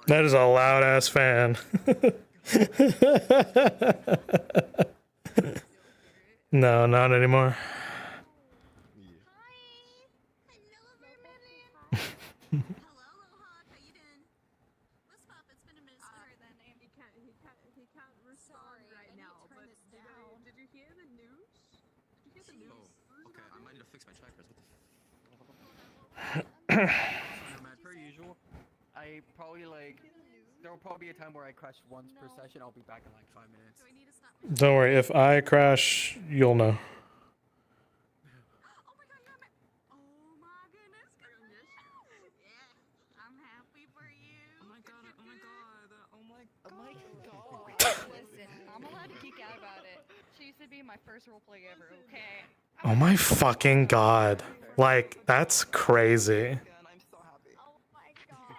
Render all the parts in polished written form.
That is a loud ass fan. No, not anymore. Per usual, I probably like there will probably be a time where I crash once per session. I'll be back in like 5 minutes. Don't worry, if I crash, you'll know. Listen, I'm allowed to geek out about it. She used to be my first roleplay ever, okay? Oh my fucking god. Like, that's crazy. I'm so happy. Oh my god.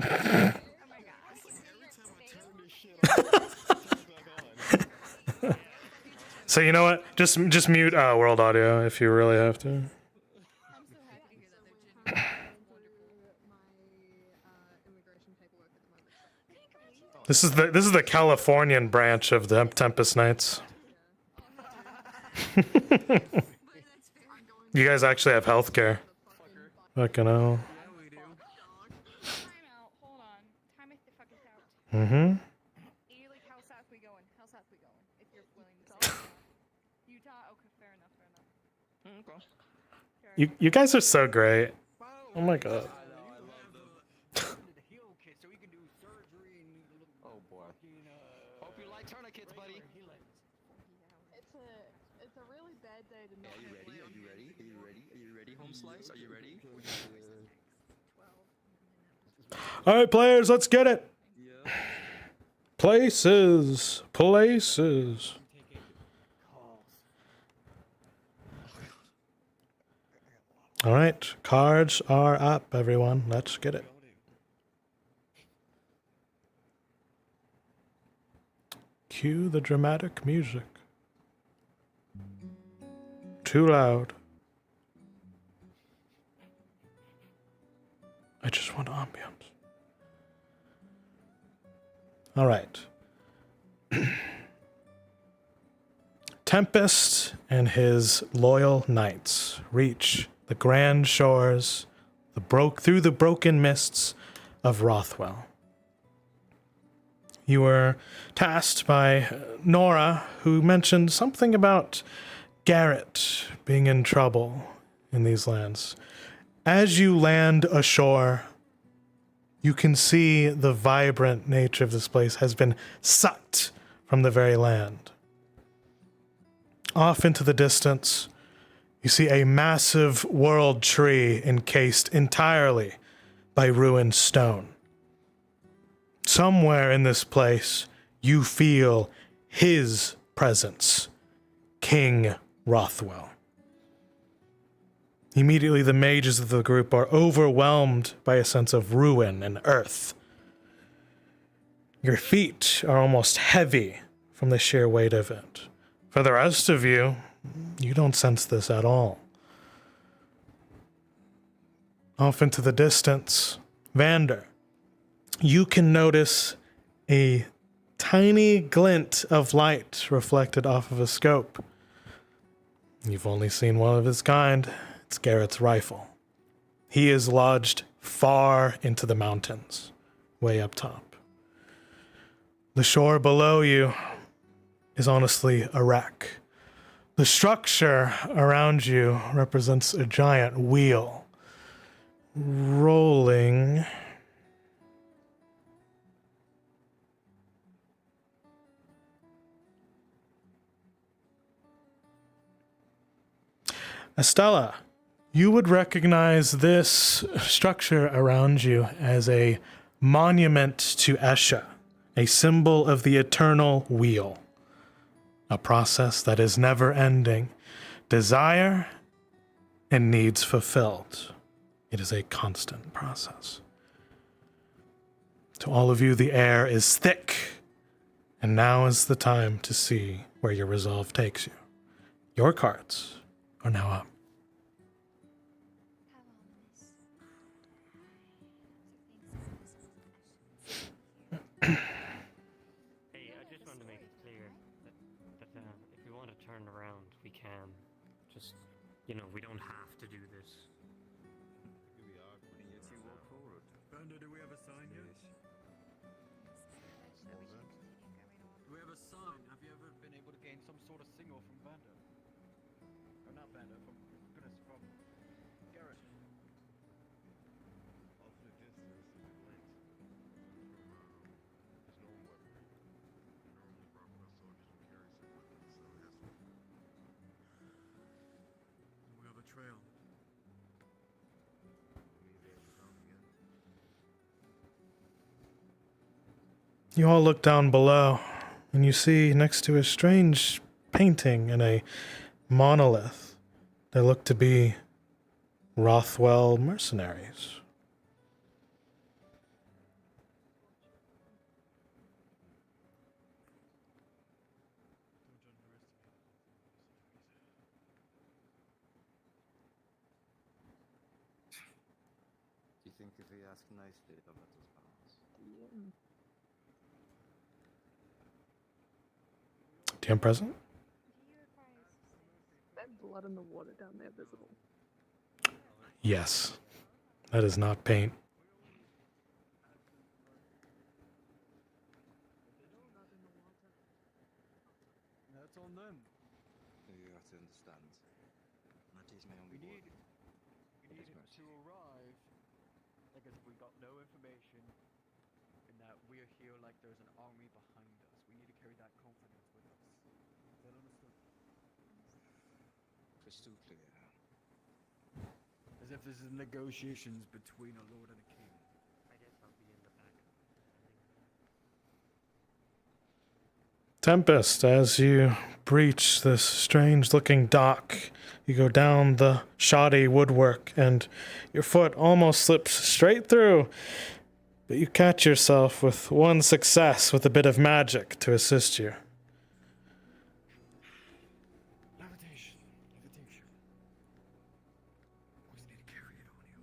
Oh my god. So you know what? Just mute world audio if you really have to. I'm so happy to hear that they're genuinely wonderful. This is the Californian branch of the Tempest Knights. You guys actually have healthcare. Fucking hell. Yeah, we do. Time out. Hold on. Time it the fuck out. Mm-hmm. Like, how south we going? How south we going? If you're willing to say Utah. Okay, fair enough. You guys are so great. Oh my god. I love them. So we can do surgery and oh boy. Hope you like tourniquets, buddy. It's a really bad day to not. Are you ready? Are you ready? Are you ready? Are you ready, home slice? Are you ready? Alright, players, let's get it. Yeah. Places. Alright, cards are up, everyone. Let's get it. Cue the dramatic music. Too loud. I just want ambience. All right. Tempest and his loyal knights reach the grand shores, through the broken mists of Rothwell. You were tasked by Nora, who mentioned something about Garrett being in trouble in these lands. As you land ashore, you can see the vibrant nature of this place has been sucked from the very land. Off into the distance, you see a massive world tree encased entirely by ruined stone. Somewhere in this place, you feel his presence, King Rothwell. Immediately, the mages of the group are overwhelmed by a sense of ruin and earth. Your feet are almost heavy from the sheer weight of it. For the rest of you, you don't sense this at all. Off into the distance, Vander, you can notice a tiny glint of light reflected off of a scope. You've only seen one of its kind. It's Garrett's rifle. He is lodged far into the mountains, way up top. The shore below you is honestly a wreck. The structure around you represents a giant wheel rolling Estella, you would recognize this structure around you as a monument to Esha, a symbol of the eternal wheel, a process that is never ending, desire and needs fulfilled. It is a constant process. To all of you, the air is thick, and now is the time to see where your resolve takes you. Your cards are now up. a sign. Have you ever been able to gain some sort of signal from Vander? Or not Vander, from goodness, from Garrett. Awfully distance and glint. His normal weaponry. Normally Providence soldiers would carry some weapons, so it has to be. We have a trail. Me there to come again. You all look down below, and you see next to a strange painting in a monolith that look to be Rothwell mercenaries. Do you think if we ask nicely, they'll let us pass? Do you have present? That blood in the water down there visible. Yes. That is not paint. That's on them. You have to understand. That is my only We word. need to arrive. Like as if we got no information, and that we're here like there's an army behind us. We need to carry that confidence with us. Is that understood? Crystal clear. As if this is negotiations between a lord and a king. I guess I'll be in the back. Tempest, as you breach this strange-looking dock, you go down the shoddy woodwork, and your foot almost slips straight through, but you catch yourself with one success with a bit of magic to assist you. Levitation. Levitation. Always need to carry it on you.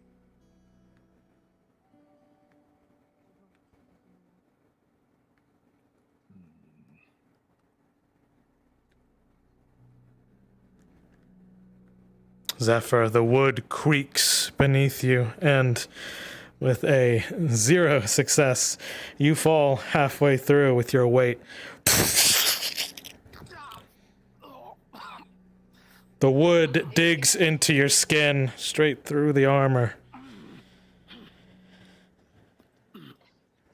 Zephyr, the wood creaks beneath you, and with a 0 success, you fall halfway through with your weight. The wood digs into your skin, straight through the armor.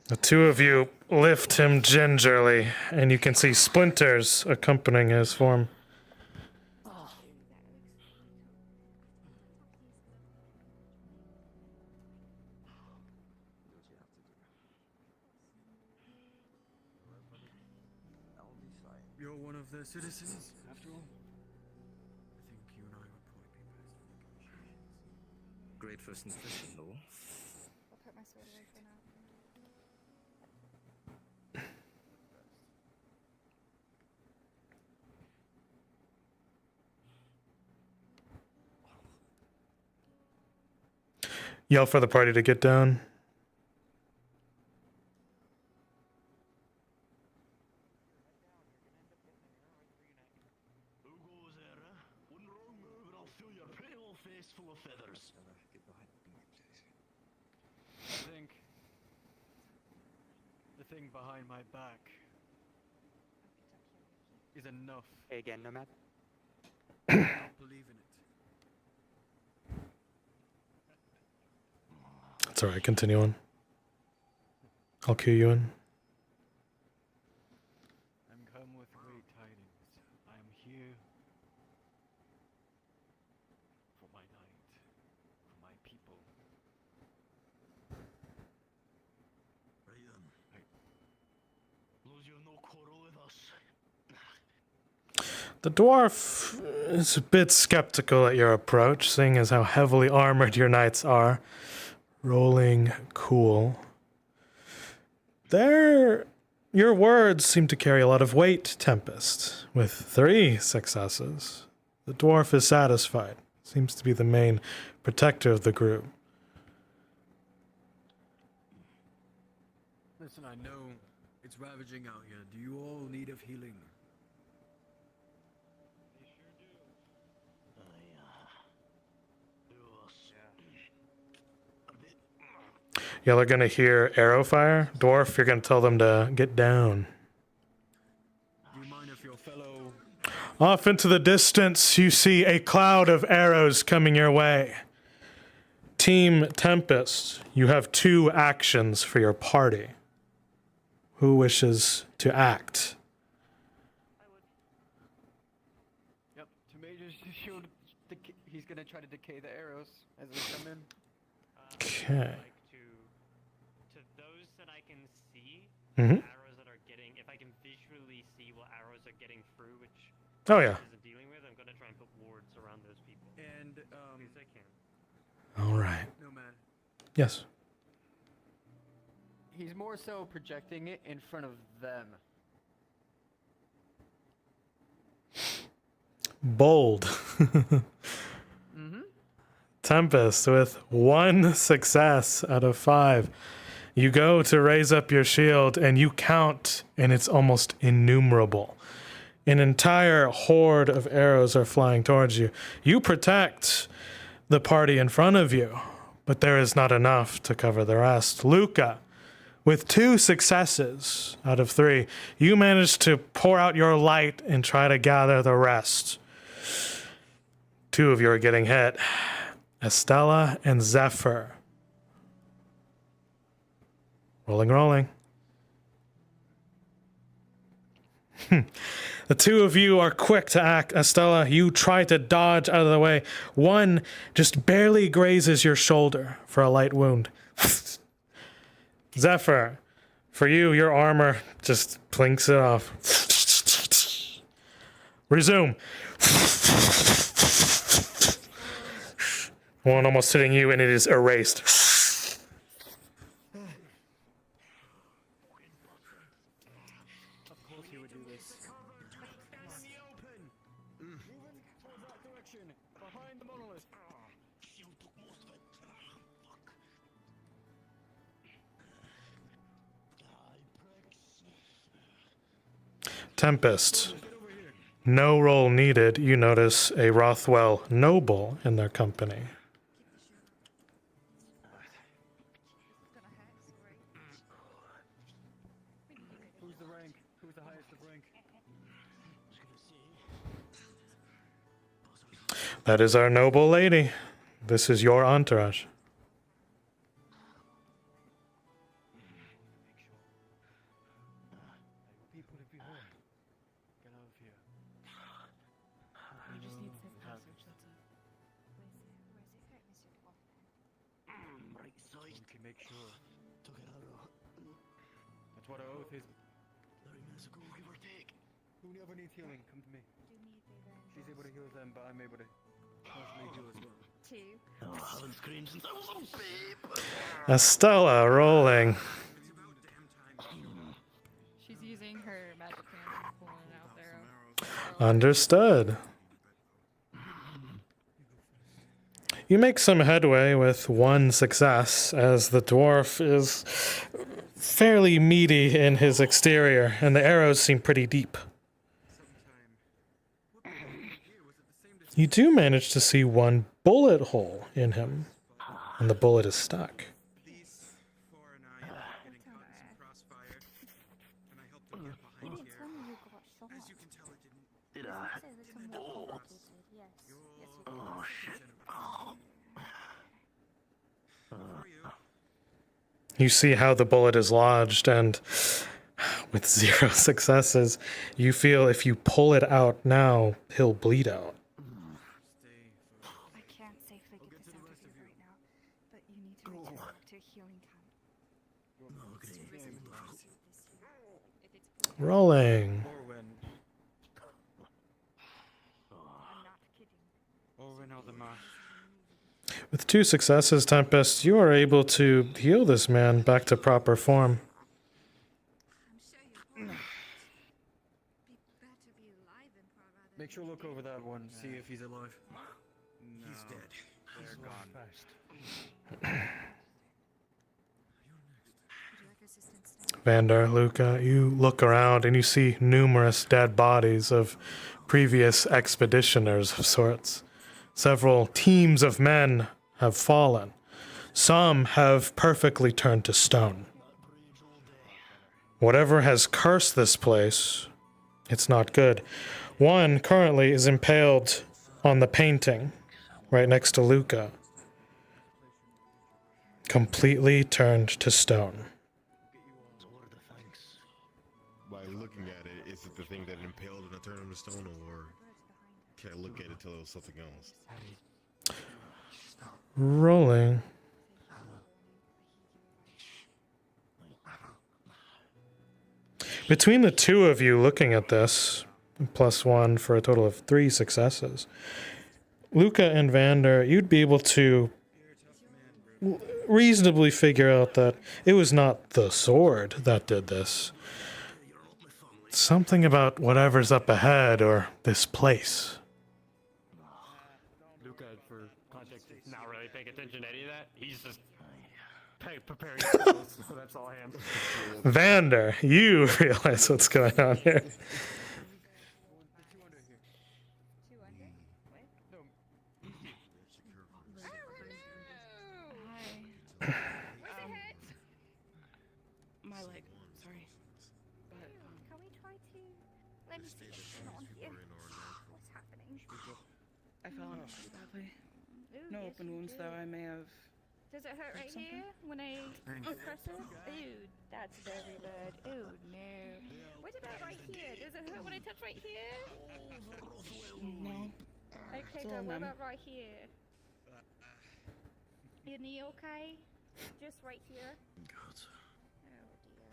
The two of you lift him gingerly, and you can see splinters accompanying his form. Do what you have to do. I'll be fine. You're one of their citizens, after all. I think you and I would probably be best for negotiations. Great first impression, though. I'll put my sword away for now. Yell for the party to get down. Who goes there, eh? One wrong move and I'll fill your pretty little face full of feathers. Get behind me, please. I think the thing behind my back is enough. Hey again, Nomad. I don't believe in it. It's alright, continue on. I'll cue you in. I'm come with great tidings. I am here for my night, for my people. Right then. Lose you have no quarrel with us. The dwarf is a bit skeptical at your approach, seeing as how heavily armored your knights are. Rolling cool. Your words seem to carry a lot of weight, Tempest. With 3 successes, the dwarf is satisfied. Seems to be the main protector of the group. Listen, I know it's ravaging out here. Do you all need of healing? Y'all are gonna hear arrow fire. Dwarf, you're gonna tell them to get down. Off into the distance, you see a cloud of arrows coming your way. Team Tempest, you have 2 actions for your party. Who wishes to act? Yep. To Major's shield, he's gonna try to decay the arrows as they come in. Okay. Like to those that I can see, Mhm. arrows that are getting, if I can visually see what arrows are getting through, which Oh, yeah. isn't dealing with, I'm gonna try and put wards around those people. And Because I can. All right. no man, Yes. he's more so projecting it in front of them. Bold. Mm-hmm. Tempest with 1 success out of 5. You go to raise up your shield and you count, and it's almost innumerable. An entire horde of arrows are flying towards you. You protect the party in front of you, but there is not enough to cover the rest. Luca, with 2 successes out of 3, you manage to pour out your light and try to gather the rest. 2 of you are getting hit. Estella and Zephyr. Rolling. The 2 of you are quick to act. Estella, you try to dodge out of the way. 1 just barely grazes your shoulder for a light wound. Zephyr, for you, your armor just plinks it off. Resume. One almost hitting you, and it is erased. Of course he would do this. Moving towards that direction, behind the monolith. Tempest. No roll needed. You notice a Rothwell noble in their company. Who's the rank? Who's the highest of rank? That is our noble lady. This is your entourage. People to behold. Get out of here. We just need safe passage, that's it. Right side. We can make sure. Took it out. That's what our oath is. 30 minutes ago, give or take. Whoever needs healing, come to me. She's able to heal them, but I'm able to partially heal as well. 2. Oh, I haven't screamed since I was a babe. Estella rolling. She's using her magic hand and pulling out there. Understood. You make some headway with 1 success, as the dwarf is fairly meaty in his exterior, and the arrows seem pretty deep. You do manage to see 1 bullet hole in him, and the bullet is stuck. These 4 and I are getting caught in some crossfire, and I helped them get behind here. As you can tell, it didn't. Did I? Oh. Oh, shit. For you, You see how the bullet is lodged, and with 0 successes, you feel if you pull it out now, he'll bleed out. stay for I can't safely get this out of you right now, but you need to return back to healing time. Rolling. Orwin. I'm not kidding. Orwin Aldemar. With 2 successes, Tempest, you are able to heal this man back to proper form. I'm sure you will. Be better be alive in far rather Make sure look over that one, see if he's alive. he's dead. They're gone. Fast. Would you like assistance now? Vander, Luca, you look around and you see numerous dead bodies of previous expeditioners of sorts. Several teams of men have fallen. Some have perfectly turned to stone. Whatever has cursed this place, it's not good. One currently is impaled on the painting right next to Luca, completely turned to stone. So what are the thanks? By looking at it, is it the thing that impaled and turned him to stone, or can I look at it till it was something else? Rolling. Between the two of you looking at this, +1 for a total of 3 successes, Luca and Vander, you'd be able to reasonably figure out that it was not the sword that did this. Something about whatever's up ahead or this place. Luca, for context, is not really paying attention to any of that. He's just preparing spells, so that's all him. Vander, you realize what's going on here. 200 here. 200? What? No, Oh, hello! Where's the head? My leg. Sorry. But Can we try to... Let me see if it's not on here. What's happening? I fell on it pretty badly. Ooh, No yes, open you wounds did. though. I may have. Does it hurt right here when I press it? Ooh, that's very bad. Ooh, no. What about right here? Does it hurt when I touch right here? No. Okay, It's a good. little What numb. about right here? Your knee okay? Just right here? God. Oh dear.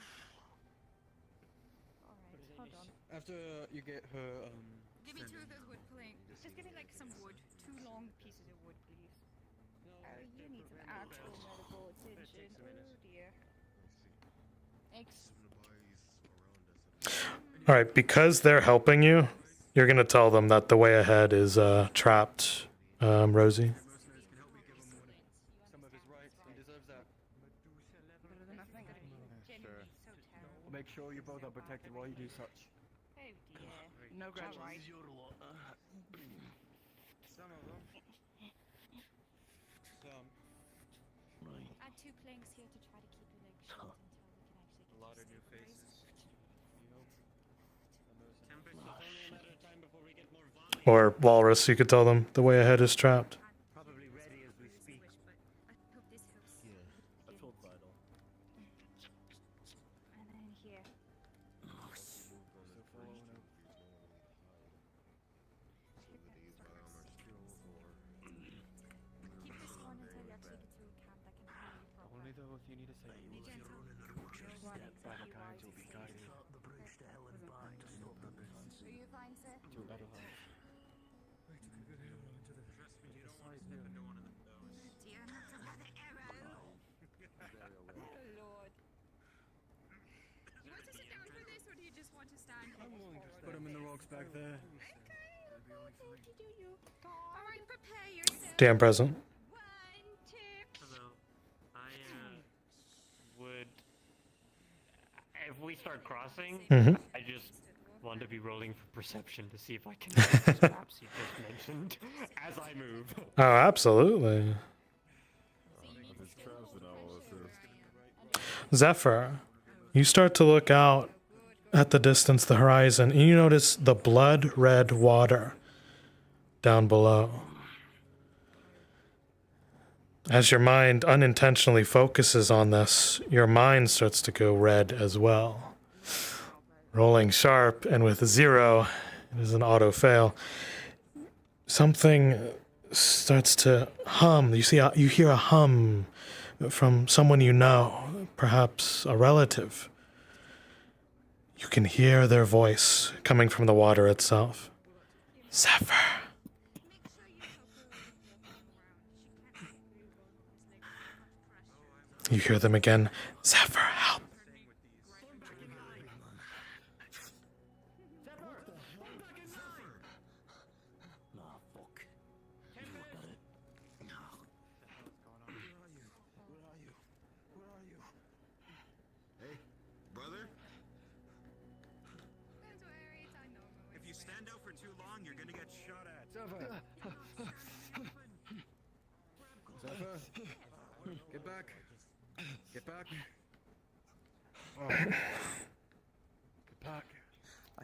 Alright, hold on. after you get her, Give me 2 of those wood planks. Just give me like some wood. 2 long pieces of wood, please. Oh, you need some actual medical attention. Oh dear. Thanks. All right, because they're helping you, you're going to tell them that the way ahead is trapped, Rosie. mercenaries can help me give him some of his rights. He deserves that. Better than nothing. Genuinely so terrible. Make sure you both are protected while you do such. Oh dear. No grudges. This is your lot. Some of them. Some. Right. Add 2 planks here to try to keep your legs shut until we can actually get A lot to of new sleep, please. faces. You know? Or Walrus, you could tell them the way ahead is trapped. Probably ready as we speak. I hope this helps. Yeah. I felt vital. And then here. Keep this one until you actually get to a camp that can heal you properly. Only though if you need a second. Be gentle. Step by the guides will be guided The bridge to hell and back to stop the guns. Are you fine, sir? to a better life. Dear, not another arrow. Oh Lord. You want to sit down for this, or do you just want to stand? Put him in the rocks back there. Okay, do you? All right, prepare yourself. Damn present. 1, 2. Hello. I would. If we start crossing, Mhm. I just want to be rolling for perception to see if I can notice those traps you just mentioned as I move. Oh, absolutely. Zephyr, you start to look out at the distance, the horizon, and you notice the blood-red water down below. As your mind unintentionally focuses on this, your mind starts to go red as well. Rolling sharp, and with 0, it is an auto fail. Something starts to hum. You hear a hum from someone you know, perhaps a relative. You can hear their voice coming from the water itself. Zephyr. You hear them again. Zephyr, help. Nah, fuck. You look at it. Hey, brother? Don't worry, it's our normal. If you stand out for too long, you're gonna get shot at. Zephyr! Zephyr! Get back! Get back! Oh. Get back! I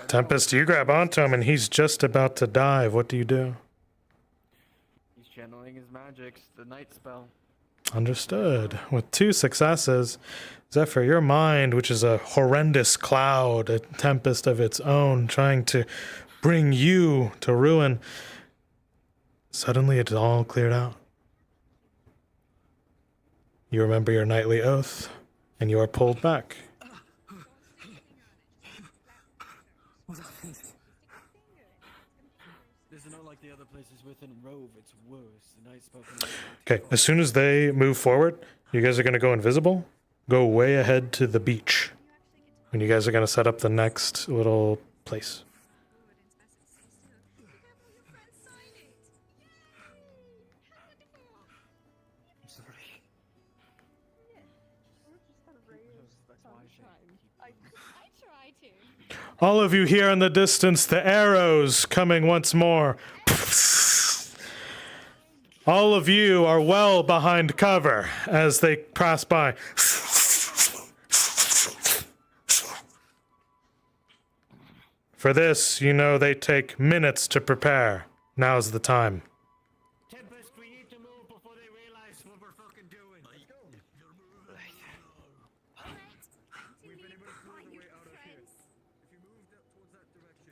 Tempest, you grab onto him and he's just about to dive. What do you do? He's channeling his magics, the night spell. Understood. With 2 successes, Zephyr, your mind, which is a horrendous cloud, a tempest of its own, trying to bring you to ruin, suddenly it's all cleared out. You remember your knightly oath, and you are pulled back. This is not like the other places within Rove, it's worse. The night spell. Okay, as soon as they move forward, you guys are going to go invisible. Go way ahead to the beach. And you guys are going to set up the next little place. I'm sorry. I try to. All of you hear in the distance the arrows coming once more. All of you are well behind cover as they pass by. For this, you know they take minutes to prepare. Now's the time. Tempest, we need to move before they realize what we're fucking doing. Let's go.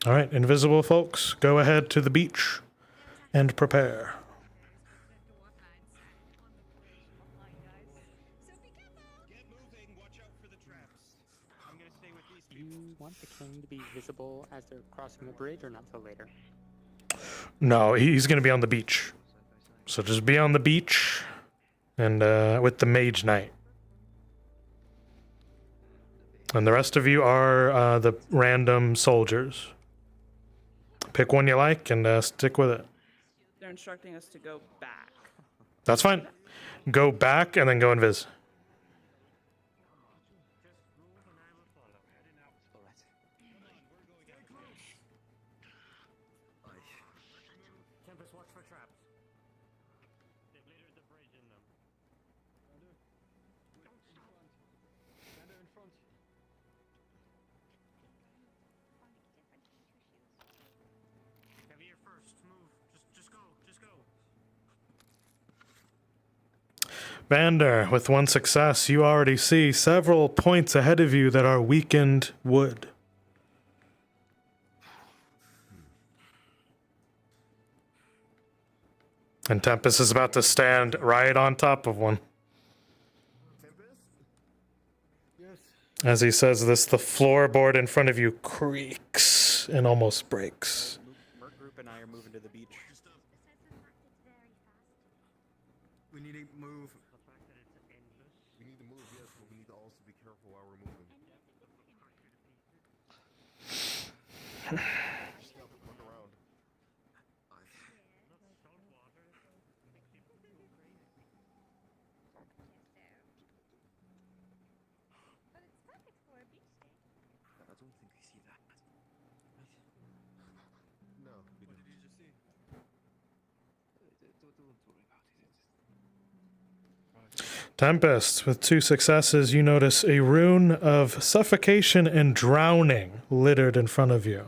All right, invisible folks, go ahead to the beach and prepare. Get moving. Watch out for the traps. I'm gonna stay with these Do people. you want the king to be visible as they're crossing the bridge or not till later? No, he's going to be on the beach. So just be on the beach and with the mage knight. And the rest of you are the random soldiers. Pick one you like and stick with it. They're instructing us to go back. That's fine. Go back and then go invis. Tempest, watch for traps. They've littered the bridge in them. Stand in front. Heavier first. Move. Just go. Just go. Vander, with 1 success, you already see several points ahead of you that are weakened wood. And Tempest is about to stand right on top of one. As he says this, the floorboard in front of you creaks and almost breaks. Merc group and I are moving to the beach. We need to move. We need to move, yes, but we need to also be careful while we're moving. Look around. But it's perfect for a beach day. I don't think they see that. No, we What don't. did you just see? Don't worry about it. Tempest, with 2 successes, you notice a rune of suffocation and drowning littered in front of you.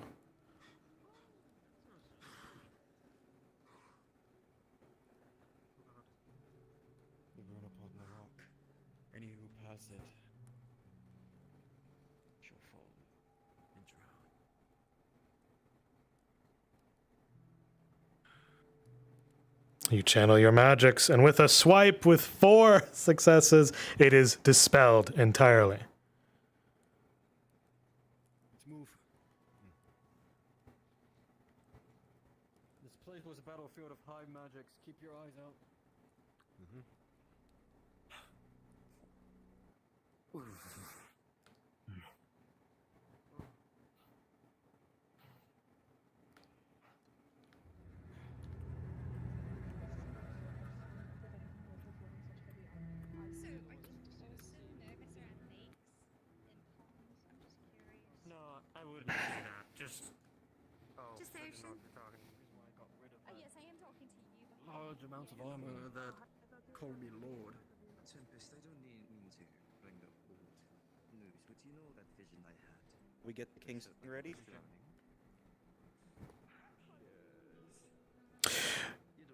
We run upon the rock. Any who pass it shall fall and drown. You channel your magics, and with a swipe with 4 successes, it is dispelled entirely. Let's move. This place was a battlefield of high magics. Keep your eyes out. So, are you also nervous around lakes and ponds? I'm just curious. No, I wouldn't say that. Just. Oh, Just I didn't know ocean. what you're talking. Reason why I got rid of that Yes, I am talking to you. But large amount of armor that called me Lord. Tempest, I don't mean to bring up old news, but you know that vision I had. We get the king's ready?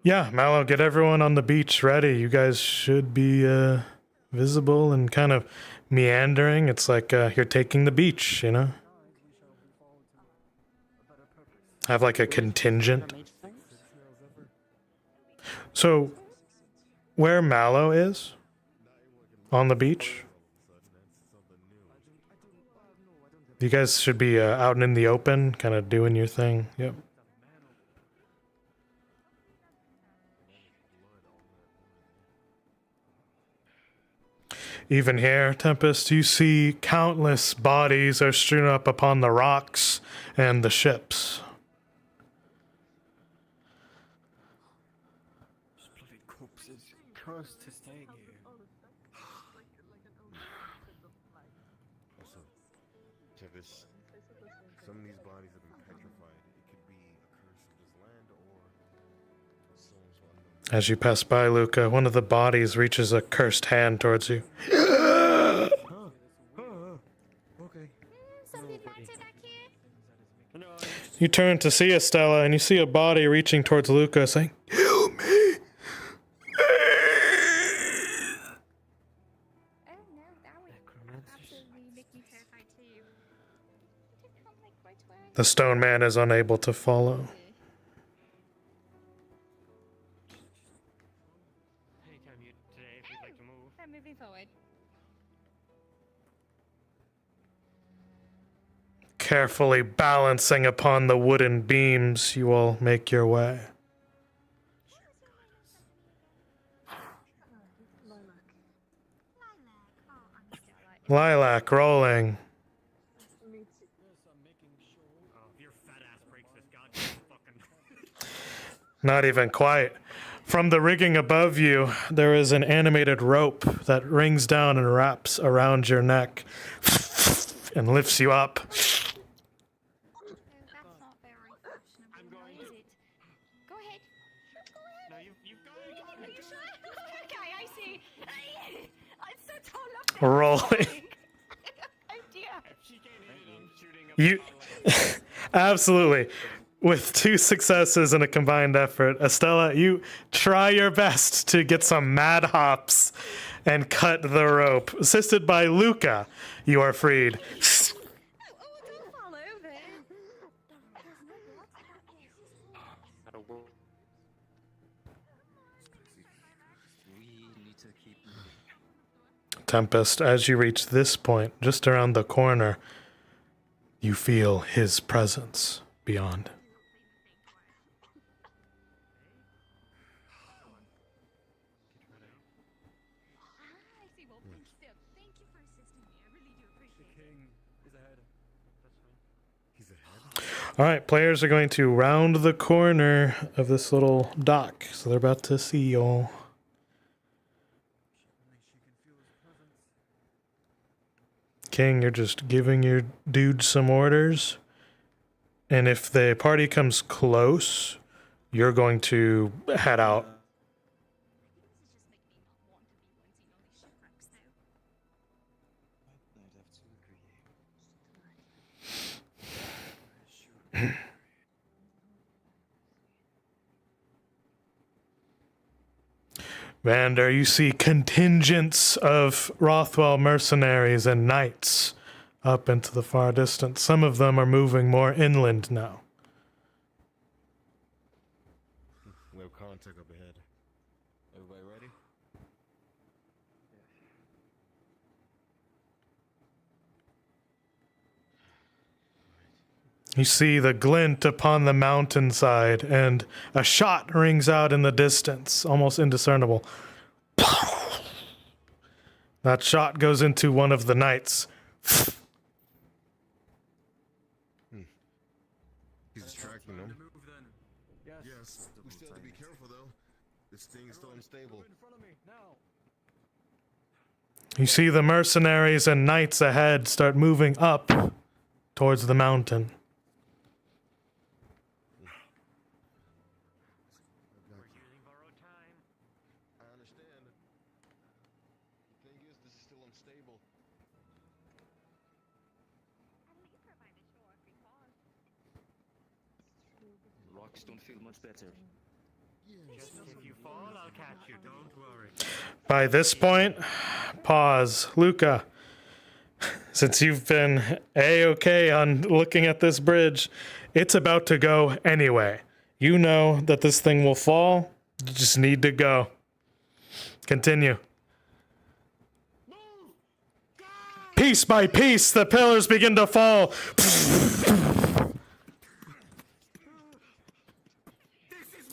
Yeah, Mallow, get everyone on the beach ready. You guys should be visible and kind of meandering. It's like you're taking the beach, you know? Have like a contingent. So, where Mallow is on the beach, you guys should be out in the open, kind of doing your thing. Yep. Even here, Tempest, you see countless bodies are strewn up upon the rocks and the ships. Bloody corpses, cursed to stay here. Also, Tempest, some of these bodies have been petrified. It could be a curse of this land or someone's one. As you pass by, Luca, one of the bodies reaches a cursed hand towards you. Okay. Something matter back here? You turn to see Estella, and you see a body reaching towards Luca, saying, "Help me!" Oh no, that would absolutely make me terrified too. You come like right where I The stone man is unable to follow. Anytime you today, if you'd like to move. I'm moving forward. Carefully balancing upon the wooden beams, you all make your way. Lilac rolling. Oh, if your fat ass breaks this goddamn fucking. Not even quite. From the rigging above you, there is an animated rope that rings down and wraps around your neck and lifts you up. That's not very fashionable, is it? Go ahead. No, you've got it. Okay, I see. I'm so tall up. Rolling. Oh dear. If she can't hit it, I'm shooting a You absolutely. With 2 successes and a combined effort, Estella, you try your best to get some mad hops and cut the rope. Assisted by Luca, you are freed. Oh, don't fall over. We need to keep Tempest, as you reach this point, just around the corner, you feel his presence beyond. I see. Well, thank you for assisting me. I really do appreciate it. King is ahead. He's ahead. All right, players are going to round the corner of this little dock, so they're about to see y'all. King, you're just giving your dude some orders, and if the party comes close, you're going to head out. I'd have to agree. Vander, you see contingents of Rothwell mercenaries and knights up into the far distance. Some of them are moving more inland now. We have contact up ahead. Everybody ready? You see the glint upon the mountainside, and a shot rings out in the distance, almost indiscernible. That shot goes into one of the knights. He's distracting them. Move then. Yes, we still have to be careful though. This thing is still unstable. In front of me now. You see the mercenaries and knights ahead start moving up towards the mountain. We're using borrowed time. I understand. The thing is, this is still unstable. Rocks don't feel much better. Just if you fall, I'll catch you. Don't worry. By this point, pause. Luca, since you've been A-okay on looking at this bridge, it's about to go anyway. You know that this thing will fall. You just need to go. Continue. Piece by piece, the pillars begin to fall.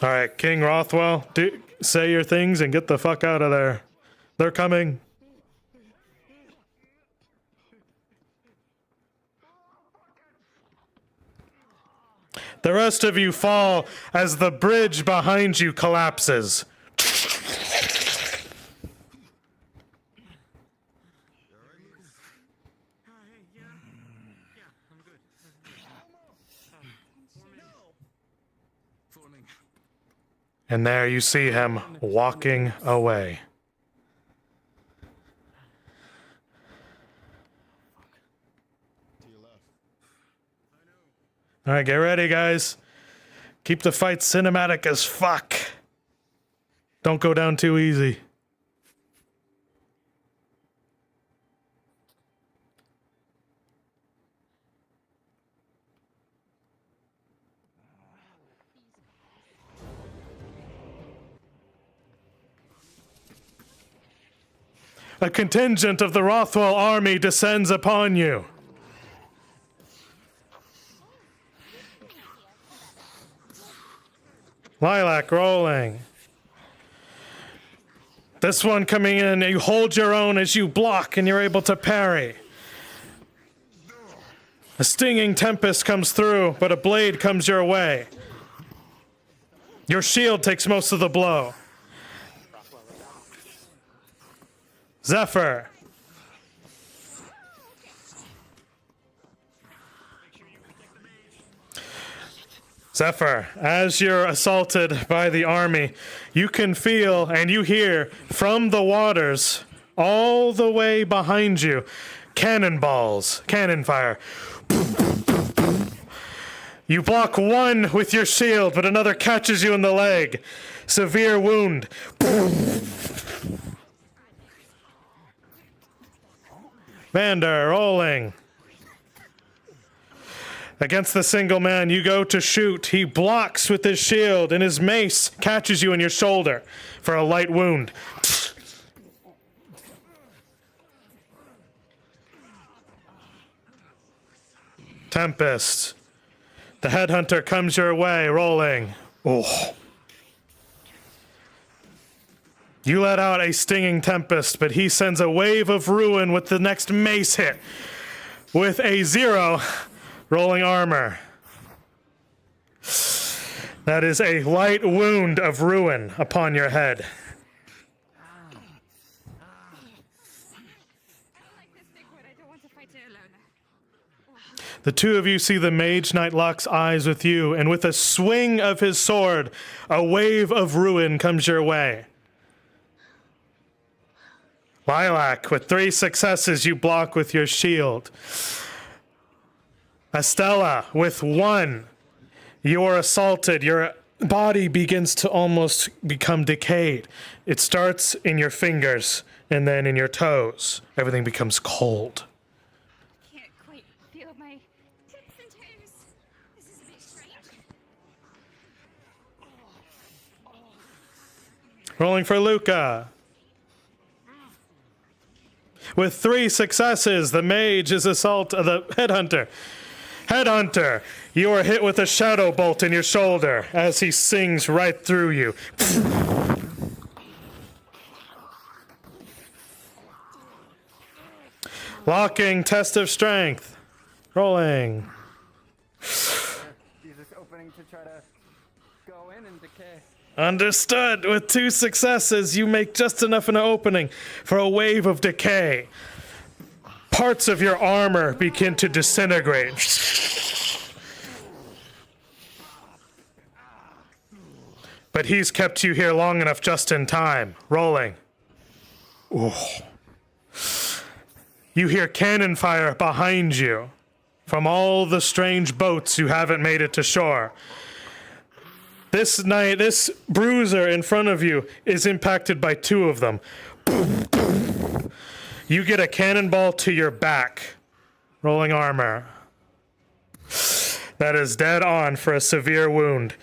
All right, King Rothwell, say your things and get the fuck out of there. They're coming. The rest of you fall as the bridge behind you collapses. And there you see him walking away. All right, get ready, guys. Keep the fight cinematic as fuck. Don't go down too easy. A contingent of the Rothwell army descends upon you. Lilac rolling. This one coming in, you hold your own as you block and you're able to parry. A stinging tempest comes through, but a blade comes your way. Your shield takes most of the blow. Zephyr. Zephyr, as you're assaulted by the army, you can feel and you hear from the waters all the way behind you cannonballs, cannon fire. You block one with your shield, but another catches you in the leg. Severe wound. Vander, rolling. Against the single man, you go to shoot. He blocks with his shield, and his mace catches you in your shoulder for a light wound. Tempest. The headhunter comes your way, rolling. Oh. You let out a stinging tempest, but he sends a wave of ruin with the next mace hit. With a 0, rolling armor. That is a light wound of ruin upon your head. I don't like this big wood. I don't want to fight it alone. The two of you see the Mage Knight locks eyes with you, and with a swing of his sword, a wave of ruin comes your way. Lilac, with 3 successes, you block with your shield. Estella, with 1, you are assaulted. Your body begins to almost become decayed. It starts in your fingers and then in your toes. Everything becomes cold. I can't quite feel my tips and toes. This is a bit strange. Rolling for Luca. With 3 successes, the mage is the headhunter. Headhunter, you are hit with a shadow bolt in your shoulder as he sings right through you. Locking, test of strength. Rolling. Use this opening to try to go in and decay. Understood. With 2 successes, you make just enough of an opening for a wave of decay. Parts of your armor begin to disintegrate. But he's kept you here long enough just in time. Rolling. Ooh. You hear cannon fire behind you from all the strange boats who haven't made it to shore. This night, this bruiser in front of you is impacted by 2 of them. You get a cannonball to your back. Rolling armor. That is dead on for a severe wound.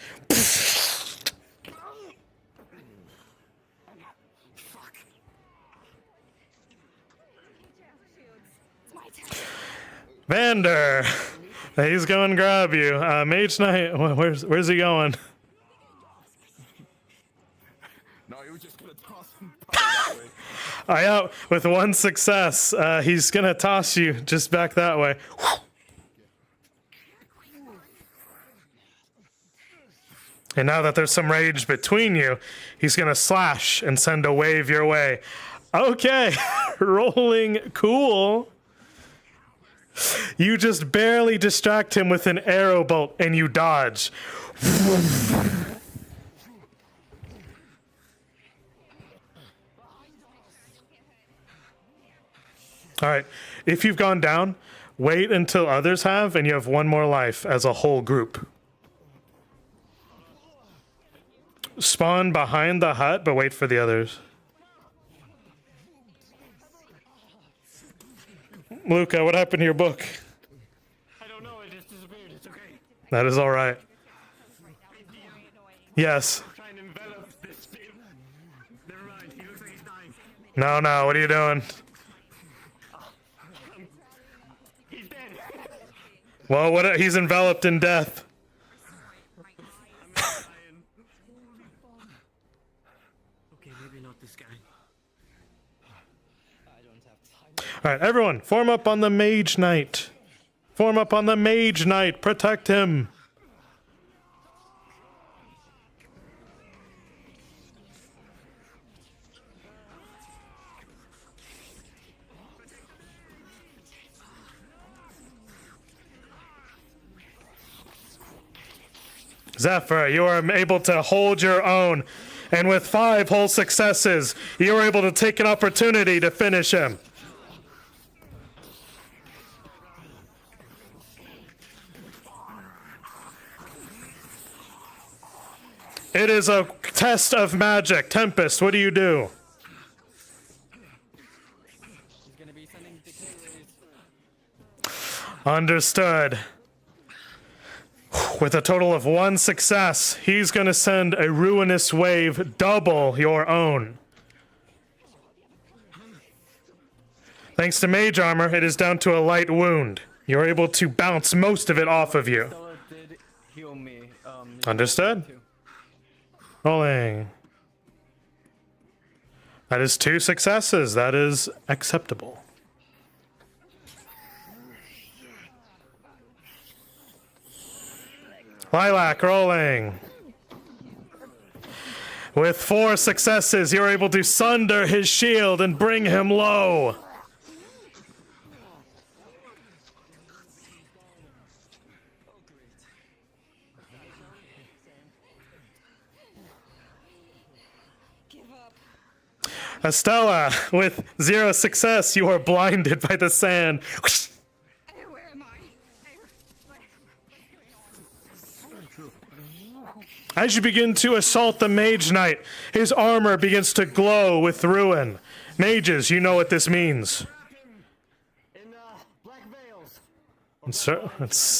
Vander, he's going to grab you. Mage Knight, where's he going? No, he was just gonna toss him that way. Out with 1 success. He's gonna toss you just back that way. And now that there's some rage between you, he's gonna slash and send a wave your way. Okay, rolling cool. You just barely distract him with an arrow bolt and you dodge. All right, if you've gone down, wait until others have, and you have 1 more life as a whole group. Spawn behind the hut, but wait for the others. Luca, what happened to your book? I don't know, it just disappeared. It's okay. That is all right. Yes. Trying to envelop this. Never mind, he looks like he's dying. No, what are you doing? He's dead. Well, he's enveloped in death. Okay, maybe not this guy. All right, everyone, form up on the Mage Knight. Form up on the Mage Knight. Protect him. Zephyr, you are able to hold your own, and with 5 whole successes, you are able to take an opportunity to finish him. It is a test of magic. Tempest, what do you do? He's gonna be sending decay rays. Understood. With a total of 1 success, he's going to send a ruinous wave double your own. Thanks to mage armor, it is down to a light wound. You're able to bounce most of it off of you. Stella did heal me. Understood. Rolling. That is 2 successes. That is acceptable. Lilac rolling. With 4 successes, you're able to sunder his shield and bring him low. Estella, with 0 success, you are blinded by the sand. Where am I? As you begin to assault the Mage Knight, his armor begins to glow with ruin. Mages, you know what this means. In black veils.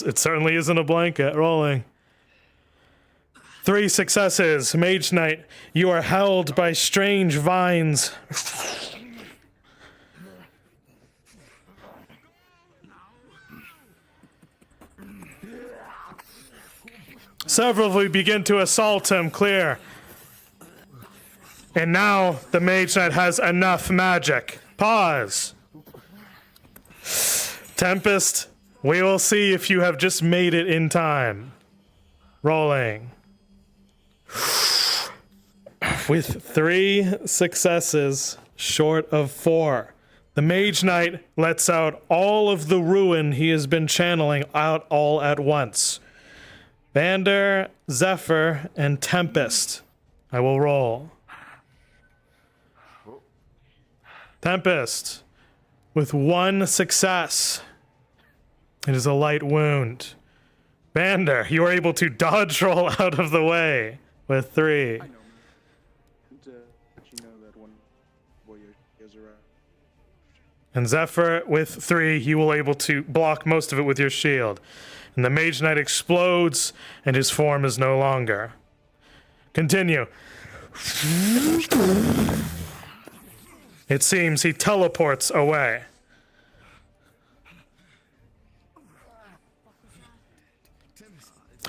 It certainly isn't a blanket. Rolling. 3 successes. Mage Knight, you are held by strange vines. Several of you begin to assault him. Clear. And now the Mage Knight has enough magic. Pause. Tempest, we will see if you have just made it in time. Rolling. With 3 successes, short of 4, the Mage Knight lets out all of the ruin he has been channeling out all at once. Vander, Zephyr, and Tempest. I will roll. Tempest, with 1 success. It is a light wound. Vander, you are able to dodge roll out of the way with 3. I know, man. And let you know that one warrior is around. And Zephyr, with 3, you will able to block most of it with your shield. And the Mage Knight explodes, and his form is no longer. Continue. It seems he teleports away.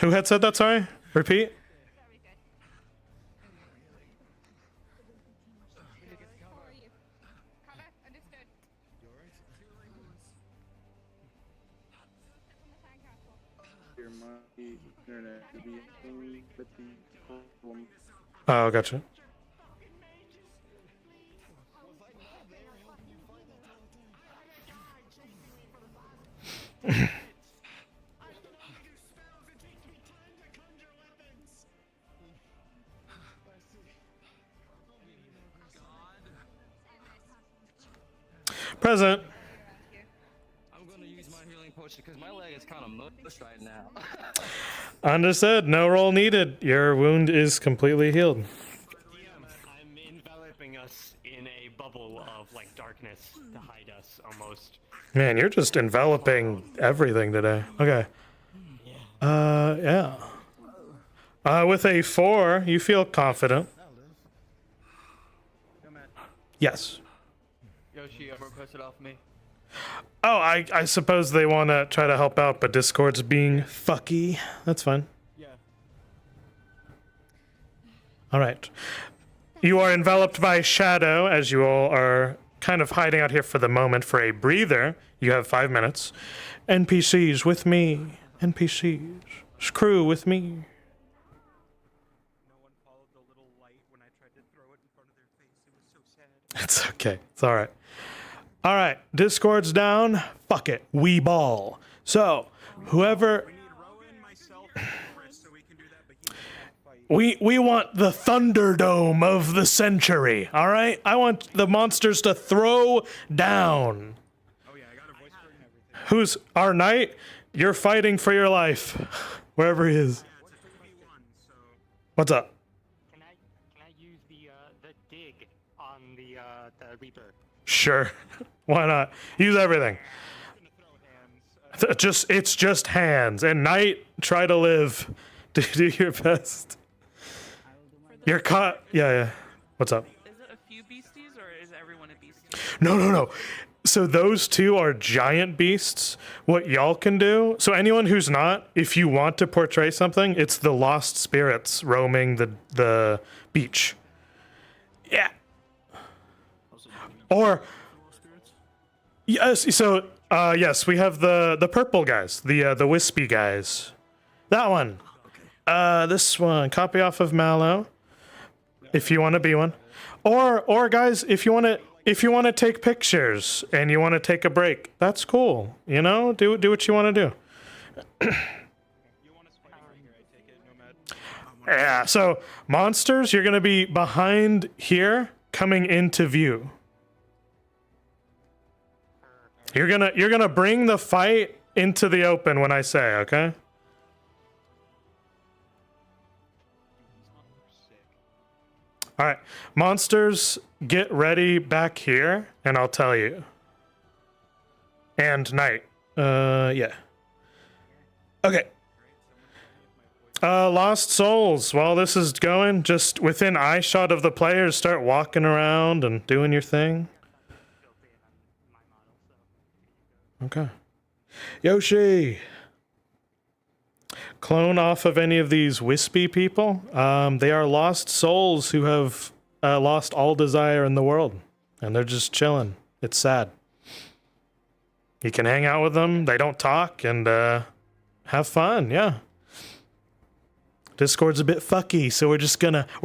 Who had said that, sorry? Repeat? Oh, gotcha. Present. I'm gonna use my healing potion because my leg is kind of mushed right now. Understood. No roll needed. Your wound is completely healed. I'm enveloping us in a bubble of like darkness to hide us almost. Man, you're just enveloping everything today. Okay. Yeah. With a 4, you feel confident. Yes. Yoshi, requested off me. Oh, I suppose they want to try to help out, but Discord's being fucky. That's fine. Yeah. All right. You are enveloped by shadow, as you all are kind of hiding out here for the moment for a breather. You have 5 minutes. NPCs with me. NPCs. Screw with me. No one followed the little light when I tried to throw it in front of their face. It was so sad. It's okay. It's all right. All right. Discord's down. Fuck it. We ball. So, whoever... We need Rowan, myself, and Chris so we can do that, but he can't fight. We want the Thunderdome of the century, all right? I want the monsters to throw down. Oh yeah, I got a voice for it and everything. Who's our knight? You're fighting for your life, wherever he is. Yeah, it's a 3v1, so... What's up? Can I use the dig on the Reaper? Sure. Why not? Use everything. I'm gonna throw hands. It's just hands. And knight, try to live. Do your best. You're caught. Yeah. What's up? Is it a few beasties or is everyone a beastie? No. So those 2 are giant beasts. What y'all can do, so anyone who's not, if you want to portray something, it's the lost spirits roaming the beach. Yeah. Or yes, so yes, we have the purple guys, the wispy guys. That one. This one, copy off of Mallow. If you want to be one. Or guys, if you want to take pictures and you want to take a break, that's cool. You know, do what you want to do. You want us fighting right here, I take it, Nomad? Yeah, so monsters, you're going to be behind here coming into view. You're going to bring the fight into the open when I say, okay? All right, monsters, get ready back here, and I'll tell you. And night. Yeah. Okay. Lost souls. While this is going, just within eyeshot of the players, start walking around and doing your thing. Okay. Yoshi. Clone off of any of these wispy people. They are lost souls who have lost all desire in the world. And they're just chilling. It's sad. You can hang out with them. They don't talk and have fun. Yeah. Discord's a bit fucky, so we're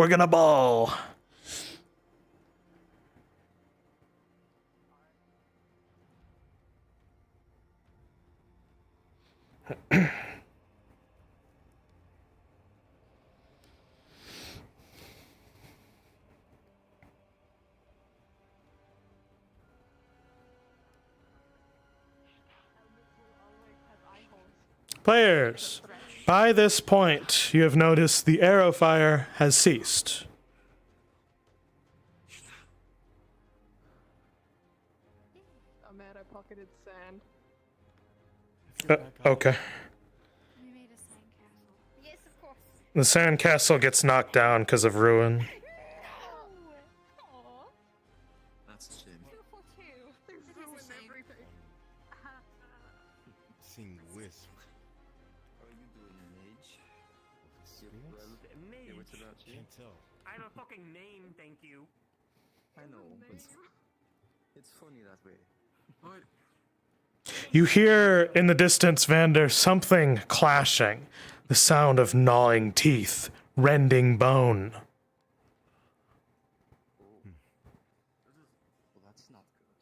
gonna ball. Players, By this point, you have noticed the arrow fire has ceased. I'm mad I pocketed sand. Okay. We made a sandcastle. Yes, of course. The sandcastle gets knocked down because of ruin. No! Aw. That's a shame. 2 for 2. It is a shame. Seeing wisp. How are you doing, Mage? Yeah, what's about you? Can't tell. I have a fucking name, thank you. I know, but it's funny that way. What? You hear in the distance, Vander, something clashing. The sound of gnawing teeth, rending bone. Well, that's not good.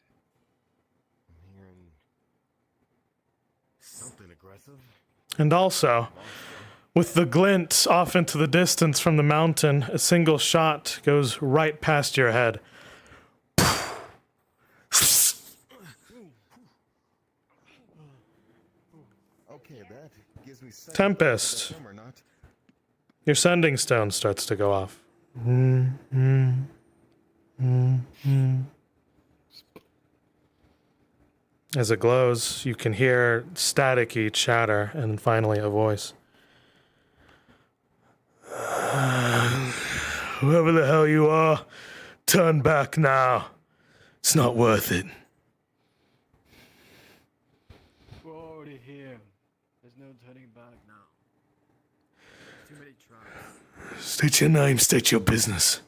I'm hearing something aggressive. And also, with the glint off into the distance from the mountain, a single shot goes right past your head. Okay, that gives me sight. Tempest. Is that him or not? Your sending stone starts to go off. As it glows, you can hear staticky chatter and finally a voice. Whoever the hell you are, turn back now. It's not worth it. We're already here. There's no turning back now. Too many tribes. State your name, state your business.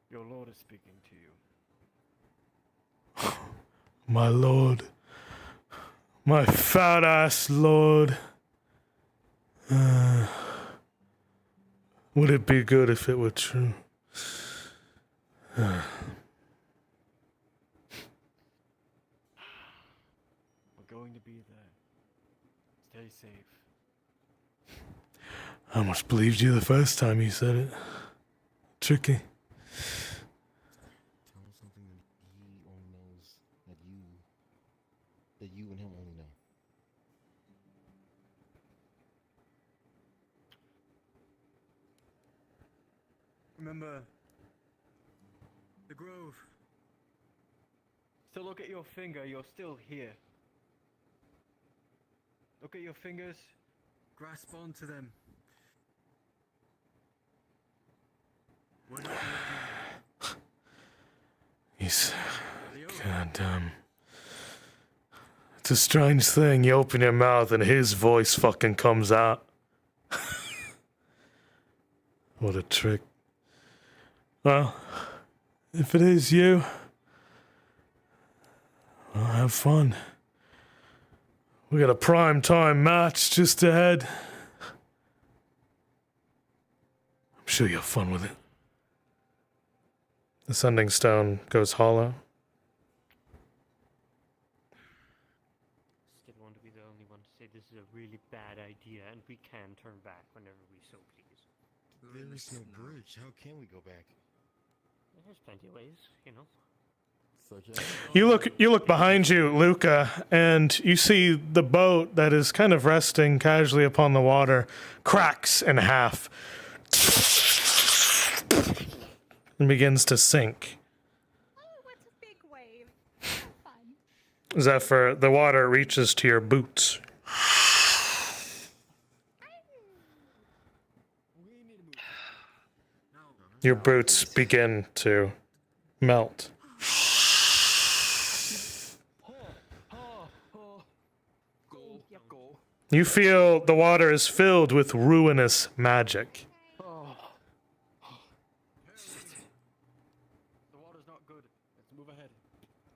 Your lord is speaking to you. My lord. My fat ass lord. Would it be good if it were true? We're going to be there. Stay safe. I almost believed you the first time you said it. Tricky. Tell him something that he only knows that you and him only know. Remember the grove. So look at your finger, you're still here. Look at your fingers. Grasp onto them. We're not He's Leo. goddamn. It's a strange thing. You open your mouth and his voice fucking comes out. What a trick. Well, if it is you, well, have fun. We got a prime time match just ahead. I'm sure you'll have fun with it. The sending stone goes hollow. Still want to be the only one to say this is a really bad idea and we can turn back whenever we so please. There is no bridge. How can we go back? There's plenty of ways, you know. Such as You look behind you, Luca, and you see the boat that is kind of resting casually upon the water cracks in half and begins to sink. Oh, what's a big wave? How fun. Zephyr, the water reaches to your boots. Your boots begin to melt. You feel the water is filled with ruinous magic. The water's not good. Let's move ahead.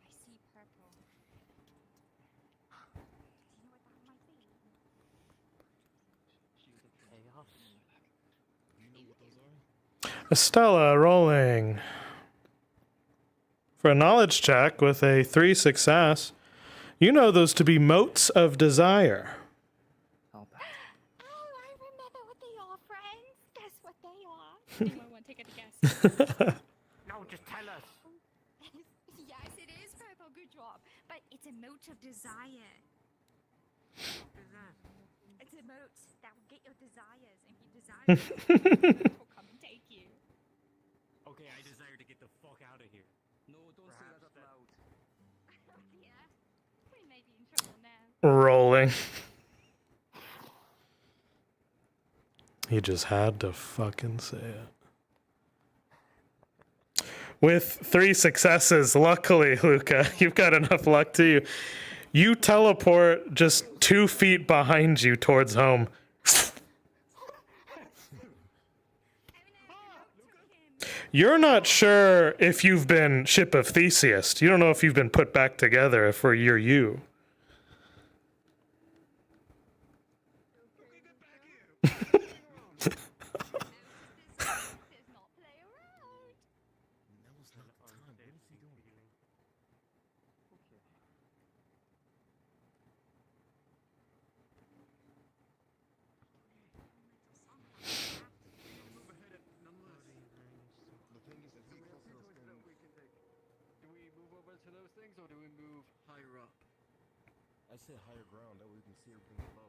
I see purple. Do you know what that might be? Estella rolling. For a knowledge check with a 3 success, you know those to be motes of desire. Oh, I remember what they are, friends. Guess what they are? Anyone want to take a guess? No, just tell us. Yes, it is purple. Good job. But it's a mote of desire. It's a moat that will get your desires, and if you desire it, will come and take you. Okay, I desire to get the fuck out of here. No, don't say that out loud. Yeah, we may be in trouble now. Rolling. He just had to fucking say it. With 3 successes, luckily, Luca, you've got enough luck to you. You teleport just 2 feet behind you towards home. You're not sure if you've been Ship of Theseus. You don't know if you've been put back together if you're you. Do we move over to those things, or do we move higher up? I say higher ground, that way we can see everything below.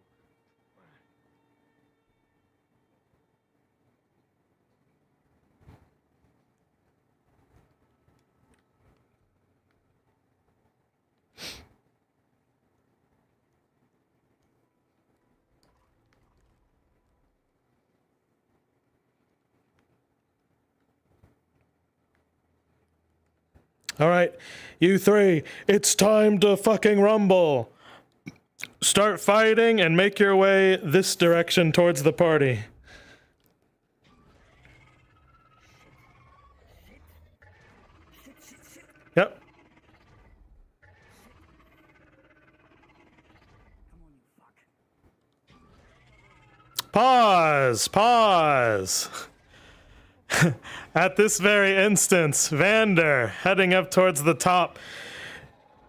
All right, you 3, it's time to fucking rumble. Start fighting and make your way this direction towards the party. Yep. Pause. At this very instance, Vander, heading up towards the top,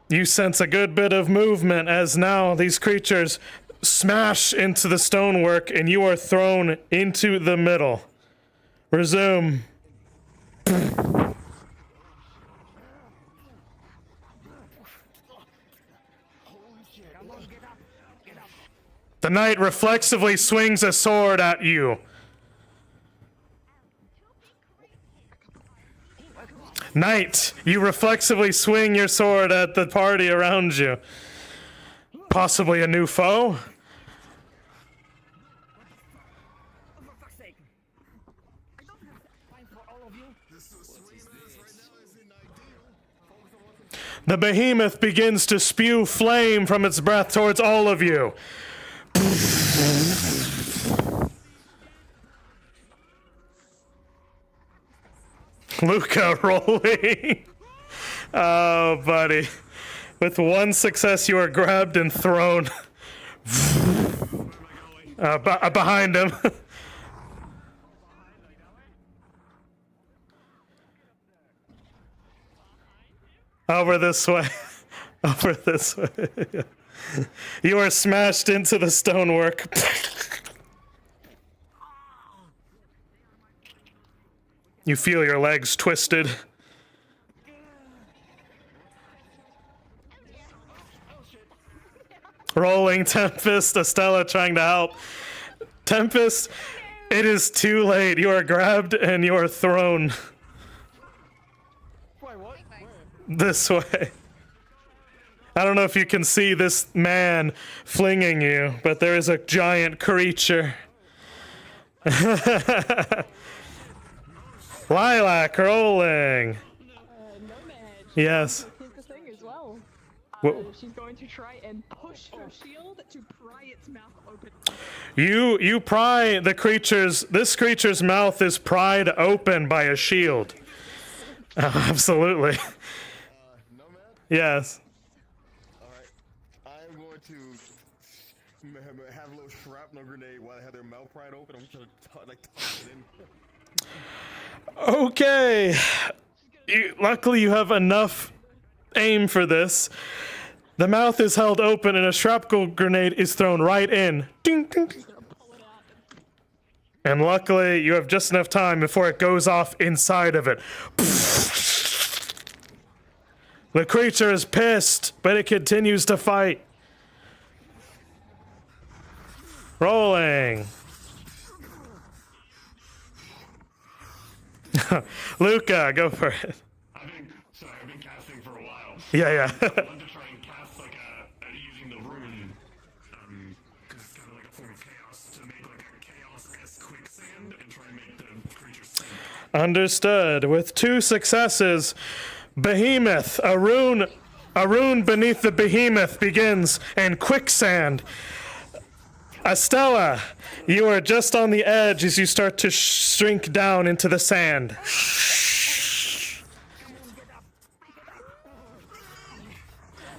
you sense a good bit of movement as now these creatures smash into the stonework and you are thrown into the middle. Resume. The knight reflexively swings a sword at you. Knight, you reflexively swing your sword at the party around you. Possibly a new foe? The behemoth begins to spew flame from its breath towards all of you. Luca rolling. Oh, buddy. With 1 success, you are grabbed and thrown behind him. Over this way. Over this way. You are smashed into the stonework. You feel your legs twisted. Rolling Tempest, Estella trying to help. Tempest, it is too late. You are grabbed and you are thrown. Wait, what? This way. I don't know if you can see this man flinging you, but there is a giant creature. Lilac rolling. Yes. Here's the thing as well. She's going to try and push her shield to pry its mouth open. You pry this creature's mouth is pried open by a shield. Absolutely. Yes. Alright. I'm going to have a little shrapnel grenade while they have their mouth pried open. I'm just gonna toss it in. Okay. Luckily, you have enough aim for this. The mouth is held open and a shrapnel grenade is thrown right in. Ding, ding, ding. And luckily, you have just enough time before it goes off inside of it. The creature is pissed, but it continues to fight. Rolling. Luca, go for it. I've been casting for a while. Yeah. I want to try and cast like using the rune, because it's kind of like a form of chaos, to make like a chaos-esque quicksand and try and make the creature sink. Understood. With 2 successes, Behemoth, a rune beneath the behemoth begins, and quicksand. Estella, you are just on the edge as you start to shrink down into the sand.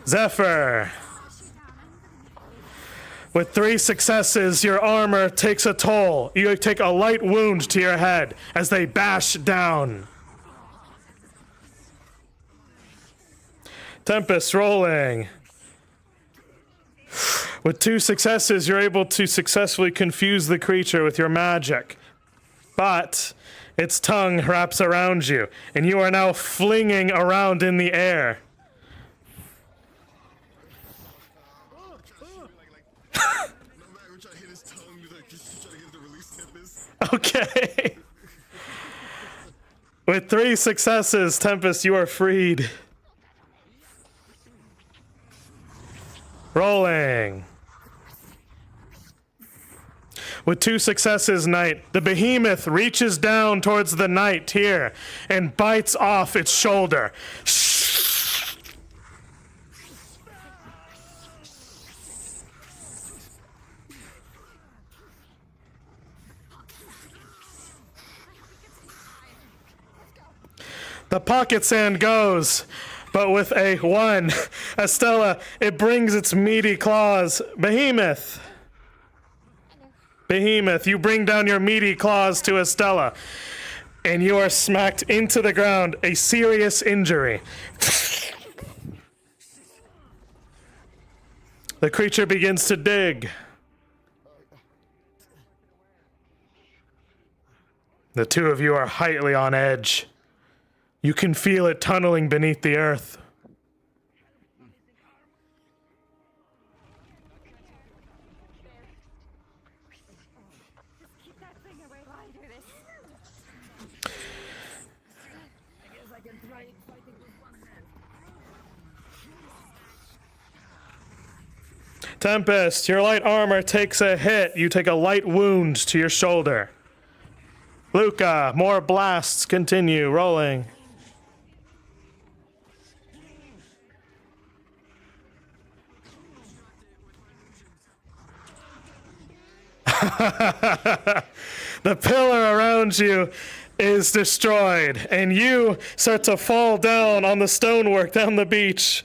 Zephyr. With 3 successes, your armor takes a toll. You take a light wound to your head as they bash down. Tempest rolling. With 2 successes, you're able to successfully confuse the creature with your magic. But its tongue wraps around you, and you are now flinging around in the air. Okay. With 3 successes, Tempest, you are freed. Rolling. With 2 successes, Knight, the behemoth reaches down towards the knight here and bites off its shoulder. The pocket sand goes, but with a 1. Estella, it brings its meaty claws. Behemoth, you bring down your meaty claws to Estella, and you are smacked into the ground, a serious injury. The creature begins to dig. The 2 of you are highly on edge. You can feel it tunneling beneath the earth. Keep that thing away while I do this. I guess I can try fighting with one hand. Tempest, your light armor takes a hit. You take a light wound to your shoulder. Luca, more blasts continue. Rolling. The pillar around you is destroyed, and you start to fall down on the stonework down the beach.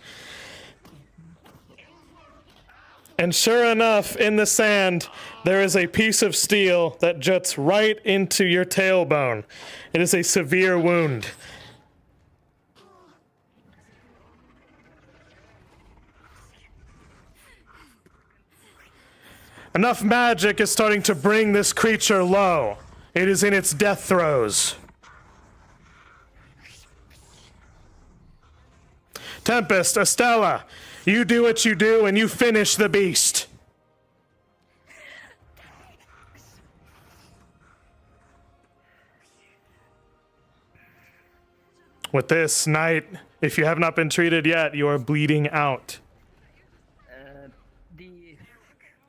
And sure enough, in the sand, there is a piece of steel that juts right into your tailbone. It is a severe wound. Enough magic is starting to bring this creature low. It is in its death throes. Tempest, Estella, you do what you do and you finish the beast. With this, Knight, if you have not been treated yet, you are bleeding out.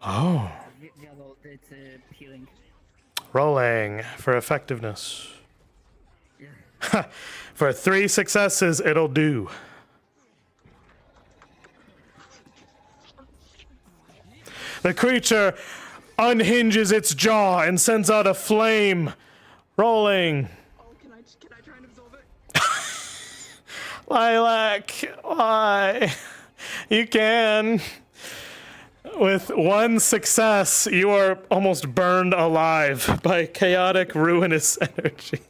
Oh. Yeah, well, it's healing. Rolling for effectiveness. Yeah. For 3 successes, it'll do. The creature unhinges its jaw and sends out a flame. Rolling. Oh, can I try and absorb it? Lilac, why? You can. With 1 success, you are almost burned alive by chaotic, ruinous energy.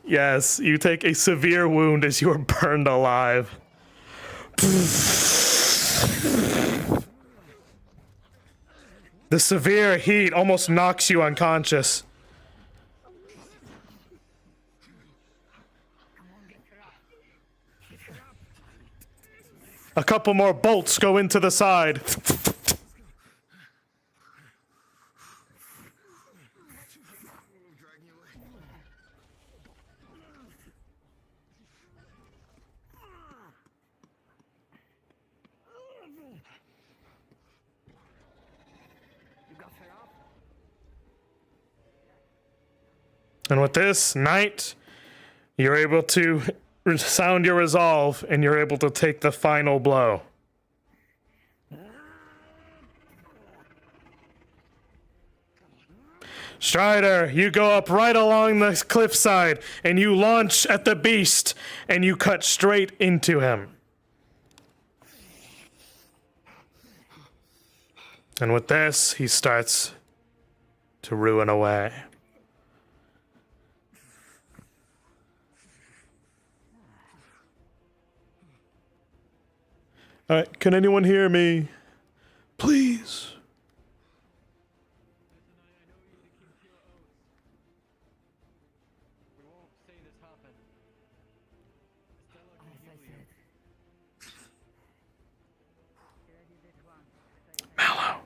Yes, you take a severe wound as you are burned alive. The severe heat almost knocks you unconscious. A couple more bolts go into the side. And with this, Knight, you're able to sound your resolve, and you're able to take the final blow. Strider, you go up right along the cliffside, and you launch at the beast, and you cut straight into him. And with this, he starts to ruin away. All right, can anyone hear me? Please. Mallow.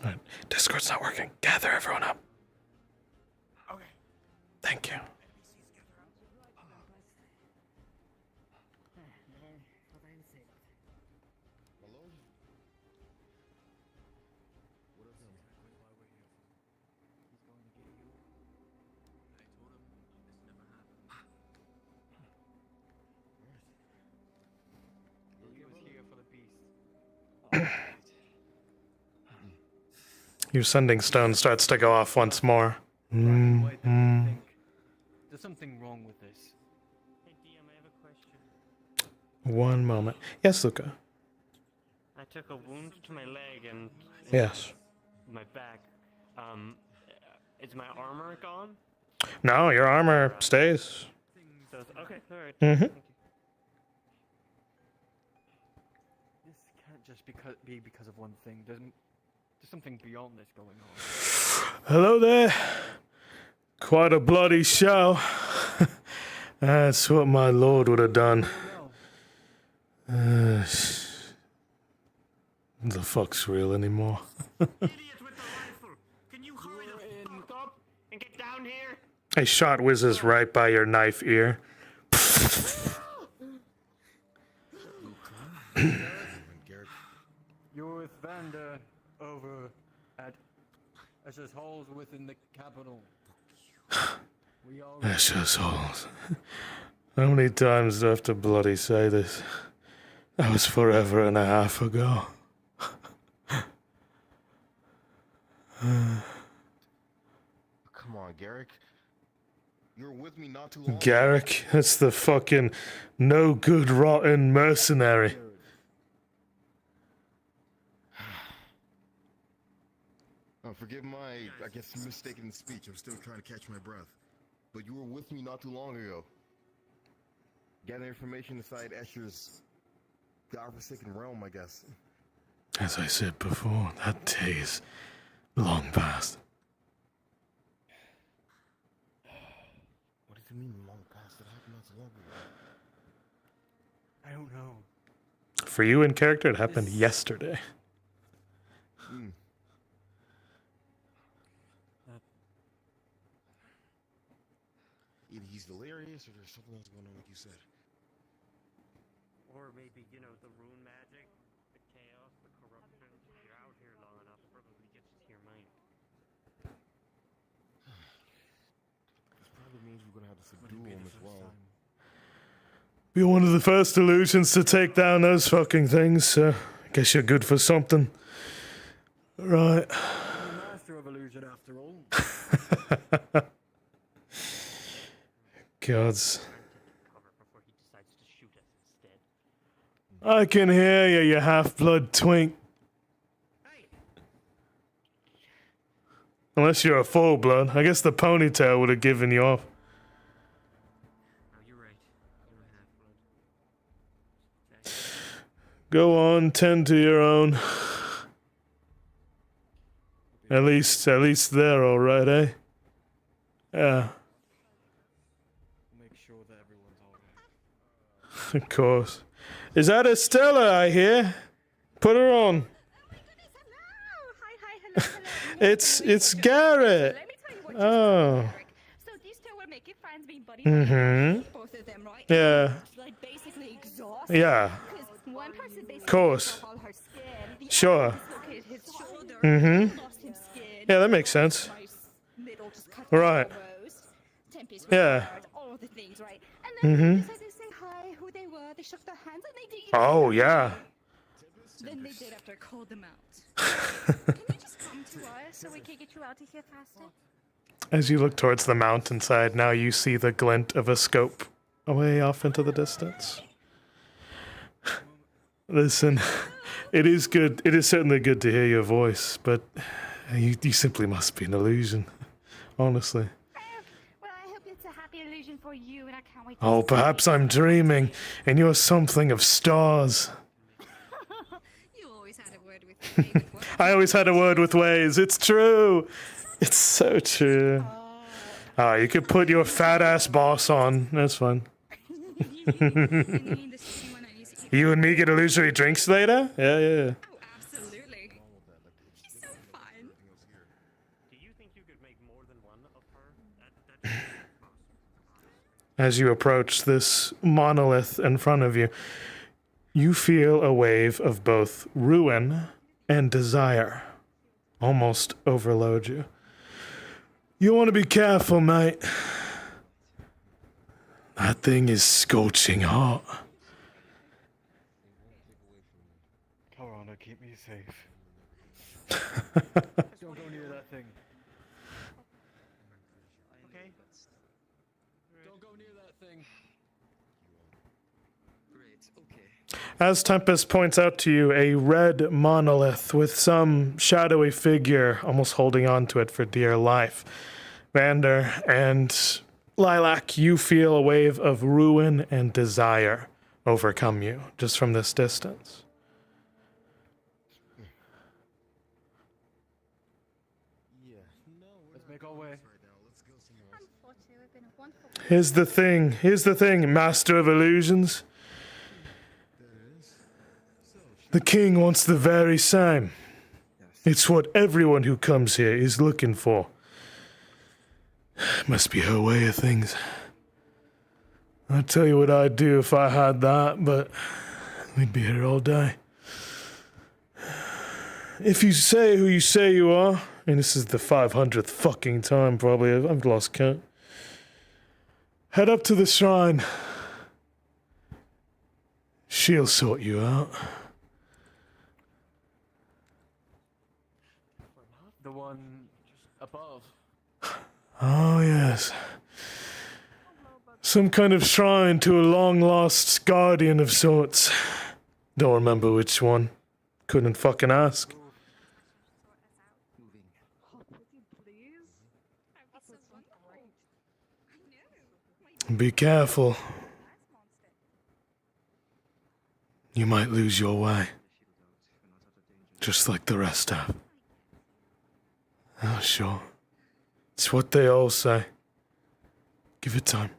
All right. Discord's not working. Gather everyone up. Okay. Thank you. Your sending stone starts to go off once more. There's something wrong with this. Hey, DM, I have a question. One moment. Yes, Luca. I took a wound to my leg and Yes. my back. Is my armor gone? No, your armor stays. Okay, alright. Mm-hmm. This can't just be because of one thing. There's something beyond this going on. Hello there. Quite a bloody show. That's what my lord would have done. The fuck's real anymore? Stop and get down here. A shot whizzes right by your knife ear. You're with Vander over at SS Halls within the capital. We all Precious souls. How many times do I have to bloody say this? That was forever and a half ago. Come on, Garrick. You were with me not too long ago. Garrick, that's the fucking no good rotten mercenary. Forgive my, I guess, mistaken speech. I'm still trying to catch my breath. But you were with me not too long ago. Gather information inside Escher's godforsaken realm, I guess. As I said before, that day is long past. What does it mean, long past? It happened not so long ago. I don't know. For you in character, it happened yesterday. Either he's delirious or there's something else going on, like you said. Or maybe, the rune magic, the chaos, the corruption. You're out here long enough, probably gets to your mind. This probably means we're gonna have to subdue him as well. You're one of the first illusions to take down those fucking things, so I guess you're good for something. Right. I'm a master of illusion after all. Gods. I can hear you, you half-blood twink. Unless you're a full-blood. I guess the ponytail would have given you off. Oh, you're right. You're a half-blood. Go on, tend to your own. At least they're alright, eh? Yeah. Make sure that everyone's alright. Of course. Is that Estella I hear? Put her on. It's Garrett. Oh. So these two were making friends, being buddies. Mm-hmm. Both of them, right? Yeah. Like basically exhausted. Yeah. 'Cause one person basically Course. took all her skin. The Sure. other dislocated his shoulder. Mhm. Lost him skin. Yeah, that makes sense. My middle just cut Right. off almost. Tempest Yeah. repaired, all the things, right? And then Mhm. they decided to say hi, who they were. They shook their hands, and they did. Oh, yeah. Then they did after I called them out. Can you just come to us so we can get you out of here faster? As you look towards the mountainside, now you see the glint of a scope away off into the distance. Listen, it is good. It is certainly good to hear your voice, but you simply must be an illusion. Honestly. Well, I hope it's a happy illusion for you, and I can't wait to Oh, see perhaps I'm dreaming, and you're something of stars. You always had a word with me before. I always had a word with ways. It's true. It's so true. Ah, you could put your fat ass boss on. That's fine. You and me get illusory drinks later? Yeah, yeah. Oh, absolutely. He's so fun. Do you think you could make more than one of her? As you approach this monolith in front of you, you feel a wave of both ruin and desire almost overload you. You want to be careful, mate. That thing is scorching hot. Corona, keep me safe. Don't go near that thing. Okay. Don't go near that thing. Great, okay. As Tempest points out to you, a red monolith with some shadowy figure almost holding on to it for dear life. Vander and Lilac, you feel a wave of ruin and desire overcome you just from this distance. Let's make our way. Here's the thing, Master of Illusions. The king wants the very same. It's what everyone who comes here is looking for. Must be her way of things. I'll tell you what I'd do if I had that, but we'd be here all day. If you say who you say you are, and this is the 500th fucking time probably, I've lost count. Head up to the shrine. She'll sort you out. The one above. Oh, yes. Some kind of shrine to a long-lost guardian of sorts. Don't remember which one. Couldn't fucking ask. Be careful. You might lose your way. Just like the rest have. Oh, sure. It's what they all say. Give it time.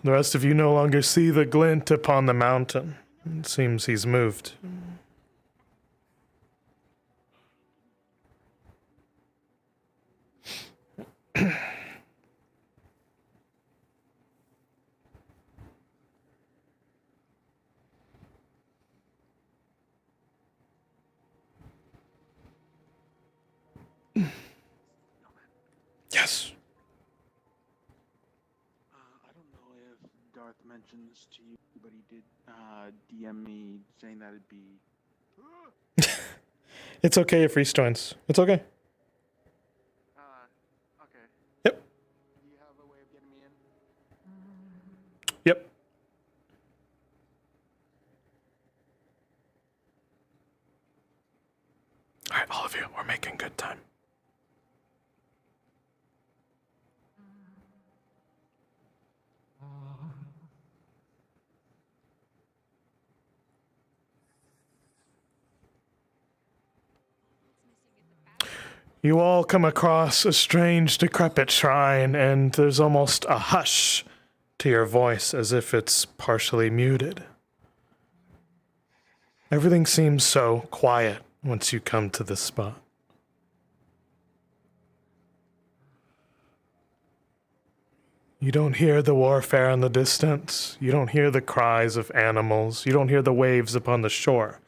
The rest of you no longer see the glint upon the mountain. It seems he's moved. Yes. I don't know if Darth mentioned this to you, but he did DM me saying that it'd be. It's okay if Reese joins. It's okay. Okay. Yep. Do you have a way of getting me in? Yep. All right, all of you, we're making good time. You all come across a strange, decrepit shrine, and there's almost a hush to your voice as if it's partially muted. Everything seems so quiet once you come to this spot. You don't hear the warfare in the distance. You don't hear the cries of animals. You don't hear the waves upon the shore.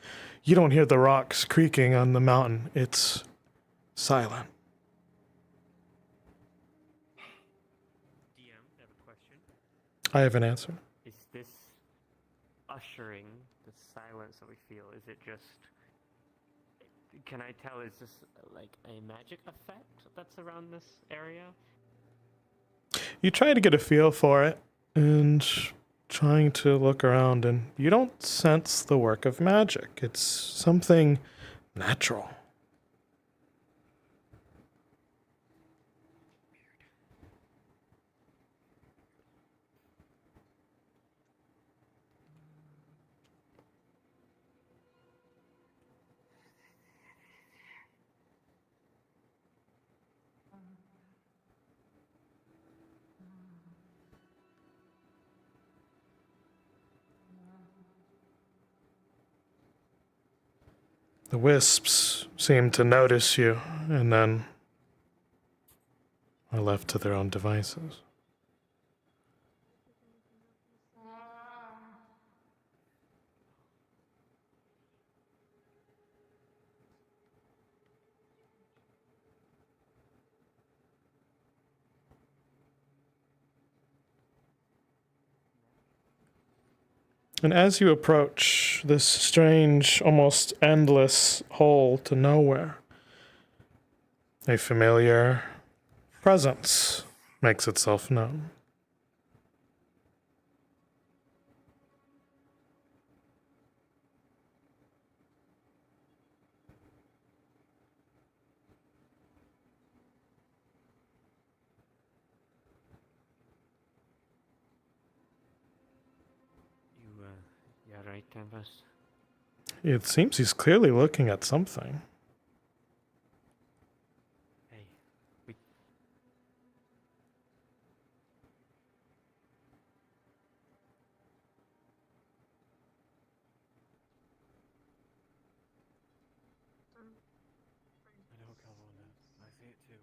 You don't hear the rocks creaking on the mountain. It's silent. DM, I have a question. I have an answer. Is this ushering the silence that we feel? Is it just... Can I tell, is this like a magic effect that's around this area? You try to get a feel for it and trying to look around, and you don't sense the work of magic. It's something natural. The wisps seem to notice you, and then are left to their own devices. And as you approach this strange, almost endless hole to nowhere, a familiar presence makes itself known. Yeah, right, Tempest. It seems he's clearly looking at something. Hey, we... I know, Calvona. I see it too.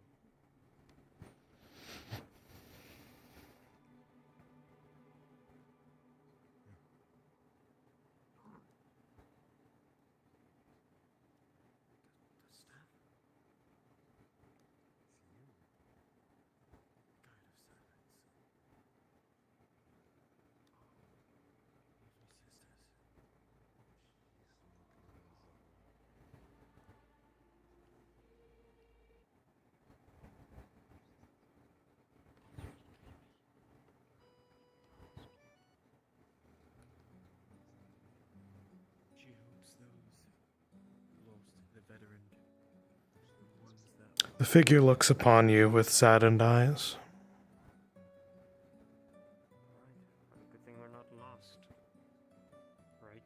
She hopes those lost the veteran, the ones that... The figure looks upon you with saddened eyes. Right. Good thing we're not lost. Right?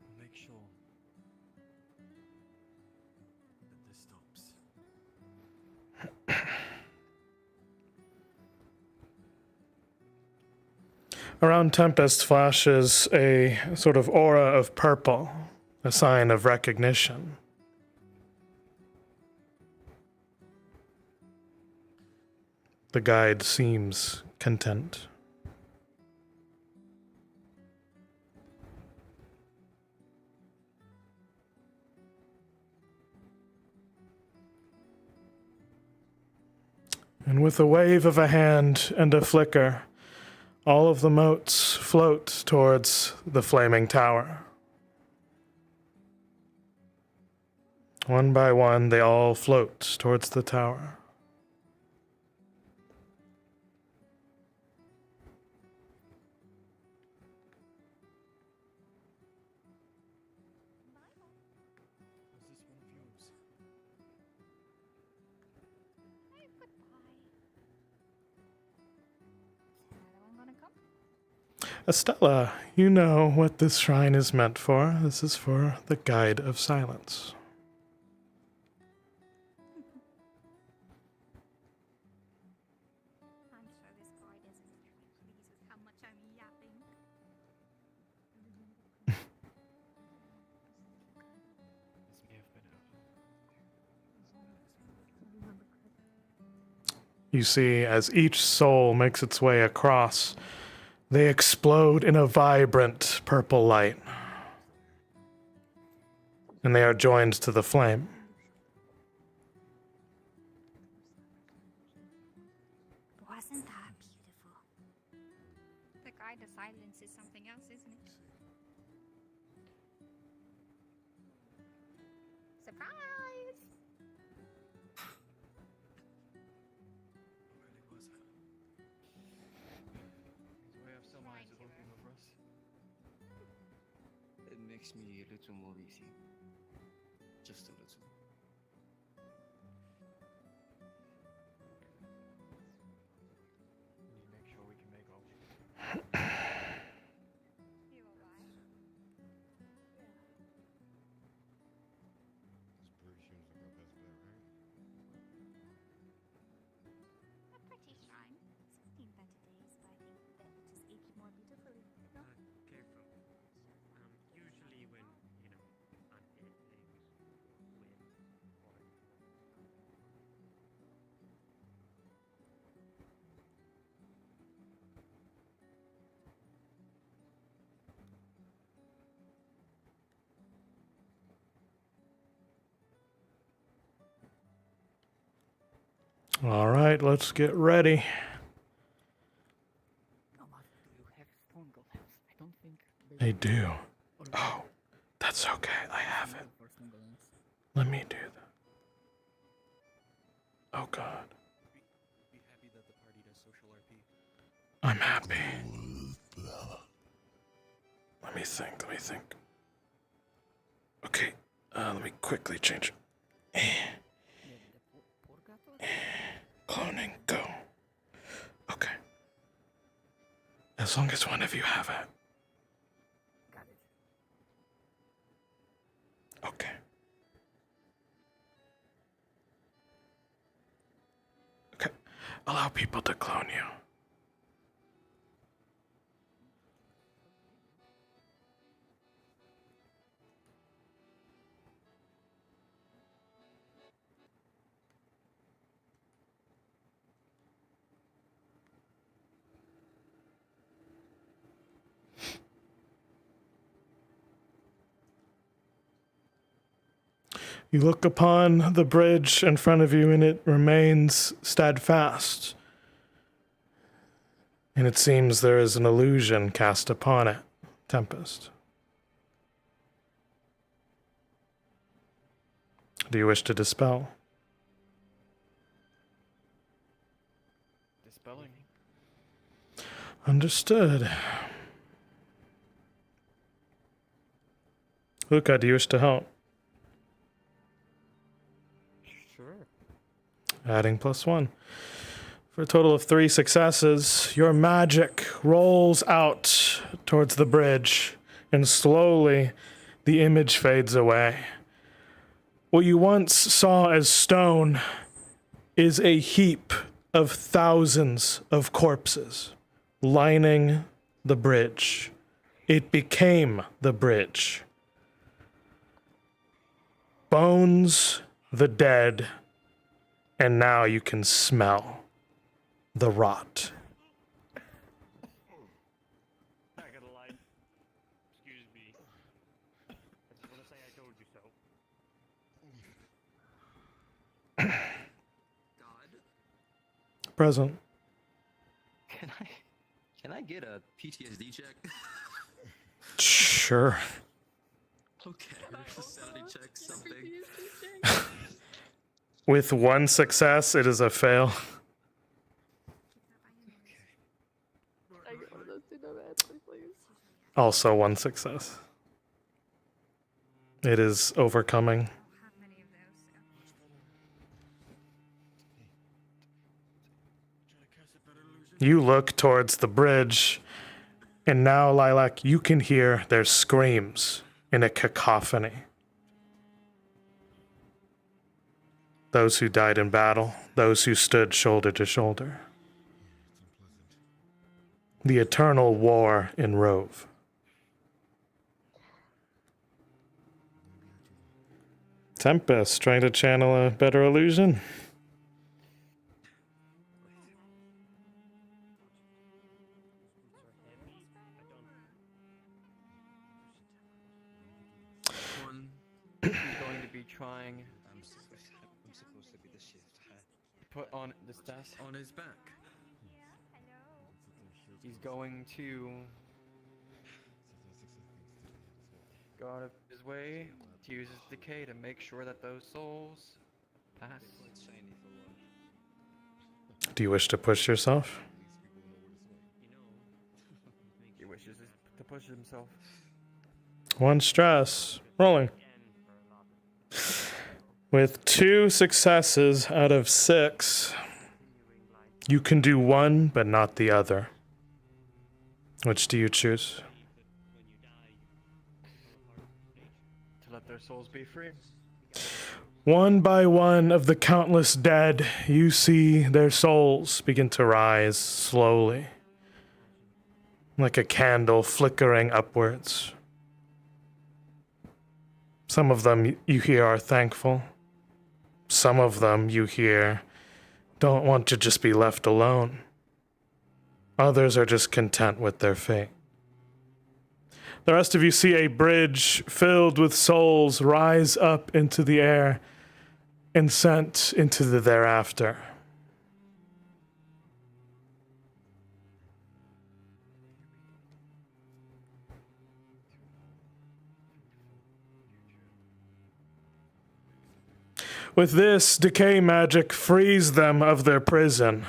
We'll make sure that this stops. Around Tempest flashes a sort of aura of purple, a sign of recognition. The guide seems content. And with a wave of a hand and a flicker, all of the motes float towards the flaming tower. One by one, they all float towards the tower. Was this one of yours? Estella, you know what this shrine is meant for. This is for the Guide of Silence. You see, as each soul makes its way across, they explode in a vibrant purple light. And they are joined to the flame. Wasn't that beautiful? The guy, the silence is something else, isn't it? Surprise! We have some eyes looking over us. It makes me a little more easy. Just a little. We make sure we can make all. You alright? A pretty shrine. Seen better days, but I think that it just aged more beautifully. No? Careful. Usually when, undead things win or All right, let's get ready. They do. Oh, that's okay. I have it. Let me do that. Oh God. Be happy that the party does social RP. I'm happy. Let me think. Okay, let me quickly change. Cloning, go. Okay. As long as one of you have it. Okay. Okay. Allow people to clone you. You look upon the bridge in front of you, and it remains steadfast. And it seems there is an illusion cast upon it, Tempest. Do you wish to dispel? Dispelling. Understood. Luca, do you wish to help? Sure. Adding +1. For a total of 3 successes, your magic rolls out towards the bridge, and slowly the image fades away. What you once saw as stone is a heap of thousands of corpses lining the bridge. It became the bridge. Bones, the dead, and now you can smell the rot. Not gonna lie. Excuse me. I just want to say I told you so. Present. Can I get a PTSD check? Sure. Okay, sanity check, something. With 1 success, it is a fail. I get one of those two nomads, please. Also 1 success. It is overcoming. You look towards the bridge, and now, Lilac, you can hear their screams in a cacophony. Those who died in battle, those who stood shoulder to shoulder. The eternal war in Rove. Tempest, trying to channel a better illusion. trying. I'm supposed to be the shift. Put on the staff on his back. He's going to go out of his way to use his decay to make sure that those souls pass. Do you wish to push yourself? He wishes to push himself. One stress. Rolling. With 2 successes out of 6, you can do one but not the other. Which do you choose? To let their souls be free. One by one of the countless dead, you see their souls begin to rise slowly, like a candle flickering upwards. Some of them you hear are thankful. Some of them you hear don't want to just be left alone. Others are just content with their fate. The rest of you see a bridge filled with souls rise up into the air and sent into the thereafter. With this, decay magic frees them of their prison.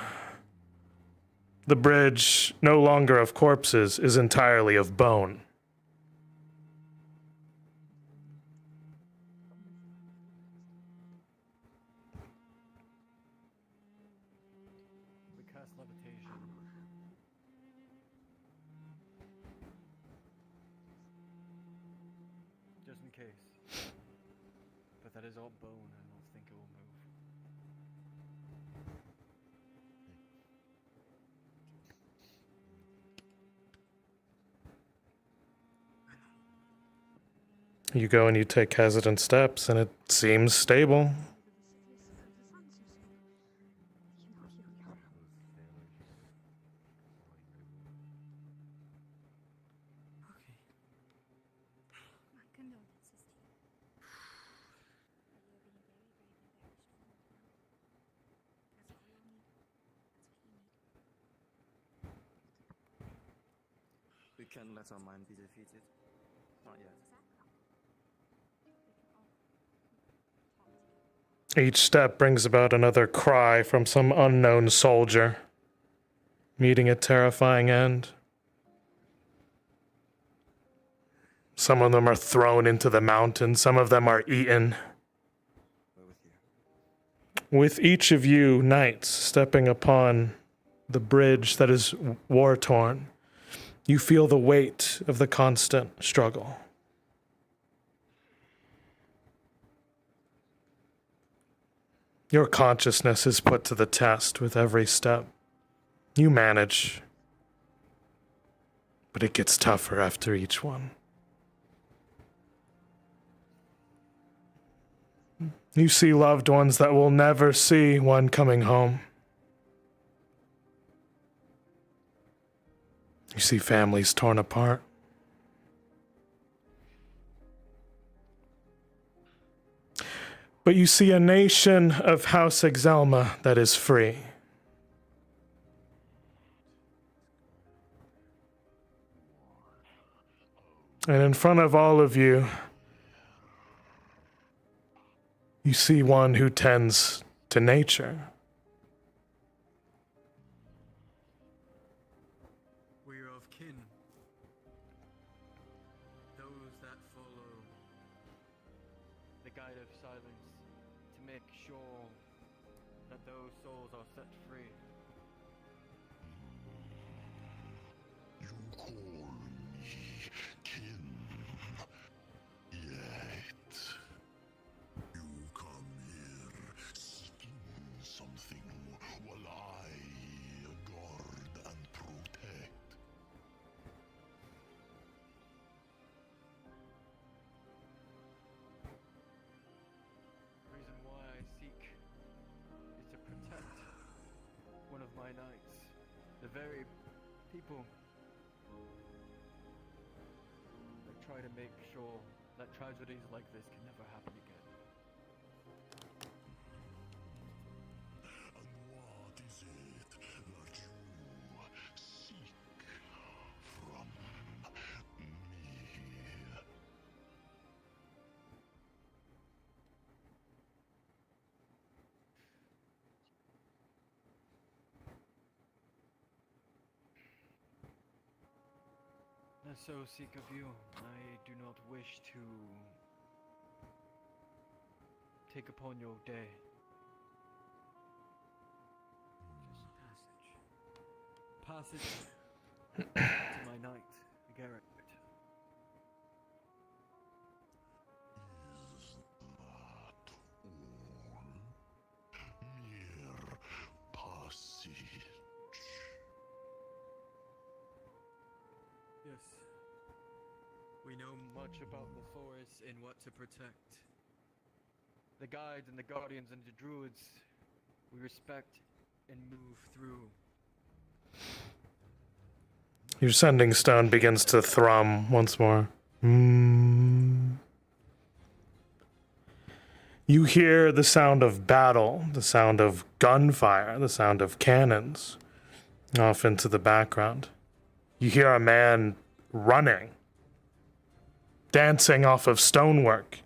The bridge, no longer of corpses, is entirely of bone. We cast levitation. Just in case. But that is all bone. I don't think it will move. You go and you take hesitant steps, and it seems stable. We can let our mind be defeated. Not yet. Each step brings about another cry from some unknown soldier, meeting a terrifying end. Some of them are thrown into the mountain, some of them are eaten. With each of you knights stepping upon the bridge that is war-torn, you feel the weight of the constant struggle. Your consciousness is put to the test with every step. You manage, but it gets tougher after each one. You see loved ones that will never see one coming home. You see families torn apart. But you see a nation of House Exelma that is free. And in front of all of you, you see one who tends to nature. We are of kin. Those that follow the guide of silence to make sure that those souls are set free. You call me kin, yet you come here seeking something while I guard and protect. The reason why I seek is to protect one of my knights, the very people that try to make sure that tragedies like this can never happen again. so seek of you. I do not wish to take upon your day. Just passage. Passage to my knight, Garrett. Mere passage. Yes. We know much about the forest and what to protect. The guides and the guardians and the druids we respect and move through. Your sending stone begins to thrum once more. You hear the sound of battle, the sound of gunfire, the sound of cannons off into the background. You hear a man running, dancing off of stonework.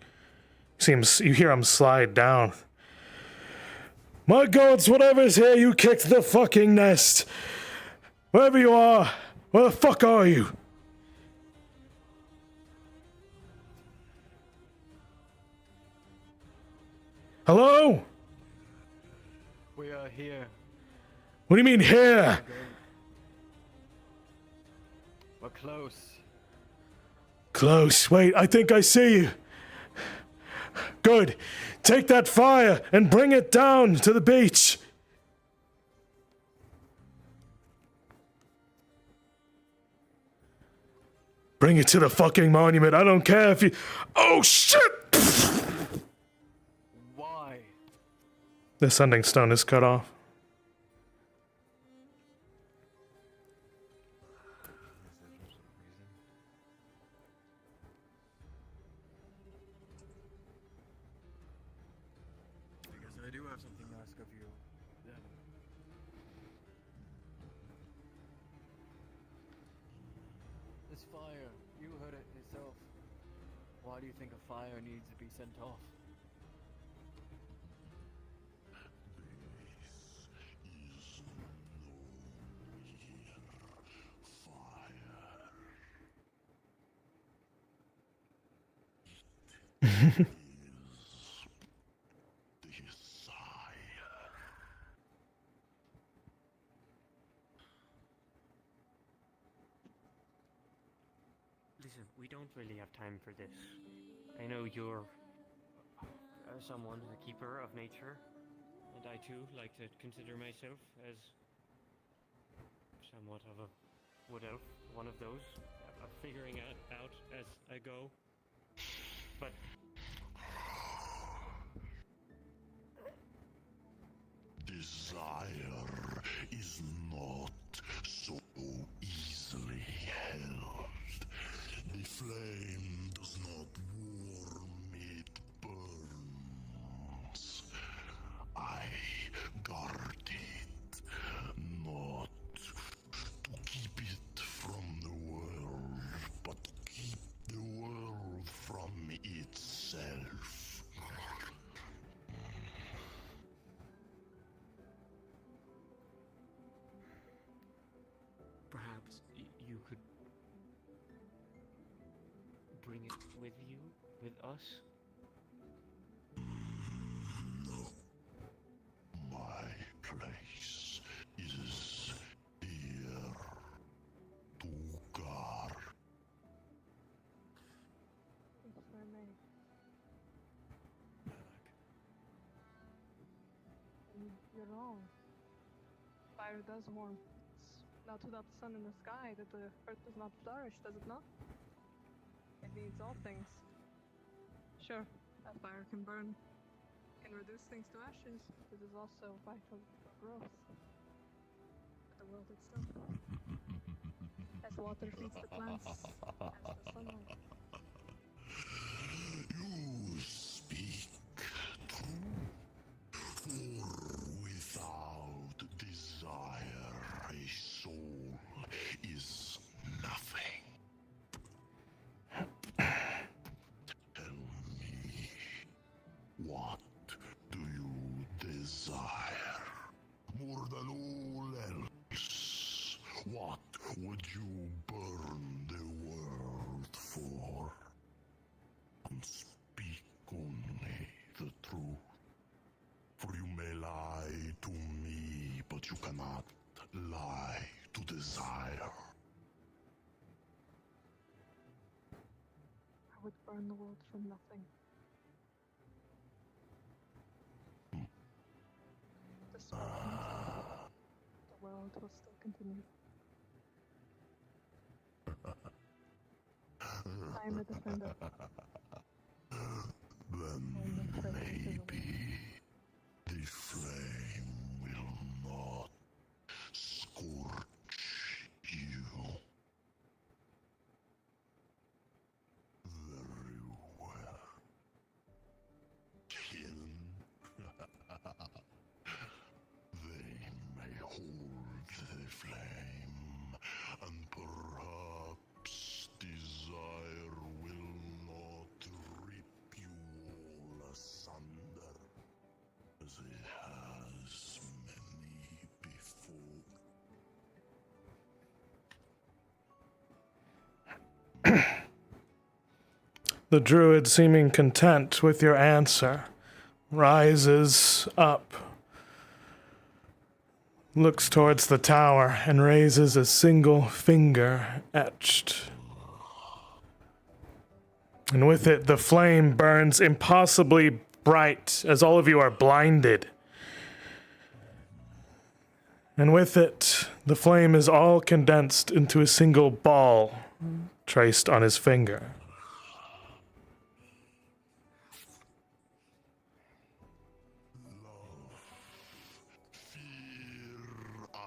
You hear him slide down. My gods, whatever's here, you kicked the fucking nest. Wherever you are, where the fuck are you? Hello? We are here. What do you mean here? We're close. Close. Wait, I think I see you. Good. Take that fire and bring it down to the beach. Bring it to the fucking monument. I don't care if you... Oh, shit! Why? The sending stone is cut off. Because I do have something to ask of you. Then. This fire, you heard it yourself. Why do you think a fire needs to be sent off? Listen, we don't really have time for this. I know you're someone, a keeper of nature, and I too like to consider myself as somewhat of a wood elf, one of those, of figuring it out as I go. But Desire is not so easily held. The flame does not warm, it burns. I guard it, not to keep it from the world, but to keep the world from itself. perhaps you could bring it with you, with us? No. My place is here to guard. If I may. You're wrong. Fire does warm. It's not without the sun in the sky that the earth does not flourish, does it not? It needs all things. Sure, that fire can burn, can reduce things to ashes. It is also vital for growth. For the world itself. As water feeds the plants, as the sunlight. You speak true. For without desire, a soul is nothing. Tell me, what do you desire? More than all else, what would you burn the world you cannot lie to desire. I would burn the world from nothing. Despite myself, the world will still continue. I am a defender. Then maybe the flame will not scorch you. Very well. Kin. They may hold the flame, and perhaps desire will not rip you all asunder, as it has many before. The druid, seeming content with your answer, rises up, looks towards the tower, and raises a single finger etched. And with it, the flame burns impossibly bright as all of you are blinded. And with it, the flame is all condensed into a single ball traced on his finger.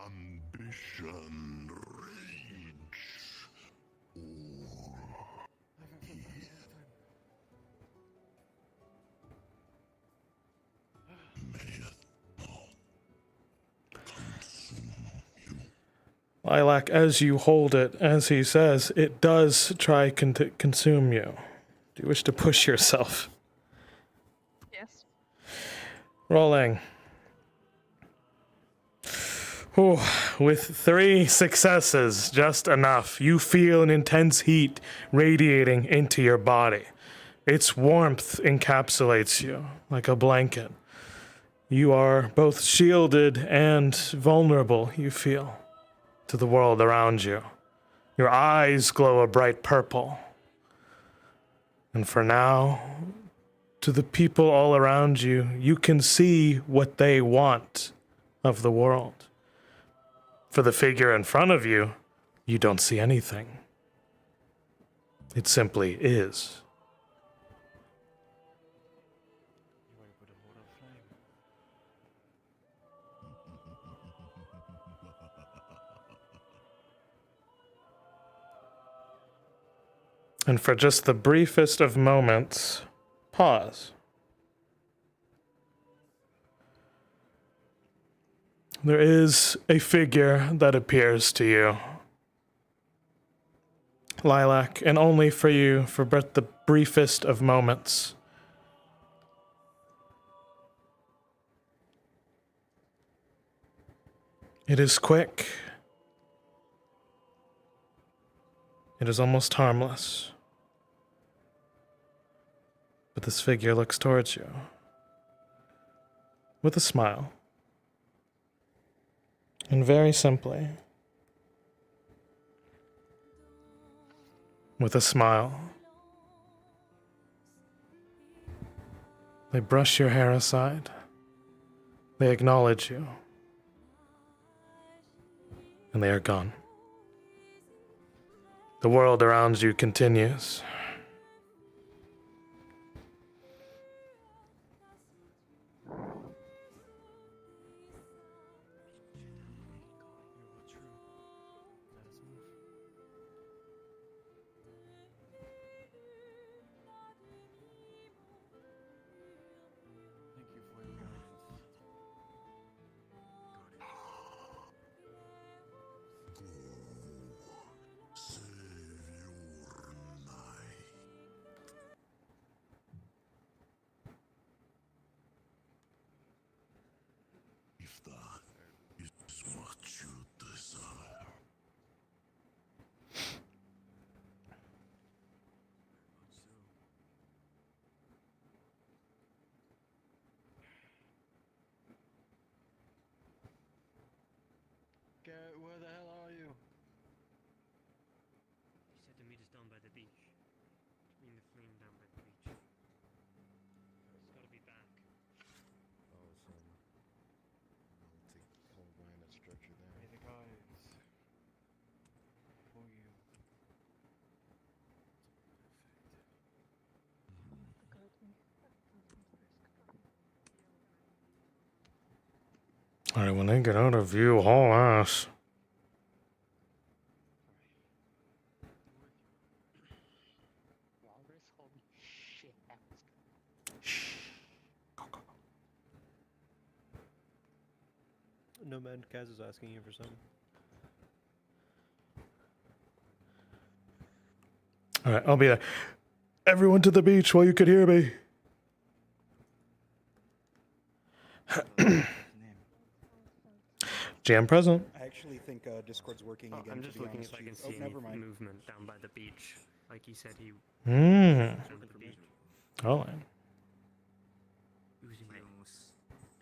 Ambition, rage, Lilac, as you hold it, as he says, it does try to consume you. Do you wish to push yourself? Yes. Rolling. Whew. With 3 successes, just enough, you feel an intense heat radiating into your body. Its warmth encapsulates you like a blanket. You are both shielded and vulnerable, you feel, to the world around you. Your eyes glow a bright purple. And for now, to the people all around you, you can see what they want of the world. For the figure in front of you, you don't see anything. It simply is. And for just the briefest of moments, pause. There is a figure that appears to you, Lilac, and only for you for but the briefest of moments. It is quick. It is almost harmless. But this figure looks towards you with a smile. And very simply, with a smile, they brush your hair aside. They acknowledge you. And they are gone. The world around you continues. the beach. I mean the flame down by the beach. It's gotta be back. Awesome. I'll take hold behind that structure there. May the gods for you. All right, when they get out of view, haul ass. Walrus? Holy shit, that was good. Nomad Kaz is asking you for something. All right, I'll be there. Everyone to the beach while you could hear me. Jam present. I actually think Discord's working again. I'm to just be looking honest if I with can you. see Oh, any never mind. movement down by the beach. Like he said he Mm. down by the beach. Oh. Using my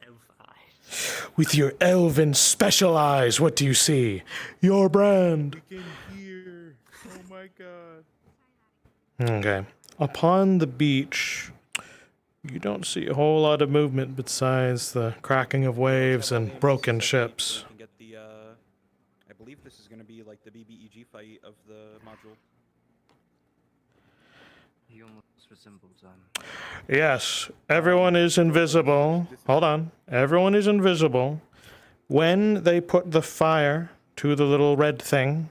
elf eyes. With your elven special eyes, what do you see? Your brand. We can hear. Oh my god. Okay. Upon the beach, you don't see a whole lot of movement besides the cracking of waves and broken ships. We can get the, I believe this is going to be like the BBEG fight of the module. He almost resembles Yes, everyone is invisible. Hold on. Everyone is invisible. When they put the fire to the little red thing,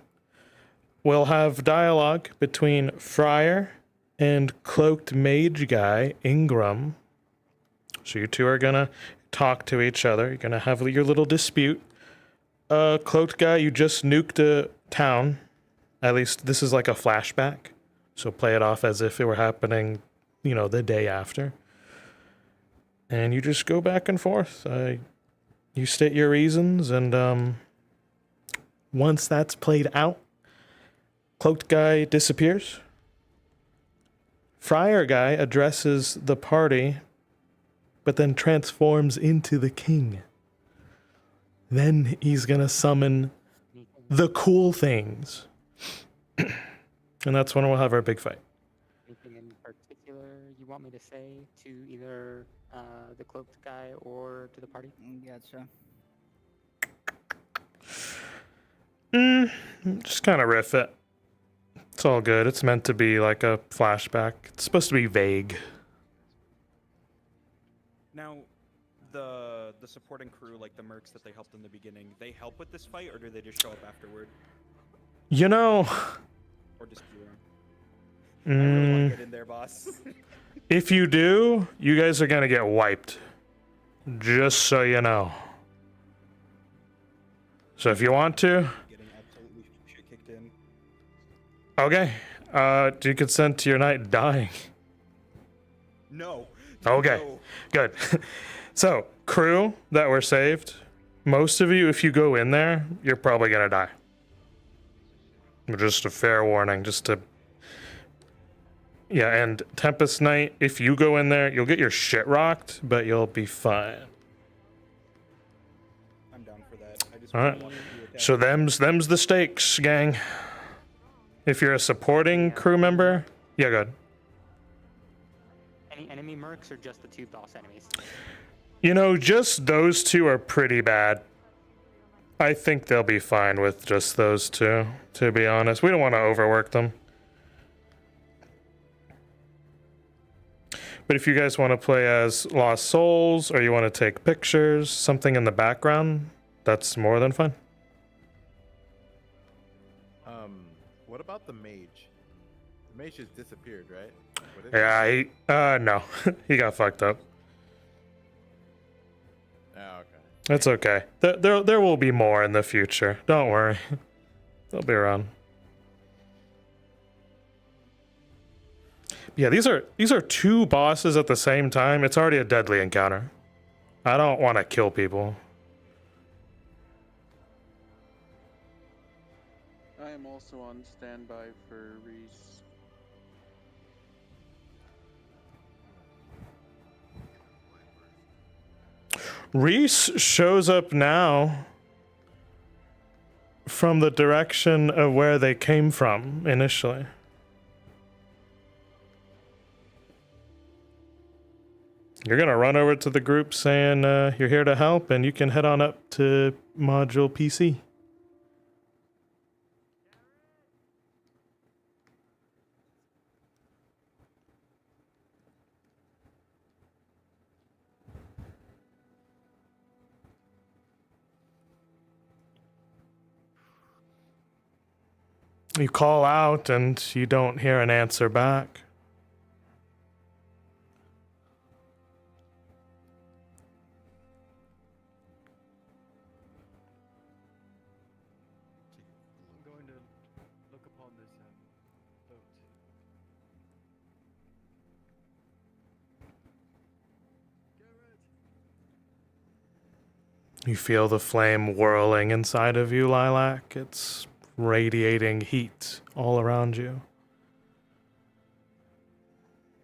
we'll have dialogue between Friar and cloaked mage guy, Ingram. So you two are gonna talk to each other. You're gonna have your little dispute. Cloaked guy, you just nuked a town. At least this is like a flashback. So play it off as if it were happening, you know, the day after. And you just go back and forth. You state your reasons, and once that's played out, cloaked guy disappears. Friar guy addresses the party, but then transforms into the king. Then he's gonna summon the cool things. And that's when we'll have our big fight. Anything in particular you want me to say to either the cloaked guy or to the party? Gotcha. Just kind of riff it. It's all good. It's meant to be like a flashback. It's supposed to be vague. Now, the supporting crew, like the mercs that they helped in the beginning, they help with this fight, or do they just show up afterward? You know, Or just be around? I really want mm, to get in there, boss. if you do, you guys are gonna get wiped. Just so you know. So if you want to, Getting absolutely shit kicked in. okay. Do you consent to your knight dying? No. Okay, No. good. So, crew that were saved, most of you, if you go in there, you're probably gonna die. Just a fair warning, just to... Yeah, and Tempest Knight, if you go in there, you'll get your shit rocked, but you'll be fine. I'm down for that. I just Alright. want to do attack. So them's the stakes, gang. If you're a supporting crew member, yeah, good. Any enemy mercs or just the two boss enemies? You know, just those two are pretty bad. I think they'll be fine with just those two, to be honest. We don't want to overwork them. But if you guys want to play as Lost Souls, or you want to take pictures, something in the background, that's more than fun. What about the mage? The mage just disappeared, right? What is Yeah, no. He got fucked up. Oh, okay. It's okay. There will be more in the future. Don't worry. They'll be around. Yeah, these are two bosses at the same time. It's already a deadly encounter. I don't want to kill people. I am also on standby for Reese. Reese shows up now from the direction of where they came from initially. You're gonna run over to the group saying you're here to help, and you can head on up to Module PC. You call out and you don't hear an answer back. I'm going to look upon this boat. You feel the flame whirling inside of you, Lilac. It's radiating heat all around you.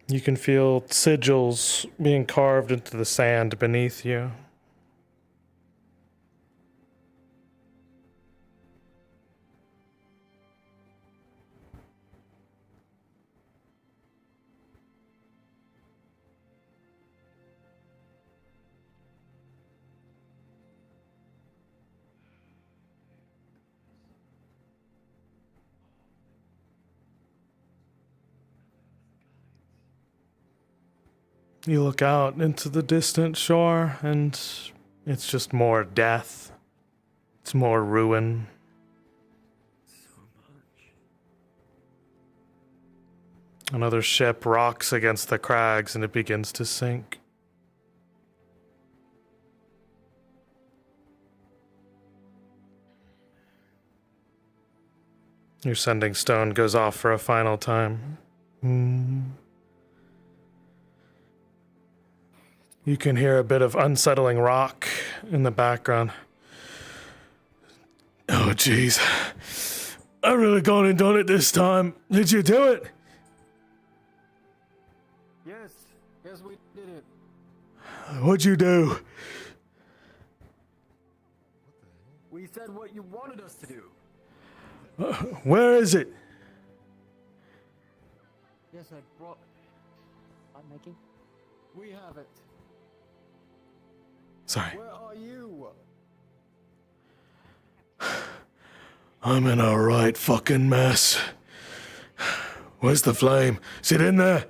You can feel sigils being carved into the sand beneath you. You look out into the distant shore, and it's just more death. It's more ruin. Another ship rocks against the crags, and it begins to sink. Your sending stone goes off for a final time. You can hear a bit of unsettling rock in the background. Oh, jeez. I really gone and done it this time. Did you do it? Yes, we did it. What'd you do? We said what you wanted us to do. Where is it? Yes, I brought. I'm making. We have it. Sorry. Where are you? I'm in a right fucking mess. Where's the flame? Is it in there?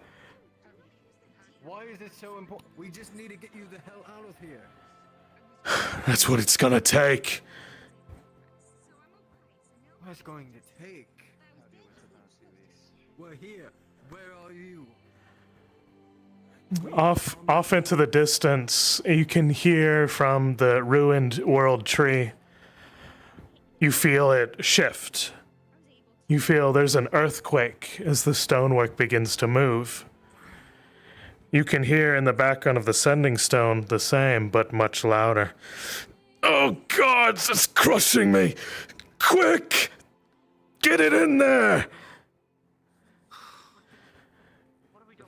Why is it so important? We just need to get you the hell out of here. That's what it's gonna take. What's going to take? We're here. Where are you? Off into the distance, you can hear from the ruined world tree. You feel it shift. You feel there's an earthquake as the stonework begins to move. You can hear in the background of the sending stone the same, but much louder. Oh God, it's crushing me! Quick! Get it in there!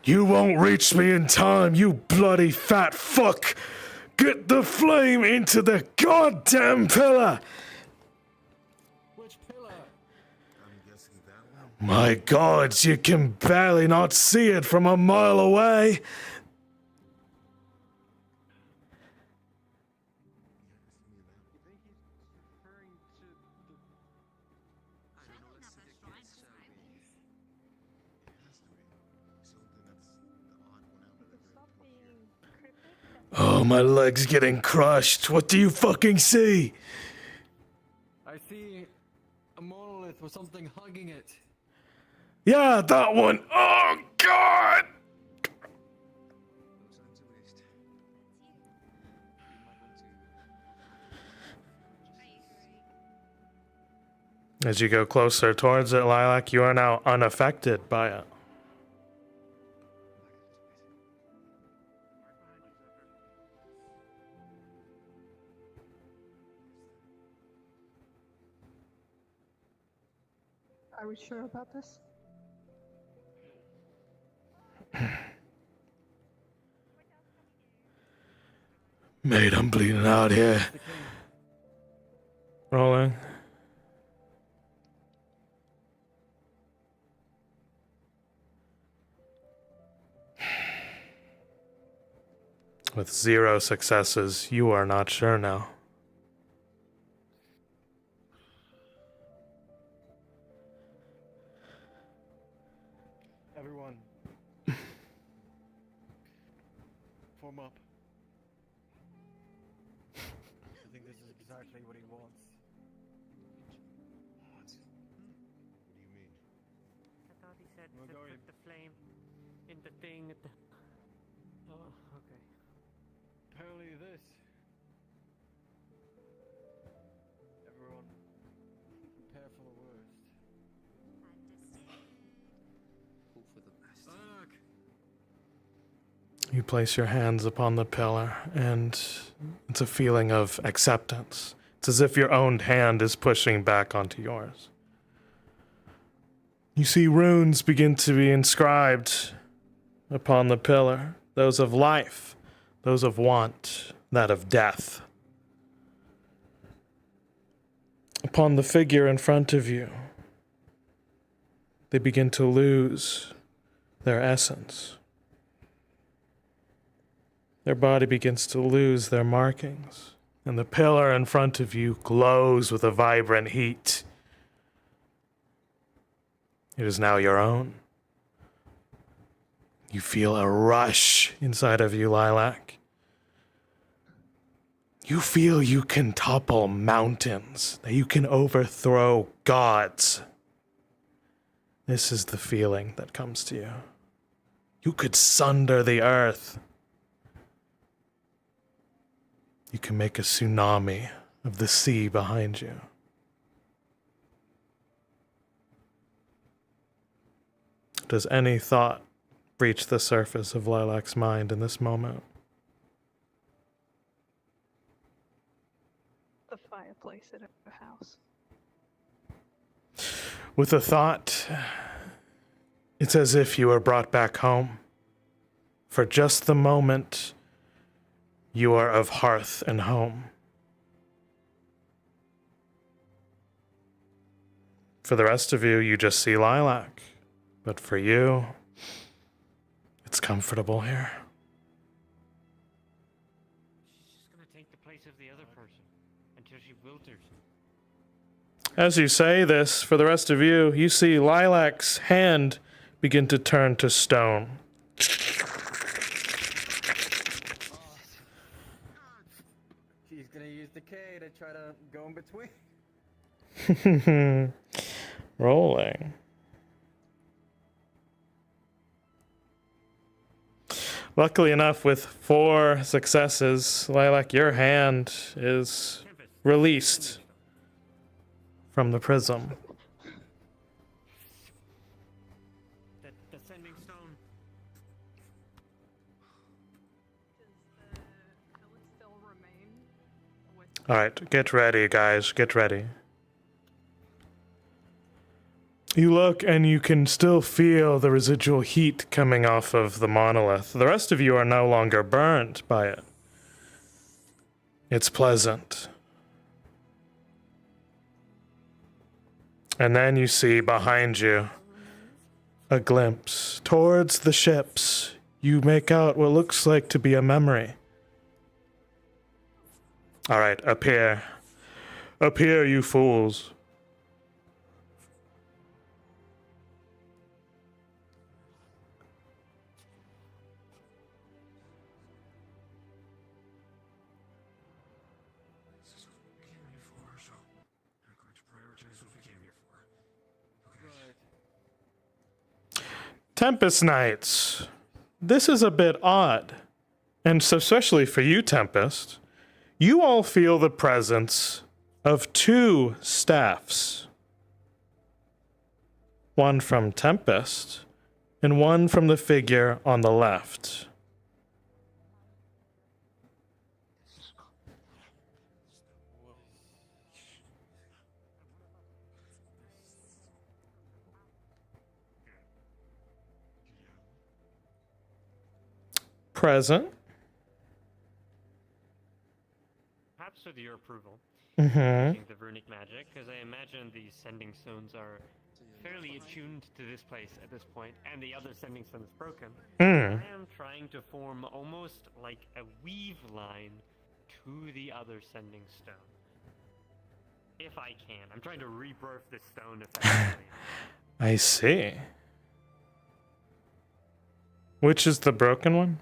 You won't reach me in time, you bloody fat fuck! Get the flame into the goddamn pillar! Which pillar? My God, you can barely not see it from a mile away! Oh, my leg's getting crushed. What do you fucking see? I see a monolith with something hugging it. Yeah, that one. Oh, God! As you go closer towards it, Lilac, you are now unaffected by it. Are we sure about this? Mate, I'm bleeding out here. Rolling. With 0 successes, you are not sure now. Everyone, form up. I think this is exactly what he wants. What? What do you mean? I thought he said We're to going- put the flame in the thing at the... Oh, okay. Apparently this. Everyone, prepare for the worst. Hope for the best. Fuck! You place your hands upon the pillar, and it's a feeling of acceptance. It's as if your own hand is pushing back onto yours. You see runes begin to be inscribed upon the pillar, those of life, those of want, that of death. Upon the figure in front of you, they begin to lose their essence. Their body begins to lose their markings, and the pillar in front of you glows with a vibrant heat. It is now your own. You feel a rush inside of you, Lilac. You feel you can topple mountains, that you can overthrow gods. This is the feeling that comes to you. You could sunder the earth. You can make a tsunami of the sea behind you. Does any thought breach the surface of Lilac's mind in this moment? The fireplace at her house. With a thought, it's as if you were brought back home. For just the moment, you are of hearth and home. For the rest of you, you just see Lilac. But for you, it's comfortable here. She's just gonna take the place of the other person until she wilters. As you say this, for the rest of you, you see Lilac's hand begin to turn to stone. She's gonna use decay to try to go in between. Rolling. Luckily enough, with 4 successes, Lilac, your hand is released from the prism. The sending stone. All right, get ready, guys. Get ready. You look and you can still feel the residual heat coming off of the monolith. The rest of you are no longer burned by it. It's pleasant. And then you see behind you a glimpse towards the ships. You make out what looks like to be a memory. All right, up here. Up here, you fools. Tempest Knights. This is a bit odd. And so especially for you, Tempest, you all feel the presence of 2 staffs. One from Tempest, and one from the figure on the left. Present. Perhaps with your approval. Mhm. Using the runic magic, because I imagine these sending stones are fairly attuned to this place at this point, and the other sending stone is broken. Mm. I am trying to form almost like a weave line to the other sending stone. If I can. I'm trying to rebirth this stone effectively. I see. Which is the broken one?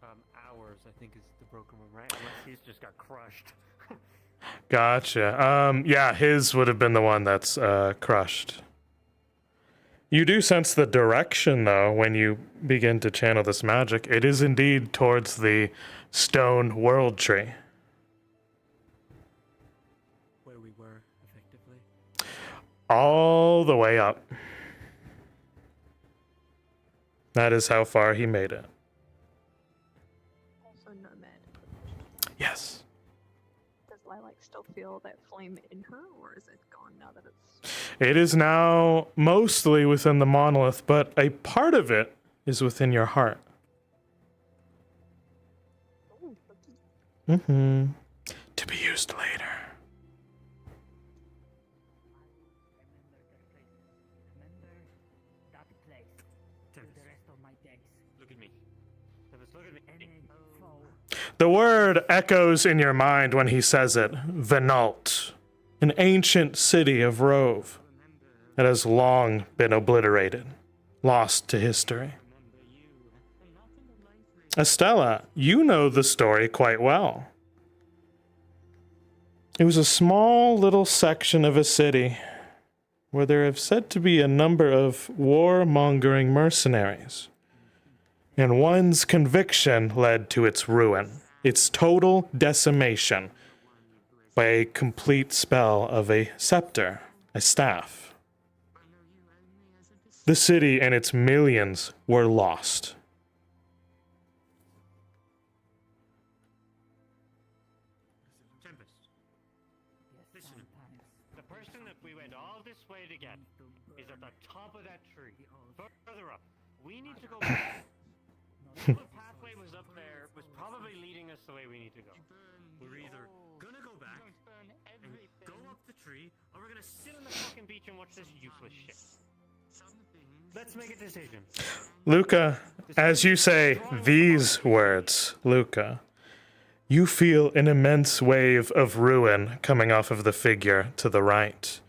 Ours, I think, is the broken one, right? Unless he's just got crushed. Gotcha. Yeah, his would have been the one that's crushed. You do sense the direction, though, when you begin to channel this magic. It is indeed towards the stone world tree. Where we were, effectively. All the way up. That is how far he made it. Also, Nomad. Yes. Does Lilac still feel that flame in her, or is it gone now that it's... It is now mostly within the monolith, but a part of it is within your heart. Mm-hmm. To be used later. Look at me. Look at me. The word echoes in your mind when he says it. Venalt, an ancient city of Rove that has long been obliterated, lost to history. Estella, you know the story quite well. It was a small little section of a city where there have said to be a number of war-mongering mercenaries. And one's conviction led to its ruin, its total decimation by a complete spell of a scepter, a staff. The city and its millions were lost. Tempest. Listen, the person that we went all this way to get is at the top of that tree. Further up. We need to go back. The pathway was up there, was probably leading us the way we need to go. We're either gonna go back and go up the tree, or we're gonna Sit on the fucking beach and watch this useless shit. Let's make a decision. Luca, as you say these words, Luca, you feel an immense wave of ruin coming off of the figure to the right.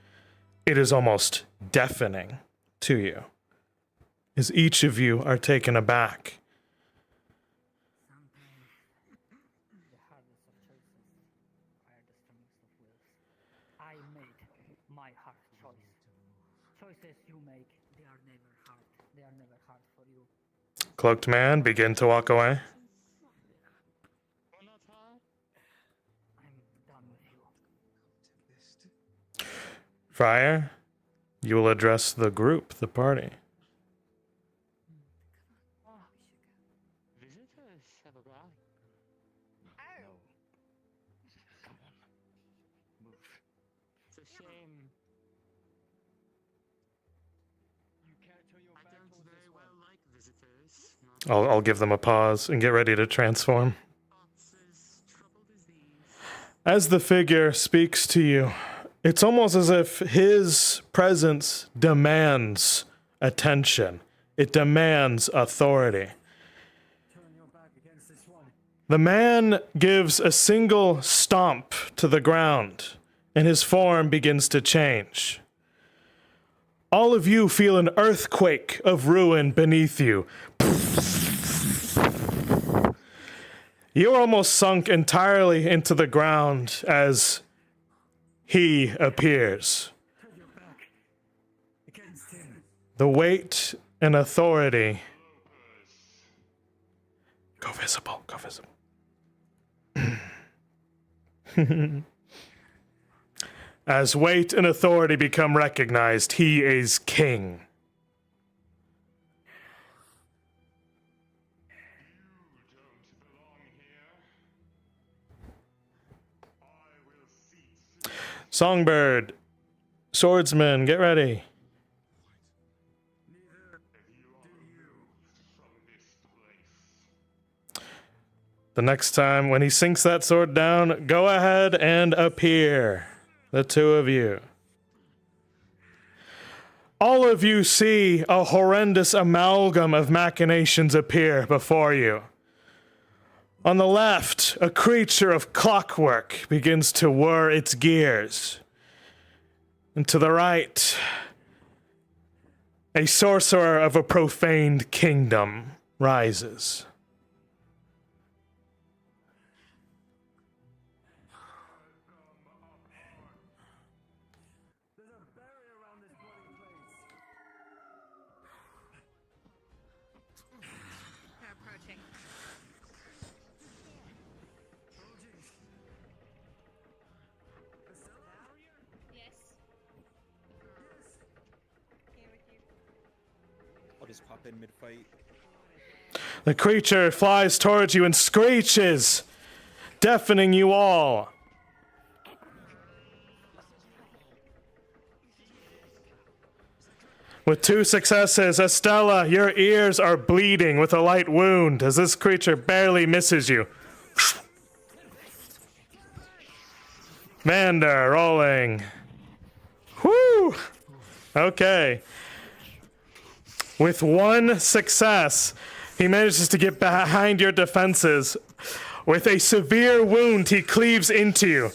It is almost deafening to you, as each of you are taken aback. I made my hard choice. Choices you make, they are never hard. They are never hard for you. Cloaked man, begin to walk away. I'm done with you. Friar, you will address the group, the party. Visitors have arrived. Come on. Move. It's a shame. You can't turn your back towards this one. Like visitors. I'll give them a pause and get ready to transform. As the figure speaks to you, it's almost as if his presence demands attention. It demands authority. The man gives a single stomp to the ground, and his form begins to change. All of you feel an earthquake of ruin beneath you. You are almost sunk entirely into the ground as he appears. The weight and authority. Go visible, go visible. As weight and authority become recognized, he is king. Songbird, swordsman, get ready. The next time when he sinks that sword down, go ahead and appear. The two of you. all of you see a horrendous amalgam of machinations appear before you. On the left, a creature of clockwork begins to whir its gears. And to the right, a sorcerer of a profaned kingdom rises. They're approaching. Yes. Here with you. I'll just pop in mid-fight. The creature flies towards you and screeches, deafening you all. With 2 successes, Estella, your ears are bleeding with a light wound as this creature barely misses you. Vander, rolling. Whoo! Okay. With 1 success, he manages to get behind your defenses. With a severe wound, he cleaves into you.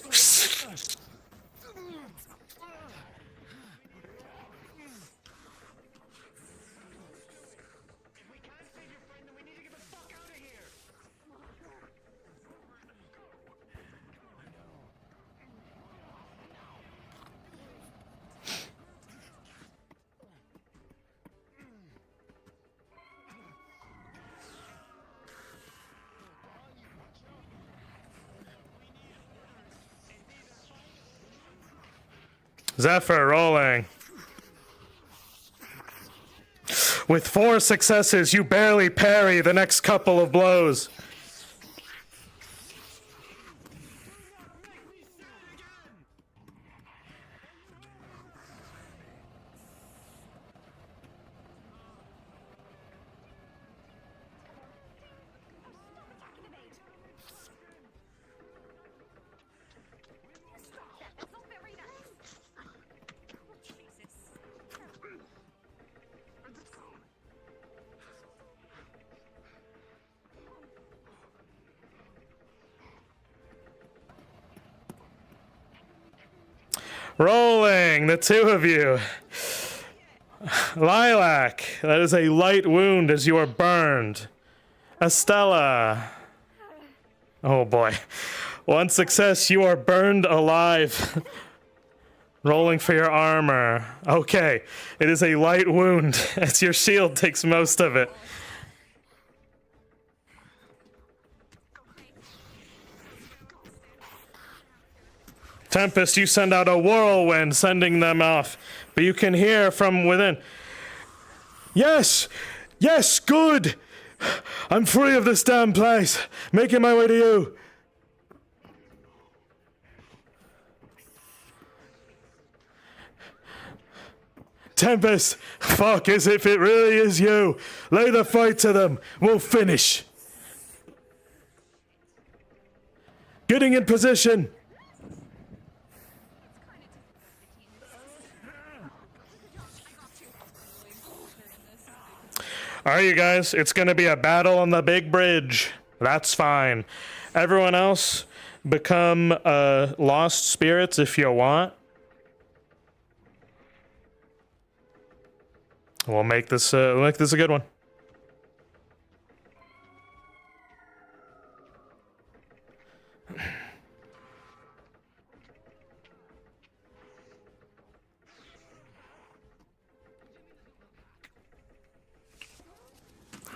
Zephyr, rolling. With 4 successes, you barely parry the next couple of blows. Rolling, the 2 of you. Lilac, that is a light wound as you are burned. Estella. Oh boy. 1 success, you are burned alive. Rolling for your armor. Okay, it is a light wound as your shield takes most of it. Tempest, you send out a whirlwind, sending them off. But you can hear from within. Yes! Yes, good! I'm free of this damn place. Making my way to you. Tempest, fuck as if it really is you. Lay the fight to them. We'll finish. Getting in position. All right, you guys, it's going to be a battle on the big bridge. That's fine. Everyone else, become lost spirits if you want. We'll make this a good one.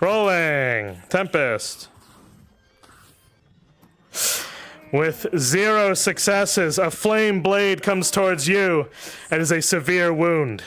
Rolling. Tempest. With 0 successes, a flame blade comes towards you. It is a severe wound.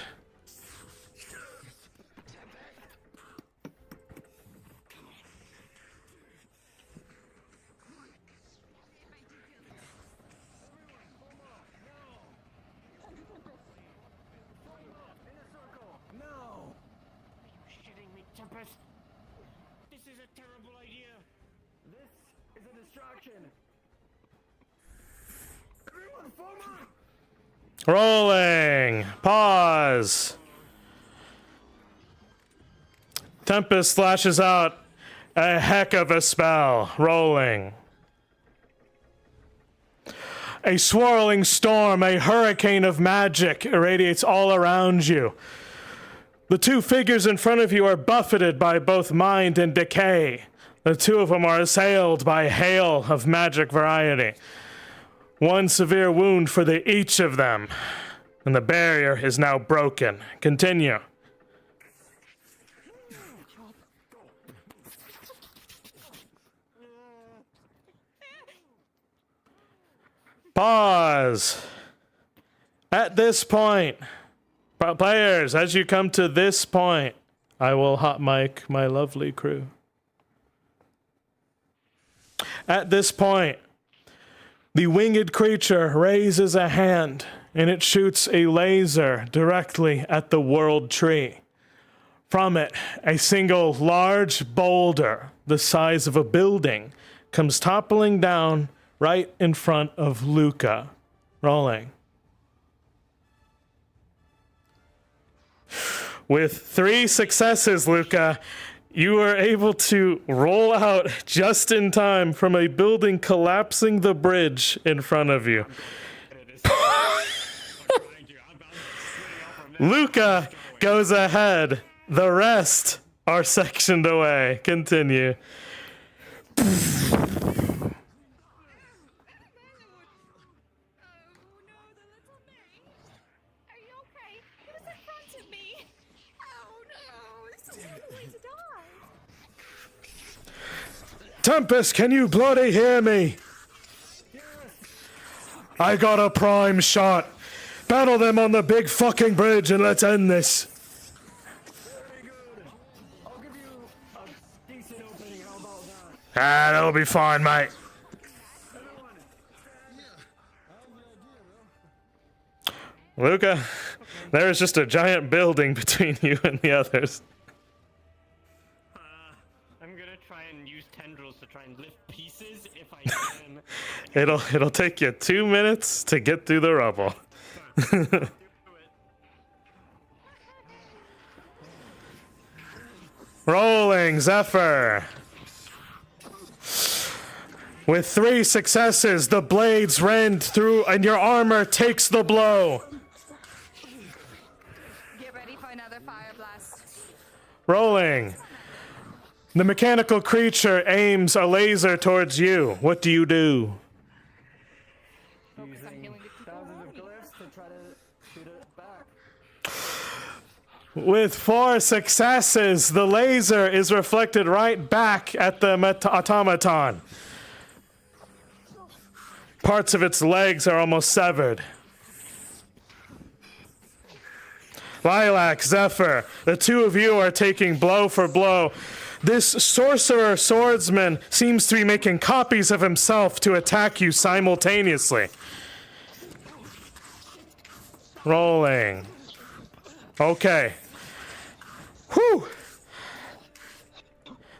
Rolling. Pause. Tempest flashes out a heck of a spell. Rolling. A swirling storm, a hurricane of magic irradiates all around you. The two figures in front of you are buffeted by both mind and decay. The two of them are assailed by hail of magic variety. One severe wound for each of them. And the barrier is now broken. Continue. Pause. At this point, players, as you come to this point, I will hot mic my lovely crew. At this point, the winged creature raises a hand and it shoots a laser directly at the world tree. From it, a single large boulder the size of a building comes toppling down right in front of Luca. Rolling. With 3 successes, Luca, you are able to roll out just in time from a building collapsing the bridge in front of you. Luca goes ahead. The rest are sectioned away. Continue. Tempest, can you bloody hear me? I got a prime shot. Battle them on the big fucking bridge and let's end this. That'll be fine, mate. Luca, there is just a giant building between you and the others. I'm gonna try and use tendrils to try and lift pieces if I can. It'll take you 2 minutes to get through the rubble. Rolling, Zephyr. With 3 successes, the blades rend through and your armor takes the blow. Get ready for another fire blast. Rolling. The mechanical creature aims a laser towards you. What do you do? With 4 successes, the laser is reflected right back at the automaton. Parts of its legs are almost severed. Lilac, Zephyr, the two of you are taking blow for blow. This sorcerer swordsman seems to be making copies of himself to attack you simultaneously. Rolling. Okay. Whew.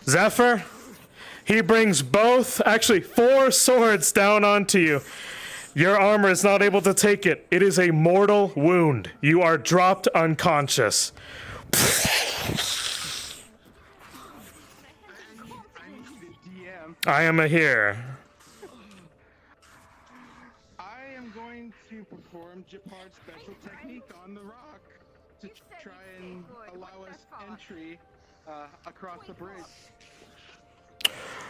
Zephyr, he brings actually 4 swords down onto you. Your armor is not able to take it. It is a mortal wound. You are dropped unconscious. I am here. I am going to perform Japard's special technique on the rock to try and allow us entry across the bridge.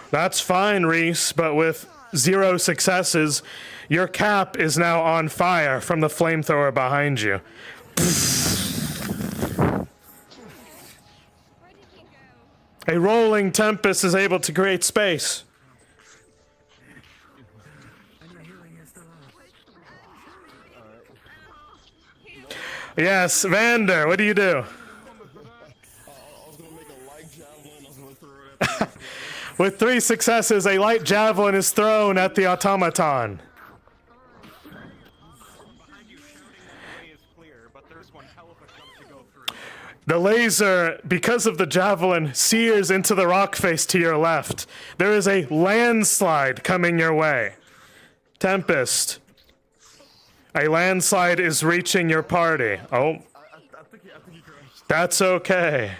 That's fine, Reese, but with 0 successes, your cap is now on fire from the flamethrower behind you. A rolling tempest is able to create space. Yes, Vander, what do you do? With 3 successes, a light javelin is thrown at the automaton. The laser, because of the javelin, sears into the rock face to your left. There is a landslide coming your way. Tempest. A landslide is reaching your party. Oh. That's okay.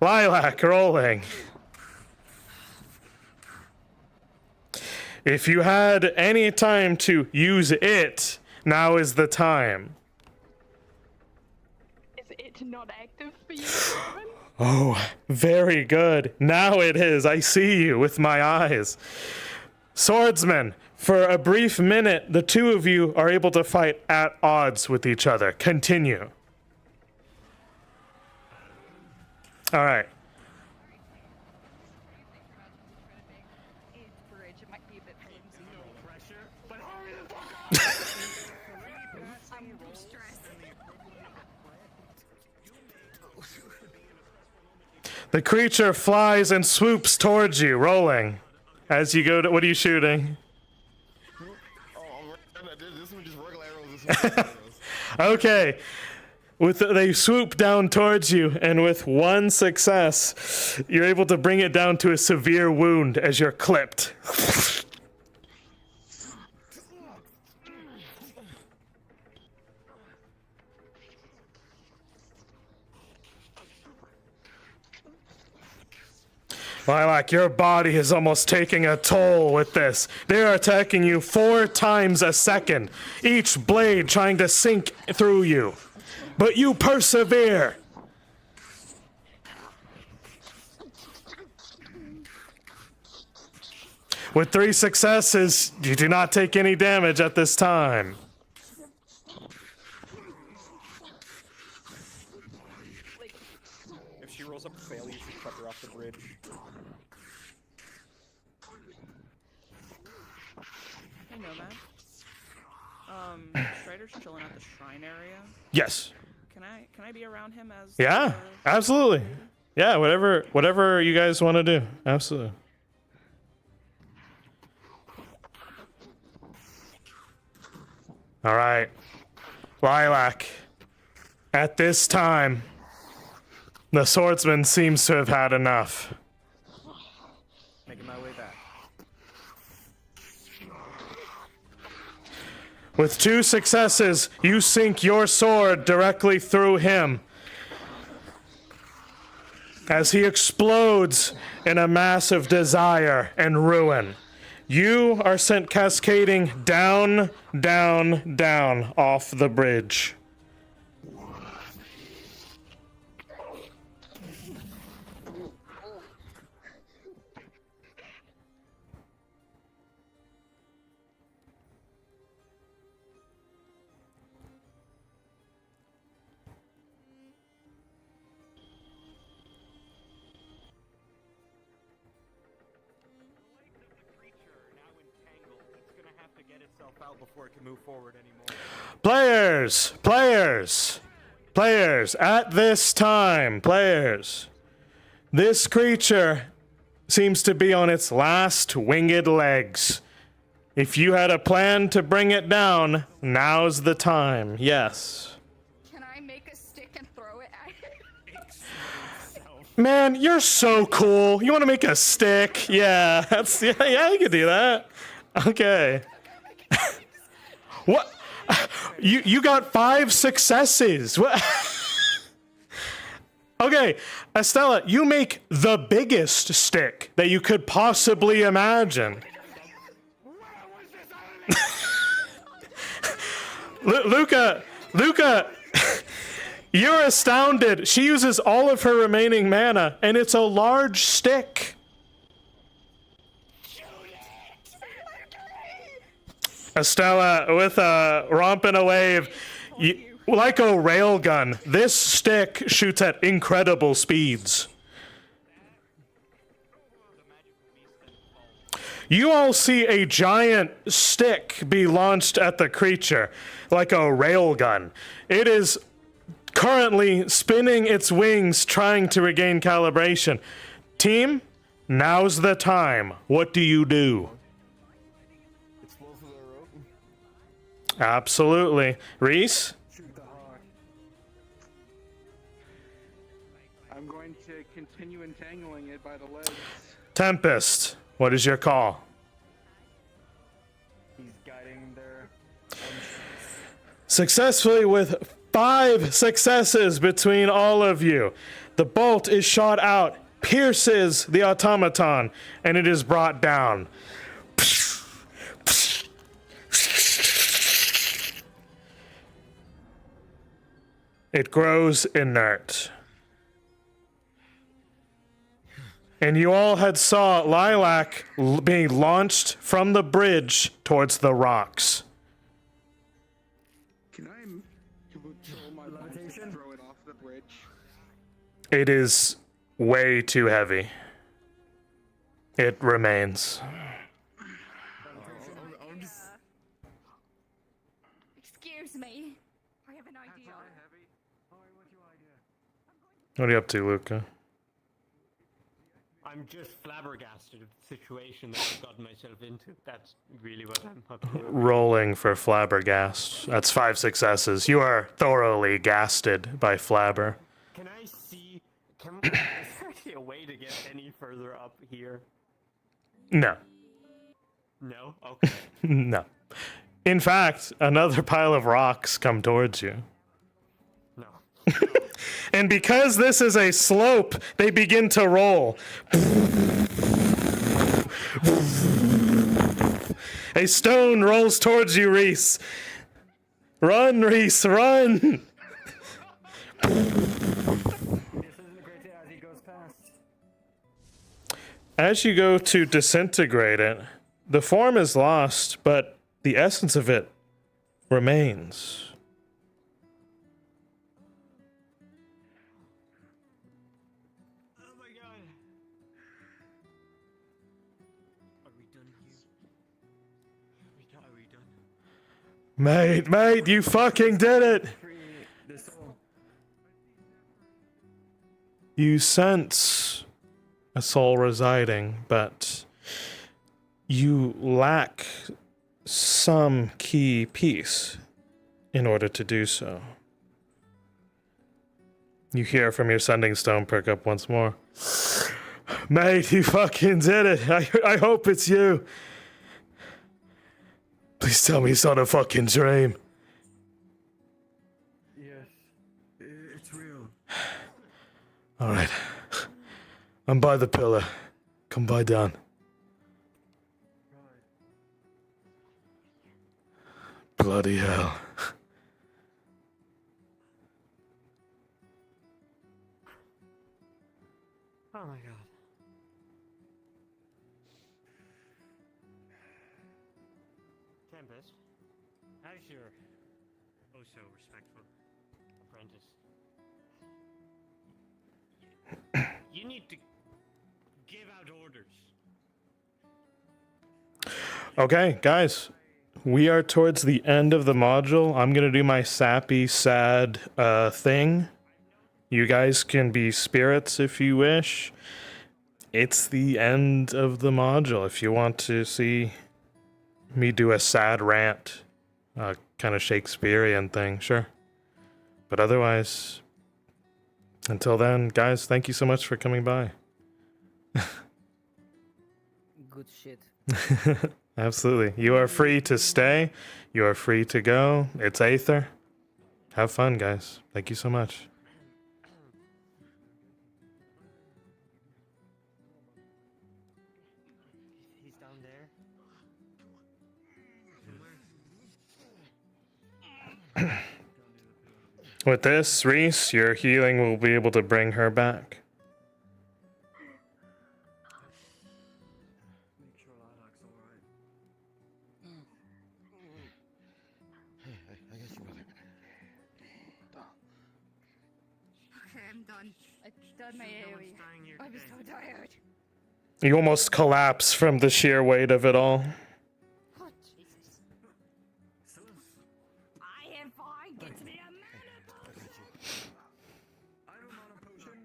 Lilac, rolling. If you had any time to use it, now is the time. Is it not active for you, Robin? Oh, very good. Now it is. I see you with my eyes. Swordsman, for a brief minute, the two of you are able to fight at odds with each other. Continue. All right. Bridge, it might be a bit flimsy. No pressure, but hurry the fuck I'm stressed. The creature flies and swoops towards you, rolling. As you go to, what are you shooting? This one just regular arrows. This one arrows. Okay. They swoop down towards you, and with one success, you're able to bring it down to a severe wound as you're clipped. Lilac, your body is almost taking a toll with this. They are attacking you 4 times a second, each blade trying to sink through you. But you persevere. With 3 successes, you do not take any damage at this time. If she rolls up a fail, you should cut her off the bridge. Hey, Nomad. Strider's chilling at the shrine area. Yes. Can I be around him as? Yeah, absolutely. Yeah, whatever you guys want to do. Absolutely. All right. Lilac. At this time, the swordsman seems to have had enough. Making my way back. With 2 successes, you sink your sword directly through him as he explodes in a mass of desire and ruin. You are sent cascading down, down, down off the bridge. Out before it can move forward anymore. Players, at this time, this creature seems to be on its last winged legs. If you had a plan to bring it down, now's the time. Yes. Can I make a stick and throw it at it? Man, you're so cool. You want to make a stick? Yeah, yeah, you can do that. Okay. What? You got 5 successes. What? Okay, Estella, you make the biggest stick that you could possibly imagine. Luca, you're astounded. She uses all of her remaining mana, and it's a large stick. Estella, with a romp and a wave, like a railgun, this stick shoots at incredible speeds. You all see a giant stick be launched at the creature, like a railgun. It is currently spinning its wings, trying to regain calibration. Team, now's the time. What do you do? Absolutely. Reese? Shoot the heart. I'm going to continue entangling it by the legs. Tempest, what is your call? He's guiding their. Successfully with 5 successes between all of you. The bolt is shot out, pierces the automaton, and it is brought down. It grows inert. And you all had saw Lilac being launched from the bridge towards the rocks. Can I control my levitation? Throw it off the bridge. It is way too heavy. It remains. Excuse me. I have an idea. What are you up to, Luca? I'm just flabbergasted at the situation that I've gotten myself into. That's really what I'm up to. Rolling for flabbergast. That's 5 successes. You are thoroughly gasted by flabber. Can I see? Is there actually a way to get any further up here? No. No? Okay. No. In fact, another pile of rocks come towards you. No. And because this is a slope, they begin to roll. A stone rolls towards you, Reese. Run, Reese, run! As you go to disintegrate it, the form is lost, but the essence of it remains. Oh my god. Are we done here? Are we done? Mate, you fucking did it! You sense a soul residing, but you lack some key piece in order to do so. You hear from your sending stone perk up once more. Mate, you fucking did it. I hope it's you. Please tell me it's not a fucking dream. Yes, it's real. Alright. I'm by the pillar. Come by down. Bloody hell. Oh my god. Tempest, how's your oh so respectful apprentice? You need to give out orders. Okay, guys. We are towards the end of the module. I'm gonna do my sappy, sad thing. You guys can be spirits if you wish. It's the end of the module. If you want to see me do a sad rant, kind of Shakespearean thing, sure. But otherwise, until then, guys, thank you so much for coming by. Good shit. Absolutely. You are free to stay. You are free to go. It's Aether. Have fun, guys. Thank you so much. He's down there. With this, Reese, your healing will be able to bring her back. Make sure Lilac's alright. I guess you brother. Okay, I'm done. I've done my AoE. I'm so tired. You almost collapse from the sheer weight of it all. Oh, Jesus. I am fine. Get me a mana potion. I have a mana potion.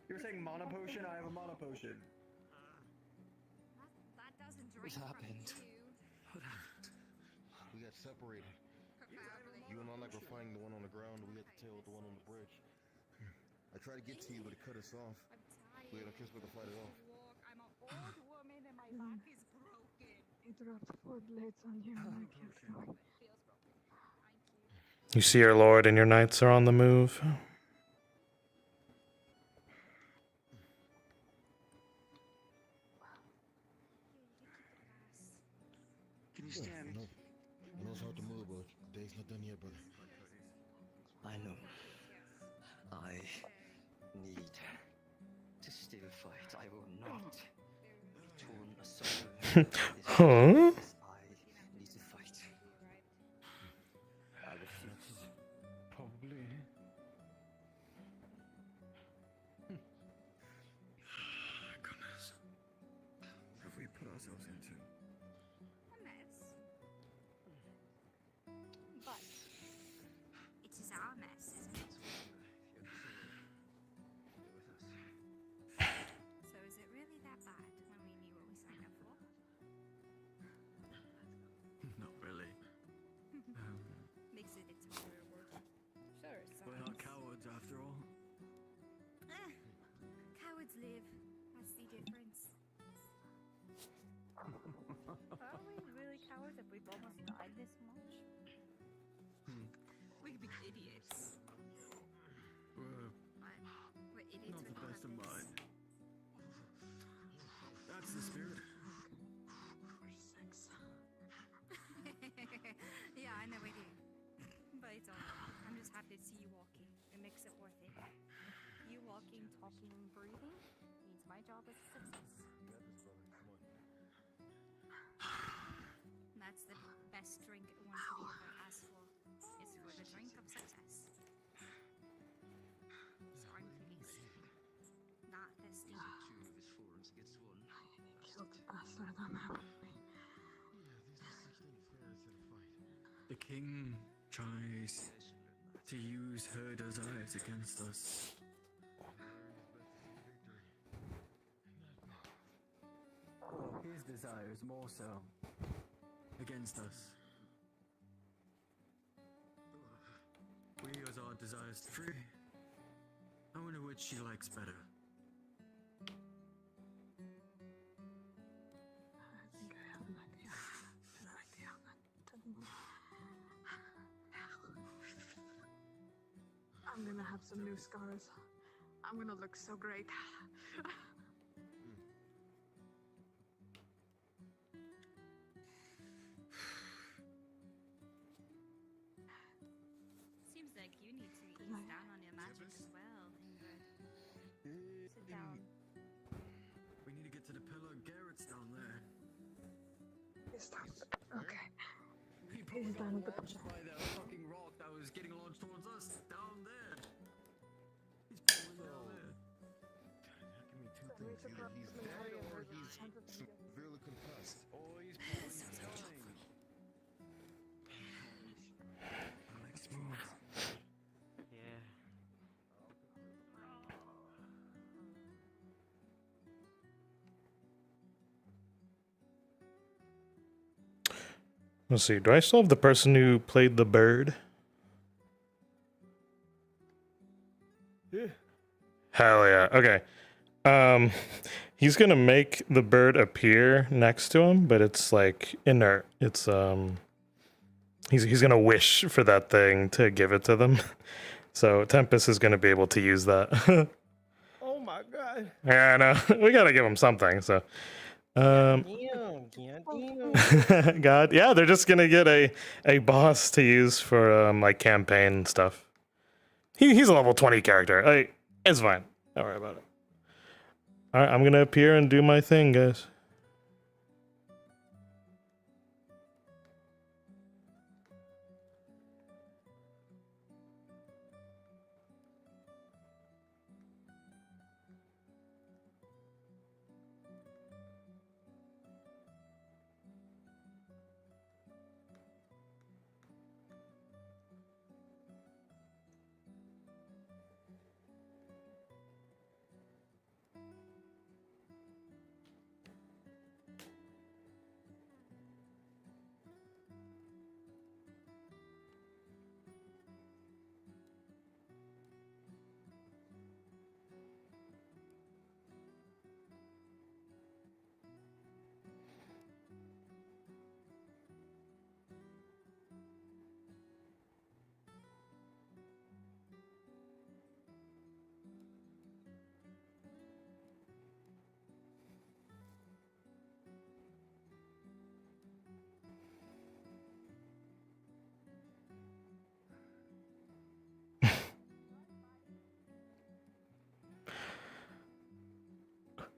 You're saying mana potion? I have a mana potion. That doesn't drink What happened? We got separated. You and Lilac were fighting the one on the ground. We had to tail the one on the bridge. I tried to get to you, but it cut us off. We had a kiss with the fight it off. I'm an old woman and my back is broken. He dropped 4 blades on you and I kept going. Feels broken. Thank you. You see your lord and your knights are on the move. Can you stand? No. I know it's hard to move, but the day's not done yet, brother. I know. I need to still fight. I will not be torn asunder. Huh? I need to fight. I refuse. Probably. Goodness. Have we put ourselves into? A mess. But it is our mess, isn't it? So is it really that bad when we knew what we signed up for? Not really. Makes it intolerable. Sure, We're not cowards after all. Cowards live. That's the difference. Are we really cowards if we've almost died this much? We're big idiots. We're idiots Not the with best of purpose. mind. That's the spirit. Yeah, I know we do. But it's alright. I'm just happy to see you walking. It makes it worth it. You walking, talking, breathing means my job is a success. That's the best drink one could ever ask for, is for the drink of success. So I'm pleased. Not thirsty. Killed faster than that. The king tries to use her desires against us. Or his desires more so against us. We use our desires to free. I wonder which she likes better. I think I have an idea. I'm gonna have some new scars. I'm gonna look so great. Seems like you need to ease down on your magic as well, Ingrid. Sit down. We need to get to the pillar. Garrett's down there. He's down. Okay. He's down at the launched by that fucking rock that was getting launched towards us. Down there. He's pulling down there. How can be two things? Either he's dead or he's severely concussed. Oh, he's pulling down. Next move. Yeah. Let's see. Do I still have the person who played the bird? Yeah. Hell yeah. Okay. He's gonna make the bird appear next to him, but it's like inert. It's he's gonna wish for that thing to give it to them. So Tempest is gonna be able to use that. Oh my god. Yeah, I know. We gotta give him something. So, Damn. God, yeah, they're just gonna get a boss to use for like campaign stuff. He's a level 20 character. Like, it's fine. Don't worry about it. All right, I'm gonna appear and do my thing, guys.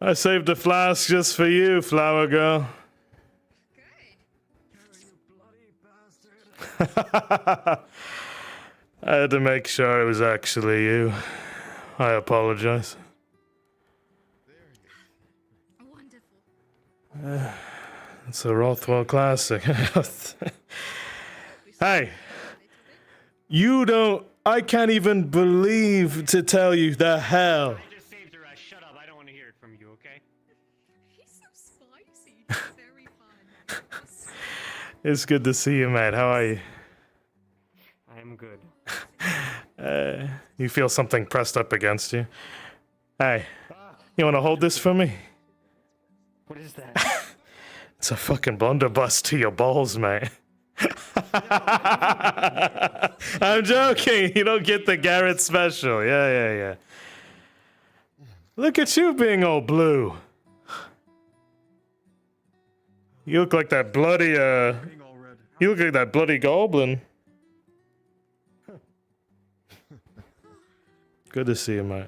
I saved a flask just for you, flower girl. I had to make sure it was actually you. I apologize. It's a Rothwell classic. Hey, you don't. I can't even believe to tell you the hell. I just saved her. Shut up. I don't want to hear it from you, okay? He's so spicy. He's very fun. It's good to see you, mate. How are you? I am good. You feel something pressed up against you? Hey, you want to hold this for me? What is that? It's a fucking blunderbuss to your balls, mate. I'm joking. You don't get the Garrett special. Yeah. Look at you being all blue. You look like that bloody, You look like that bloody goblin. Good to see you, mate.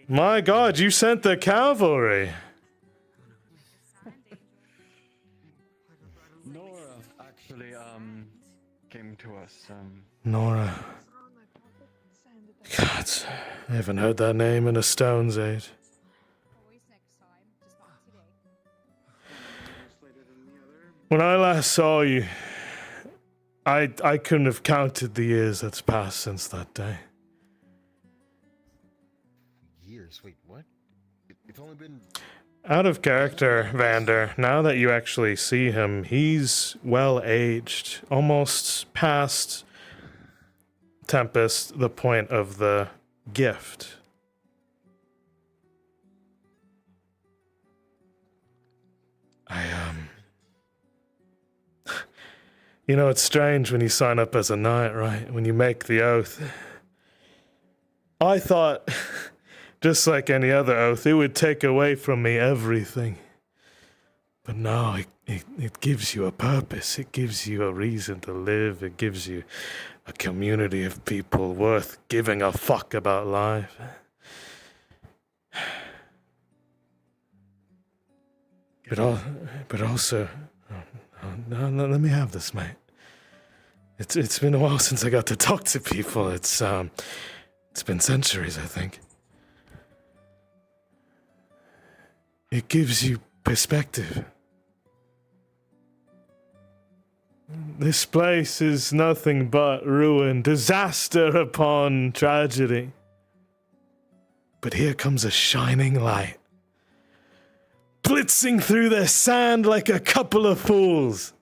My God, you sent the cavalry. Nora actually came to us. Nora. God, I haven't heard that name in a stone's age. When I last saw you, I couldn't have counted the years that's passed since that day. Years? Wait, what? It's only been... Out of character, Vander, now that you actually see him, he's well-aged, almost past Tempest, the point of the gift. You know, it's strange when you sign up as a knight, right? When you make the oath. I thought, just like any other oath, it would take away from me everything. But no, it gives you a purpose. It gives you a reason to live. It gives you a community of people worth giving a fuck about life. But also... No, let me have this, mate. It's been a while since I got to talk to people. It's been centuries, I think. It gives you perspective. This place is nothing but ruin, disaster upon tragedy. But here comes a shining light, blitzing through the sand like a couple of fools.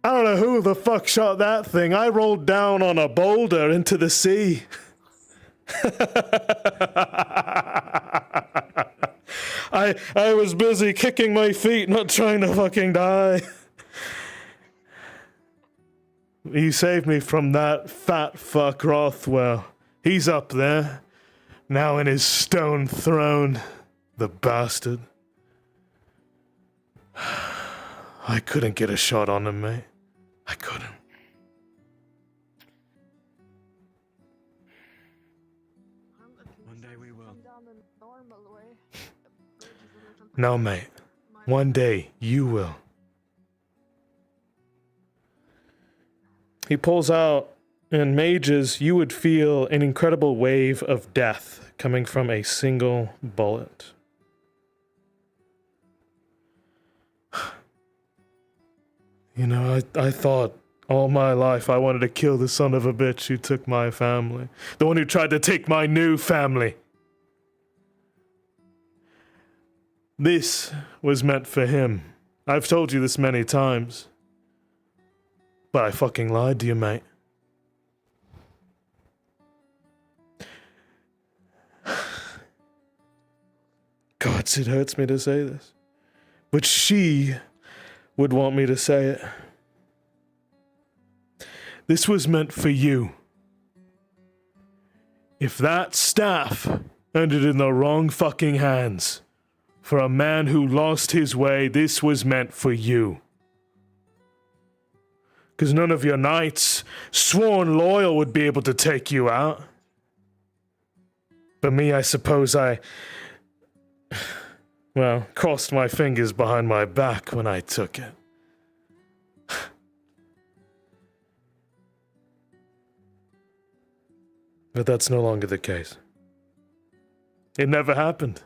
I don't know who the fuck shot that thing. I rolled down on a boulder into the sea. I was busy kicking my feet, not trying to fucking die. You saved me from that fat fuck Rothwell. He's up there. Now in his stone throne, the bastard. I couldn't get a shot on him, mate. I couldn't. One day we will. No, mate. One day, you will. He pulls out, and mages, you would feel an incredible wave of death coming from a single bullet. You know, I thought all my life I wanted to kill the son of a bitch who took my family. The one who tried to take my new family. This was meant for him. I've told you this many times. But I fucking lied to you, mate. God, it hurts me to say this. But she would want me to say it. This was meant for you. If that staff ended in the wrong fucking hands, for a man who lost his way, this was meant for you. Because none of your knights, sworn loyal, would be able to take you out. But me, I suppose well, crossed my fingers behind my back when I took it. But that's no longer the case. It never happened.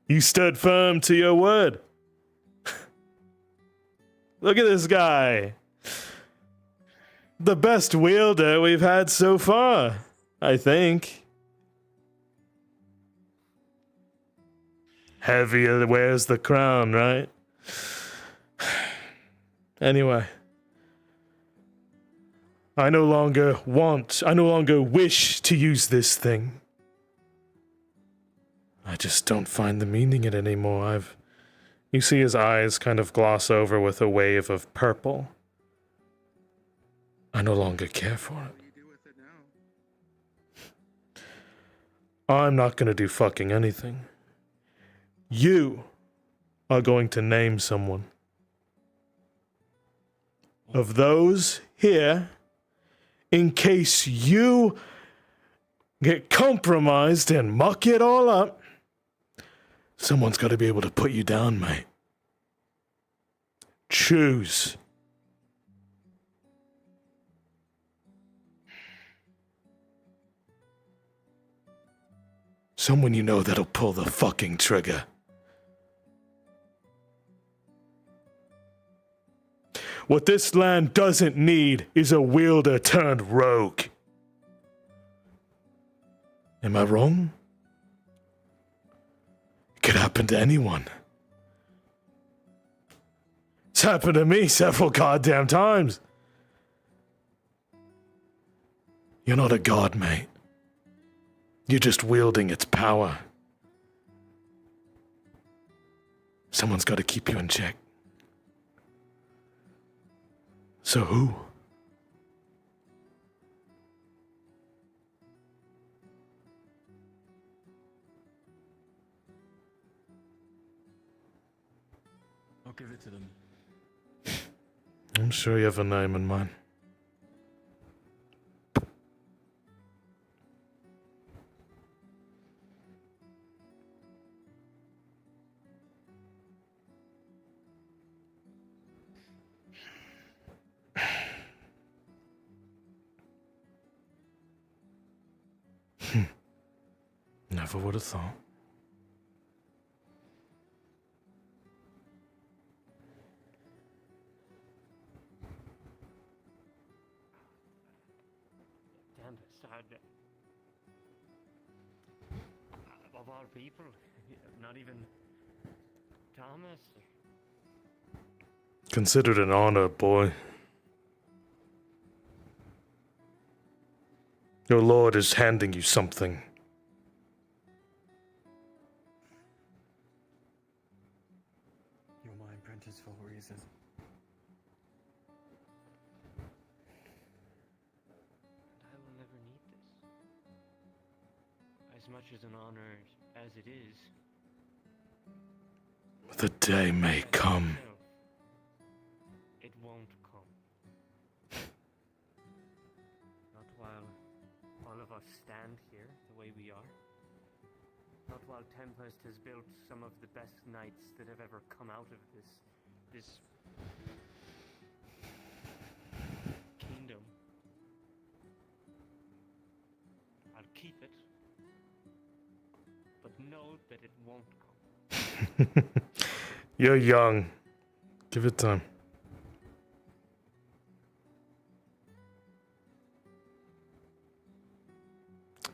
You stood firm to your word. Look at this guy. The best wielder we've had so far, I think. Heavier wears the crown, right? Anyway. I no longer wish to use this thing. I just don't find the meaning in it anymore. You see his eyes kind of gloss over with a wave of purple. I no longer care for it. I'm not gonna do fucking anything. You are going to name someone. Of those here, in case you get compromised and muck it all up, someone's got to be able to put you down, mate. Choose. Someone you know that'll pull the fucking trigger. What this land doesn't need is a wielder turned rogue. Am I wrong? It could happen to anyone. It's happened to me several goddamn times. You're not a god, mate. You're just wielding its power. Someone's got to keep you in check. So who? I'll give it to them. I'm sure you have a name in mind. Never would have thought. Damn it, sad. Of all people, not even Thomas. Considered an honor, boy. Your lord is handing you something. You're my apprentice for a reason. I will never need this. As much as an honor as it is. The day may come. It won't come. Not while all of us stand here the way we are. Not while Tempest has built some of the best knights that have ever come out of this kingdom. I'll keep it, but know that it won't come. You're young. Give it time.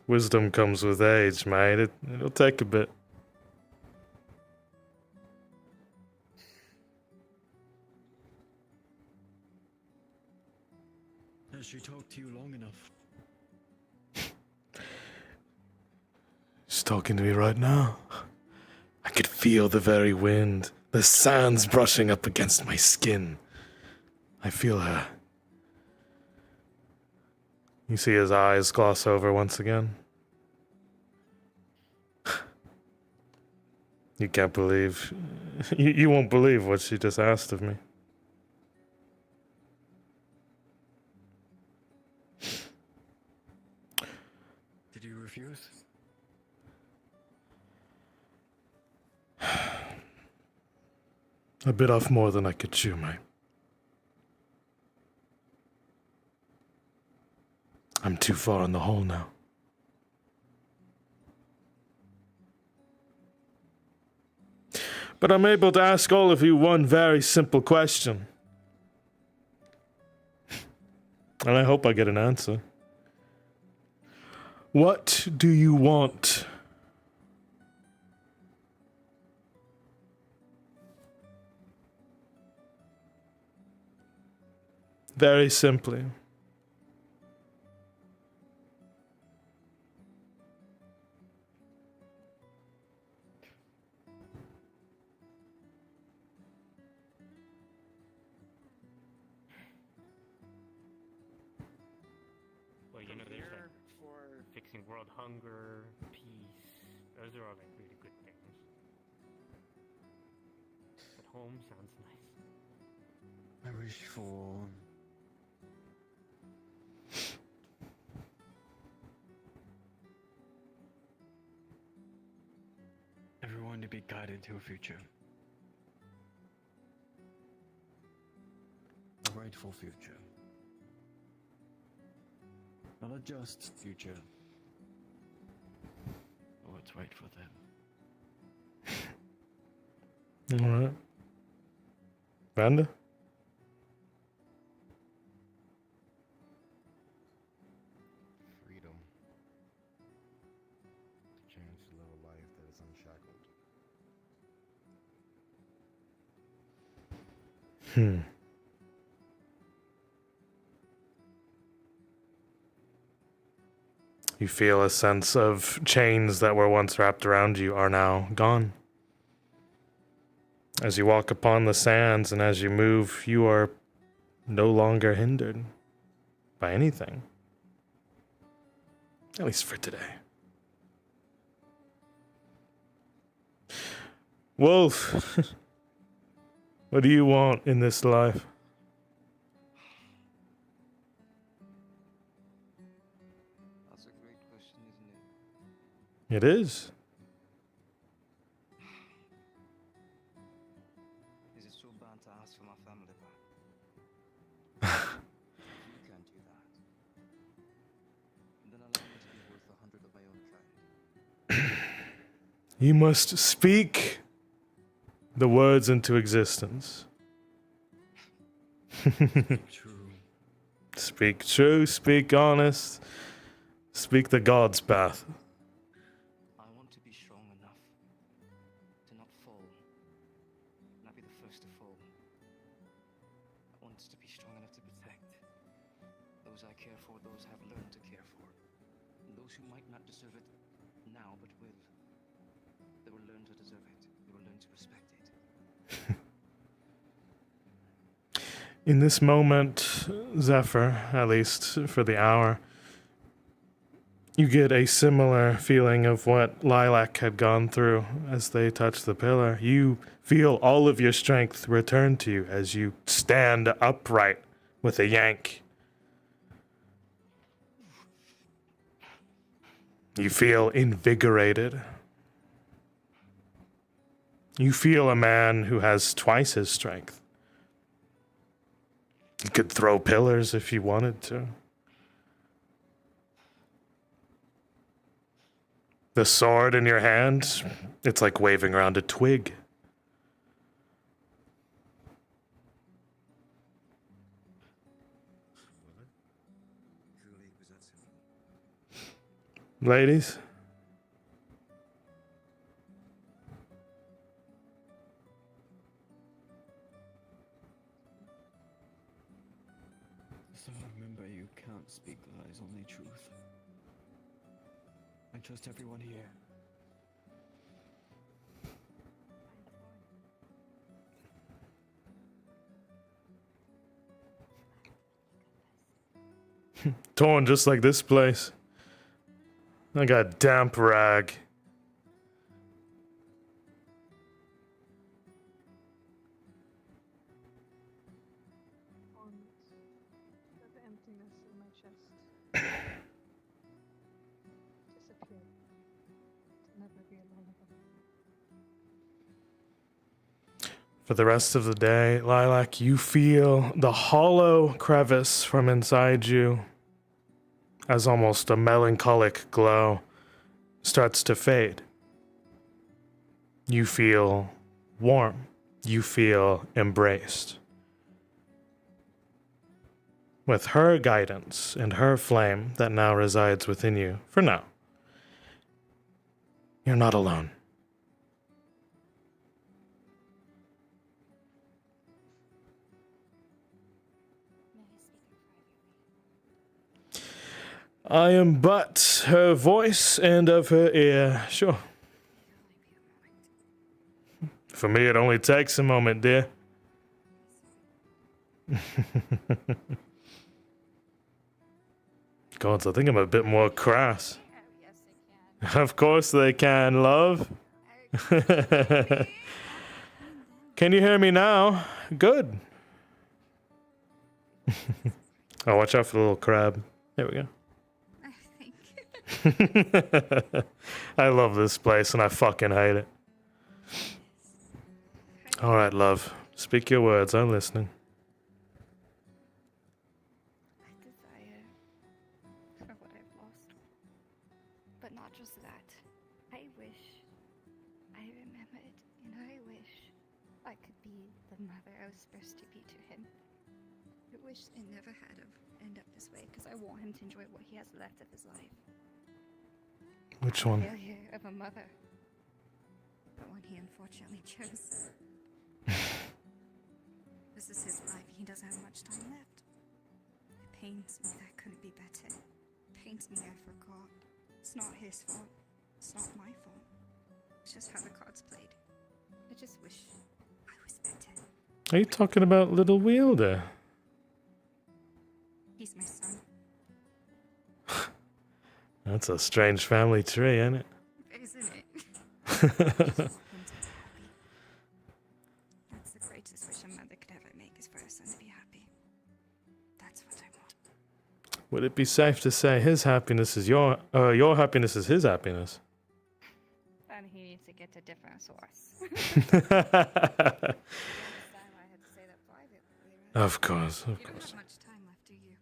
Wisdom comes with age, mate. It'll take a bit. Has she talked to you long enough? She's talking to me right now. I could feel the very wind, the sands brushing up against my skin. I feel her. You see his eyes gloss over once again. You can't believe... You won't believe what she just asked of me. I bit off more than I could chew, mate. I'm too far in the hole now. But I'm able to ask all of you one very simple question. And I hope I get an answer. What do you want? Very simply. Well, you know, there's like fixing world hunger, peace. Those are all like really good things. But home sounds nice. I wish for everyone to be guided to a future. A rightful future. Not a just future. But what's right for them. Alright. Vanda? Freedom. The chance to live a life that is unshackled. You feel a sense of chains that were once wrapped around you are now gone. As you walk upon the sands and as you move, you are no longer hindered by anything. At least for today. Wolf, what do you want in this life? That's a great question, isn't it? It is. Is it so bad to ask for my family back? You can't do that. Then allow me to be worth 100 of my own kind. You must speak the words into existence. True. Speak true, speak honest, speak the God's path. I want to be strong enough to not fall, not be the first to fall. I want to be strong enough to protect those I care for, those I've learned to care for, and those who might not deserve it now but will. They will learn to deserve it. They will learn to respect it. In this moment, Zephyr, at least for the hour, you get a similar feeling of what Lilac had gone through as they touched the pillar. You feel all of your strength return to you as you stand upright with a yank. You feel invigorated. You feel a man who has twice his strength. He could throw pillars if he wanted to. The sword in your hand, it's like waving around a twig. Truly, was that simple? Ladies? So remember, you can't speak lies, only truth. I trust everyone here. Torn just like this place. I got damp rag. That emptiness in my chest disappeared to never be alone again. For the rest of the day, Lilac, you feel the hollow crevice from inside you as almost a melancholic glow starts to fade. You feel warm. You feel embraced. With her guidance and her flame that now resides within you, for now, you're not alone. I am but her voice and of her ear, sure. For me, it only takes a moment, dear. God, I think I'm a bit more crass. Of course they can, love. Can you hear me now? Good. Oh, watch out for the little crab. There we go. I love this place and I fucking hate it. All right, love. Speak your words. I'm listening. I desire for what I've lost. But not just that. I wish I remembered, and I wish I could be the mother I was supposed to be to him. I wish I never had to end up this way, because I want him to enjoy what he has left of his life. Which one? Failure of a mother. But one he unfortunately chose. This is his life. He doesn't have much time left. It pains me that couldn't be better. It pains me I forgot. It's not his fault. It's not my fault. It's just how the cards played. I just wish I was better. Are you talking about Little Wielder? He's my son. That's a strange family tree, ain't it? Isn't it? That's the greatest wish a mother could ever make, is for her son to be happy. That's what I want. Would it be safe to say his happiness is your happiness is his happiness? And he needs to get a different source. Of course, of You don't course. have much time left, do you?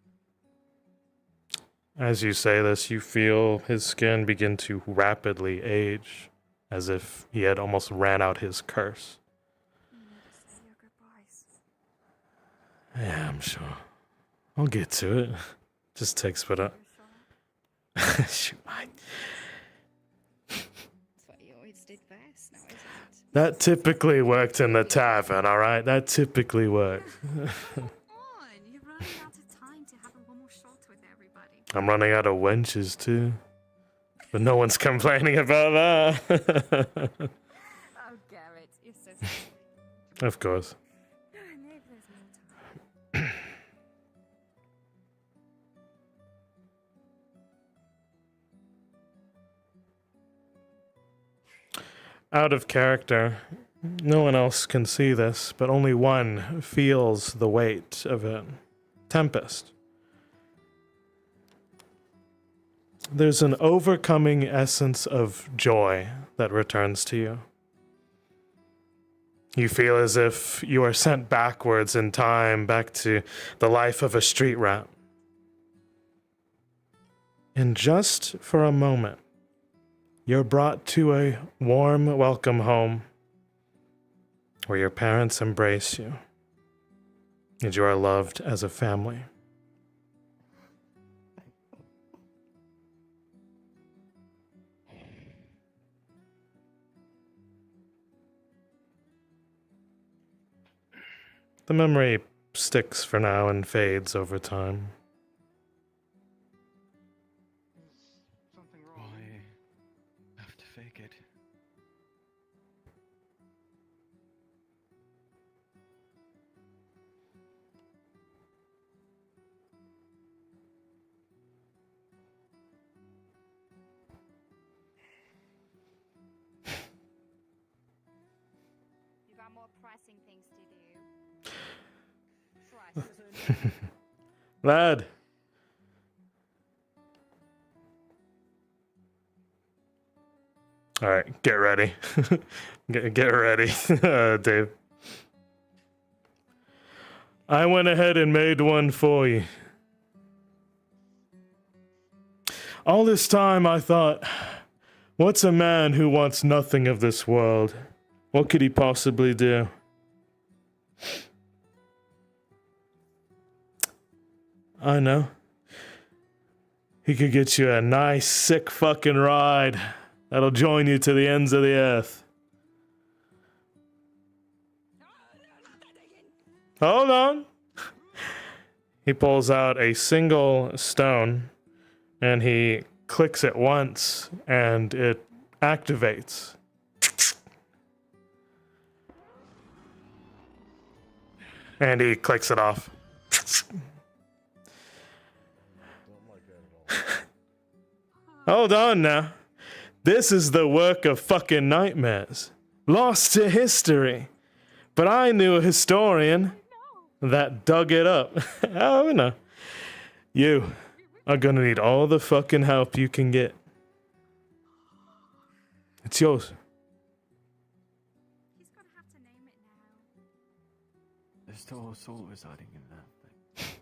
As you say this, you feel his skin begin to rapidly age, as if he had almost ran out his curse. You need to say your goodbyes. Yeah, I'm sure. I'll get to it. Just takes but a... Shoot, That's what you always did best, now isn't it? That typically worked in the tavern, alright? That typically worked. Come on, you're running out of time to have one more shot with everybody. I'm running out of wenches too. But no one's complaining about that. Oh, Garrett, you're so sweet. Of course. Maybe there's more time. Out of character. No one else can see this, but only one feels the weight of it. Tempest. There's an overcoming essence of joy that returns to you. You feel as if you are sent backwards in time, back to the life of a street rat. And just for a moment, you're brought to a warm welcome home where your parents embrace you and you are loved as a family. The memory sticks for now and fades over time. Something wrong. Why have to fake it? You got more pressing things to do. Trust. Lad. All right, get ready. get ready, Dave. I went ahead and made one for you. All this time I thought, what's a man who wants nothing of this world? What could he possibly do? I know. He could get you a nice, sick fucking ride that'll join you to the ends of the earth. Hold on. He pulls out a single stone and he clicks it once and it activates. And he clicks it off. Hold on now. This is the work of fucking nightmares. Lost to history. But I knew a historian that dug it up. Oh, no. You are gonna need all the fucking help you can get. It's yours. There's still a soul residing in that thing.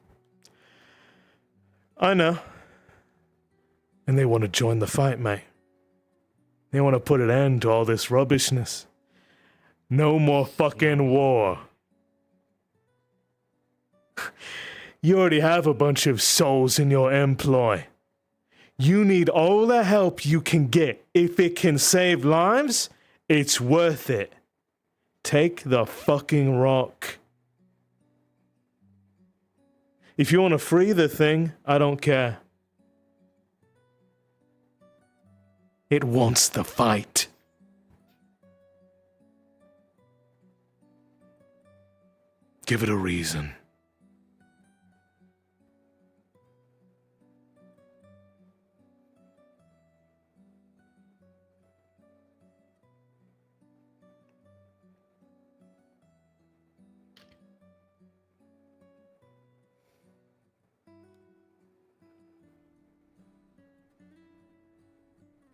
I know. And they want to join the fight, mate. They want to put an end to all this rubbishness. No more fucking war. You already have a bunch of souls in your employ. You need all the help you can get. If it can save lives, it's worth it. Take the fucking rock. If you want to free the thing, I don't care. It wants the fight. Give it a reason.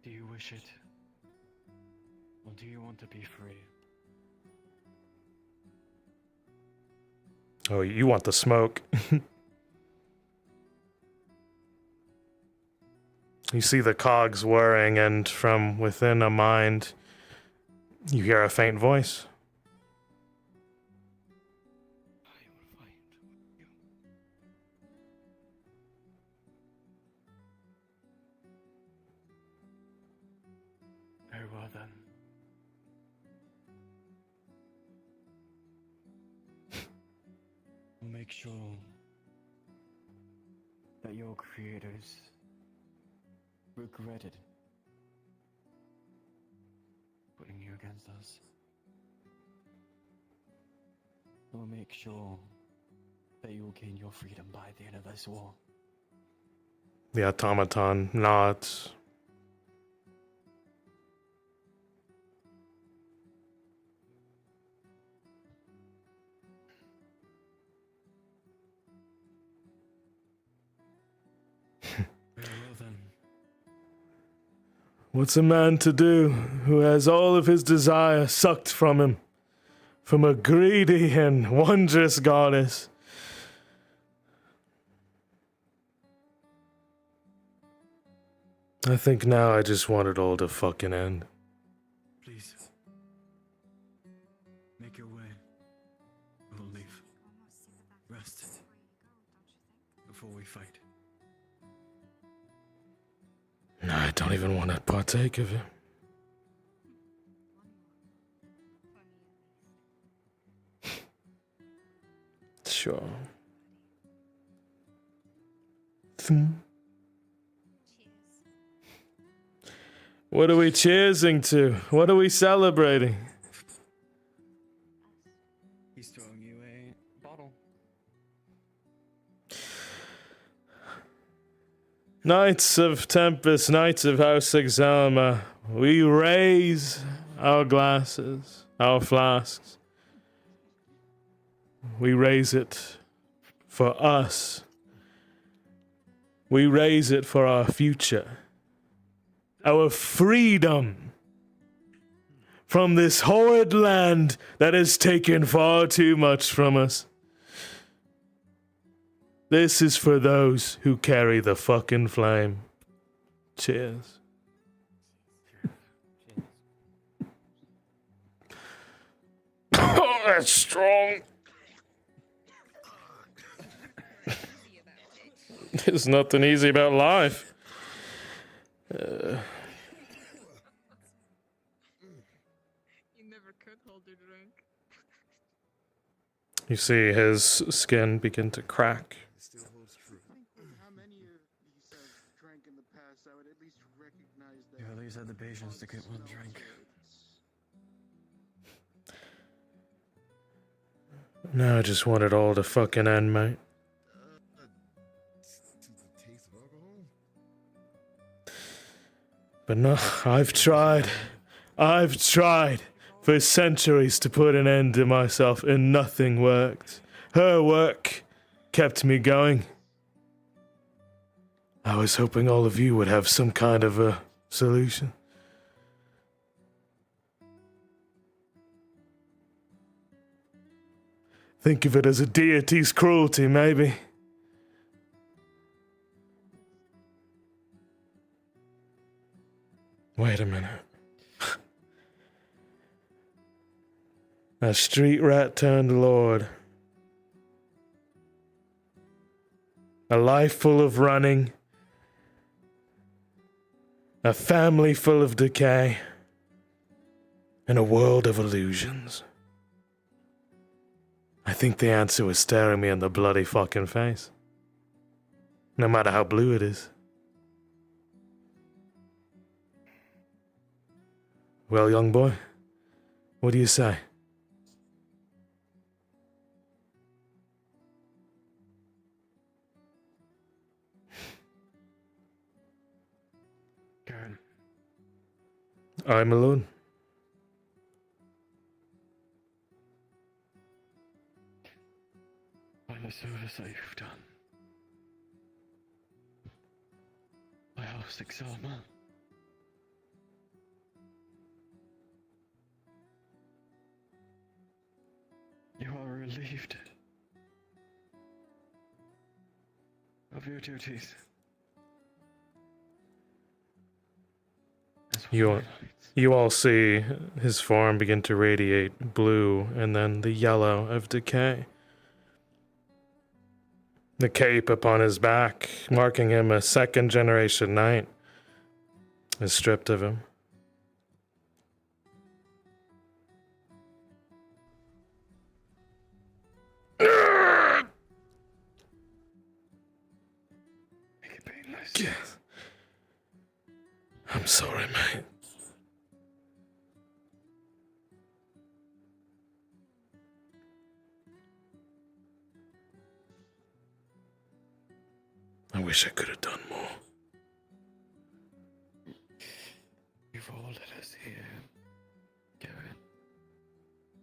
Do you wish it? Or do you want to be free? Oh, you want the smoke. You see the cogs whirring, and from within a mind, you hear a faint voice. Very well then. We'll make sure that your creators regretted putting you against us. We'll make sure that you will gain your freedom by the end of this war. The automaton nods. Very well then. What's a man to do who has all of his desire sucked from him, from a greedy and wondrous goddess? I think now I just want it all to fucking end. Please. Make your way. We'll leave. Rest. Before we fight. No, I don't even want to partake of it. Sure. What are we cheersing to? What are we celebrating? He's throwing you a bottle. Knights of Tempest, Knights of House Exalma, we raise our glasses, our flasks. We raise it for us. We raise it for our future. Our freedom from this horrid land that has taken far too much from us. This is for those who carry the fucking flame. Cheers. Oh, that's strong. There's nothing easy about life. You never could hold your drink. You see his skin begin to crack. How many of you said drank in the past? I would at least recognize that. You at least had the patience to get one drink. No, I just want it all to fucking end, mate. But no, I've tried for centuries to put an end to myself and nothing worked. Her work kept me going. I was hoping all of you would have some kind of a solution. Think of it as a deity's cruelty, maybe. Wait a minute. A street rat turned lord. A life full of running. A family full of decay. And a world of illusions. I think the answer was staring me in the bloody fucking face. No matter how blue it is. Well, young boy, what do you say? Karen. I'm alone. By the service that you've done. By hosting Selma. You are relieved of your duties. You all see his form begin to radiate blue and then the yellow of decay. The cape upon his back, marking him a second-generation knight, is stripped of him. Yes. I'm sorry, mate. I wish I could have done more. You've all let us here, Karen.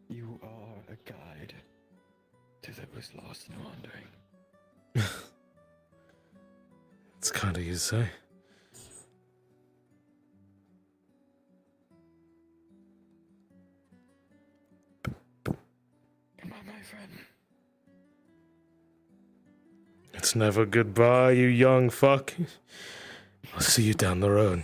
You are a guide to those lost and wandering. It's kind of you to say. Come on, my friend. It's never goodbye, you young fuck. I'll see you down the road.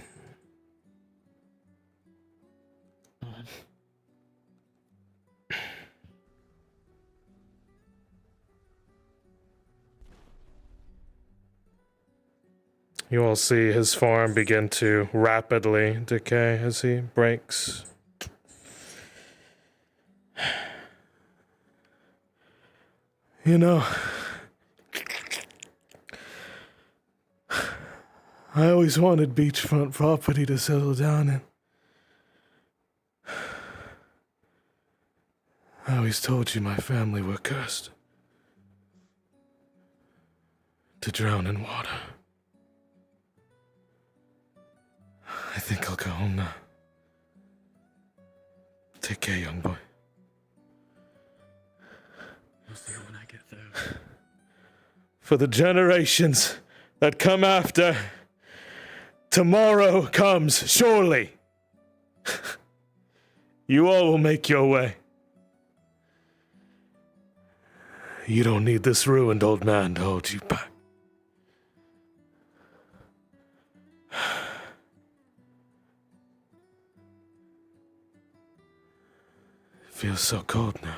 You all see his form begin to rapidly decay as he breaks. You know, I always wanted beachfront property to settle down in. I always told you my family were cursed to drown in water. I think I'll go home now. Take care, young boy. I'll see you when I get there. For the generations that come after, tomorrow comes surely. You all will make your way. You don't need this ruined old man to hold you back. Feels so cold now.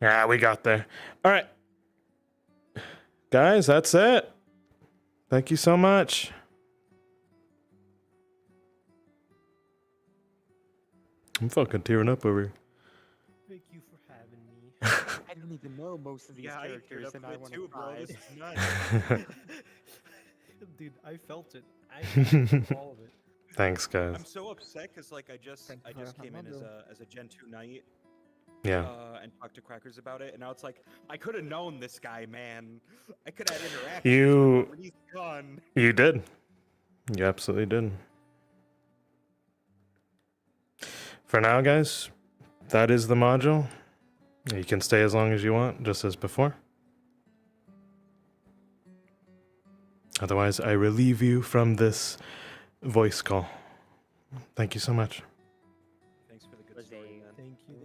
Yeah, we got there. All right. Guys, that's it. Thank you so much. I'm fucking tearing up over here. Thank you for having me. I don't even know most of these Yeah, I teared characters, up and a I bit want too, to bro. cry. This is nuts. Dude, I felt it. I felt all of it. Thanks, guys. I'm so upset because like I just came in as a Gen 2 knight. Yeah. And talked to Crackers about it, and now it's like I could have known this guy, man. I could have had interactions. You- with him, but he's gone. You did. You absolutely did. For now, guys, that is the module. You can stay as long as you want, just as before. Otherwise, I relieve you from this voice call. Thank you so much. Thanks for the good story, man. Thank you.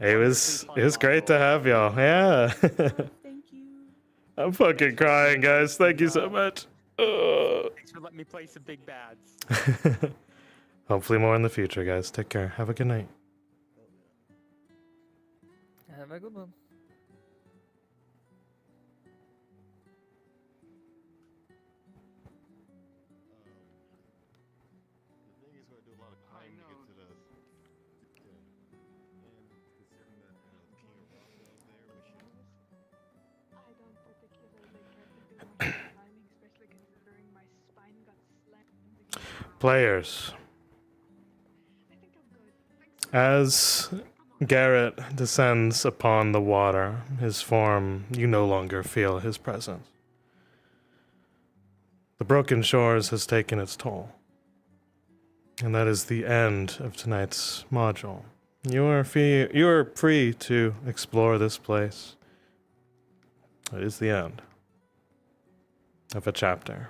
It was great to have y'all. Yeah. Thank you. I'm fucking crying, guys. Thank you so much. Thanks for letting me play some big bads. Hopefully more in the future, guys. Take care. Have a good night. Have a good one. The thing is, we're gonna do a lot of climbing to get to the. And considering that the King of Rockwell's there, we should. I don't particularly care to do much climbing, especially considering my spine got slammed. Players. As Garrett descends upon the water, his form, you no longer feel his presence. The broken shores has taken its toll. And that is the end of tonight's module. You are free to explore this place. It is the end of a chapter.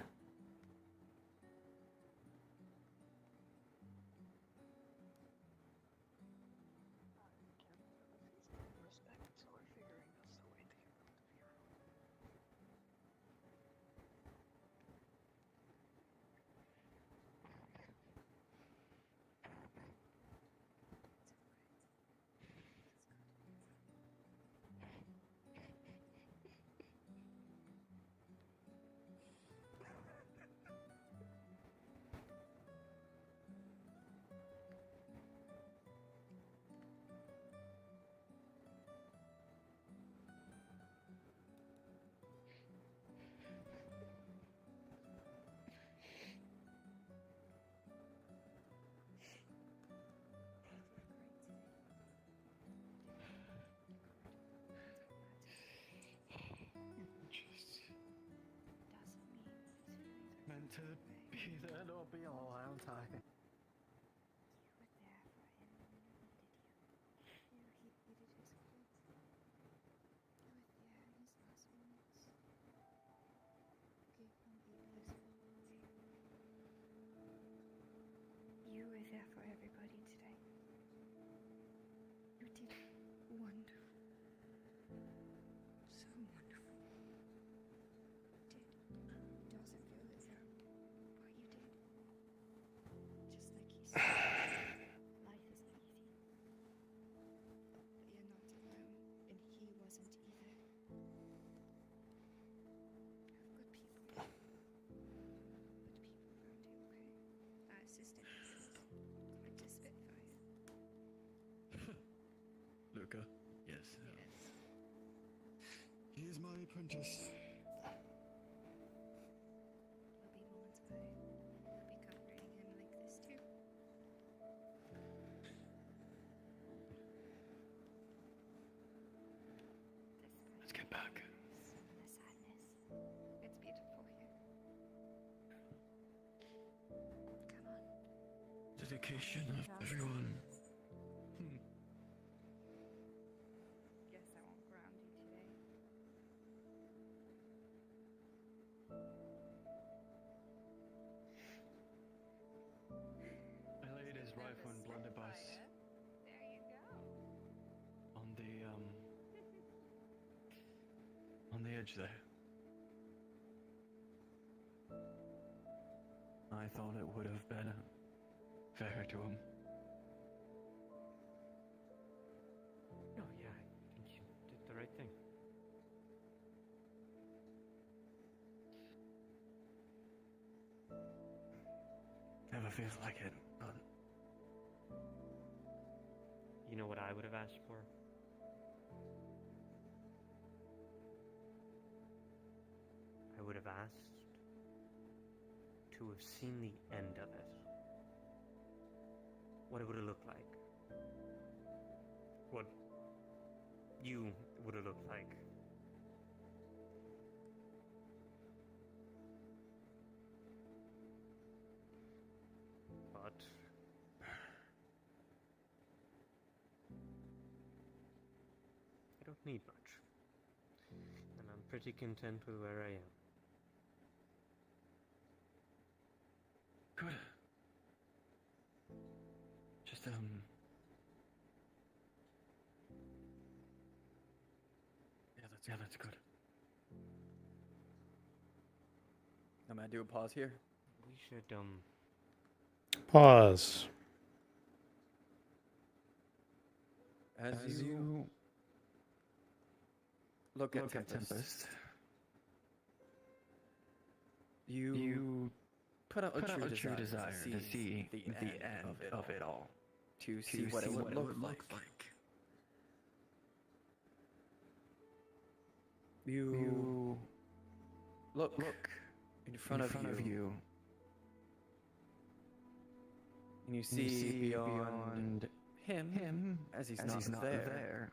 Meant to be there or be all, aren't I? You were there for everybody today. You did wonderful. So wonderful. Doesn't feel as though what you did. Just like he said, life isn't easy. But you're not alone, and he wasn't either. Good people. Good people around you, okay? Our assistant is quite a spitfire. Luca? Yes. He is my apprentice. He'll be more inspired. He'll become dedication of everyone. Guess I won't ground you today. I laid his rifle and blunderbuss There you go. on the edge there. I thought it would have been fair to him. No, yeah, I think you did the right thing. Never feels like it, but You know what I would have asked for? I would have asked to have seen the end of it. What it would have looked like. What you would have looked like. But I don't need much. And I'm pretty content with where I am. good. Just yeah, that's good. I'm gonna do a pause here. We should Pause. As you look at Tempest, you put out a true desire to see the end of it all, to see what it would look like. You look in front of you, and you see beyond him as he's not there.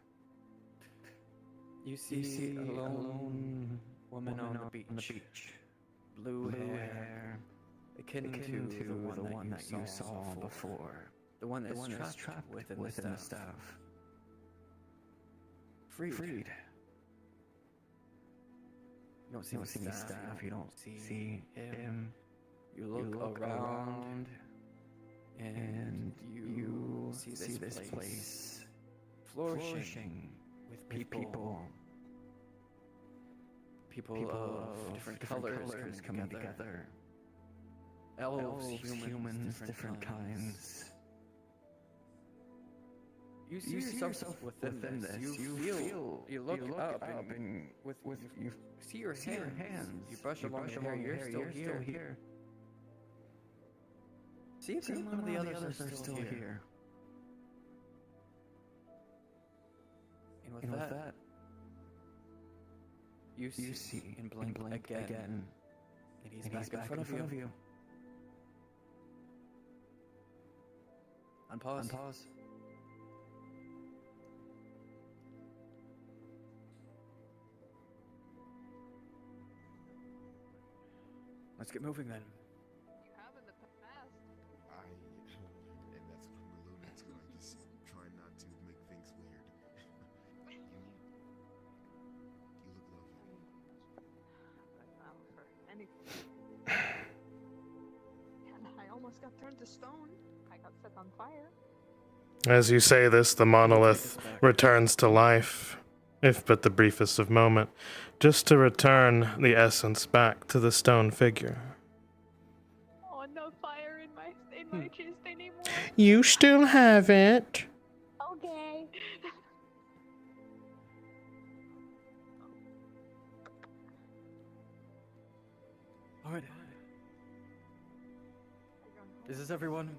You see a lone woman on the beach, blue hair, akin to the one that you saw before, the one that's trapped within the staff. Freed. You don't see the staff, you don't see him. You look around, and you see this place flourishing with people of different colors coming together. Elves, humans, different kinds. You see yourself within this. You look up and you see your hands. You brush along your hair. You're still here. See if none of the others are still here. And with that, you see and blink again. And he's back in front of you. Unpause. Let's get moving then. You have in the past. And that's what I'm alluding to. I'm just trying not to make things weird. You look lovely. Well, for anything. And I almost got turned to stone. I got set on fire. As you say this, the monolith returns to life, if but the briefest of moment, just to return the essence back to the stone figure. Oh, no fire in my chest anymore. You still have it. Okay. Alright. Is this everyone?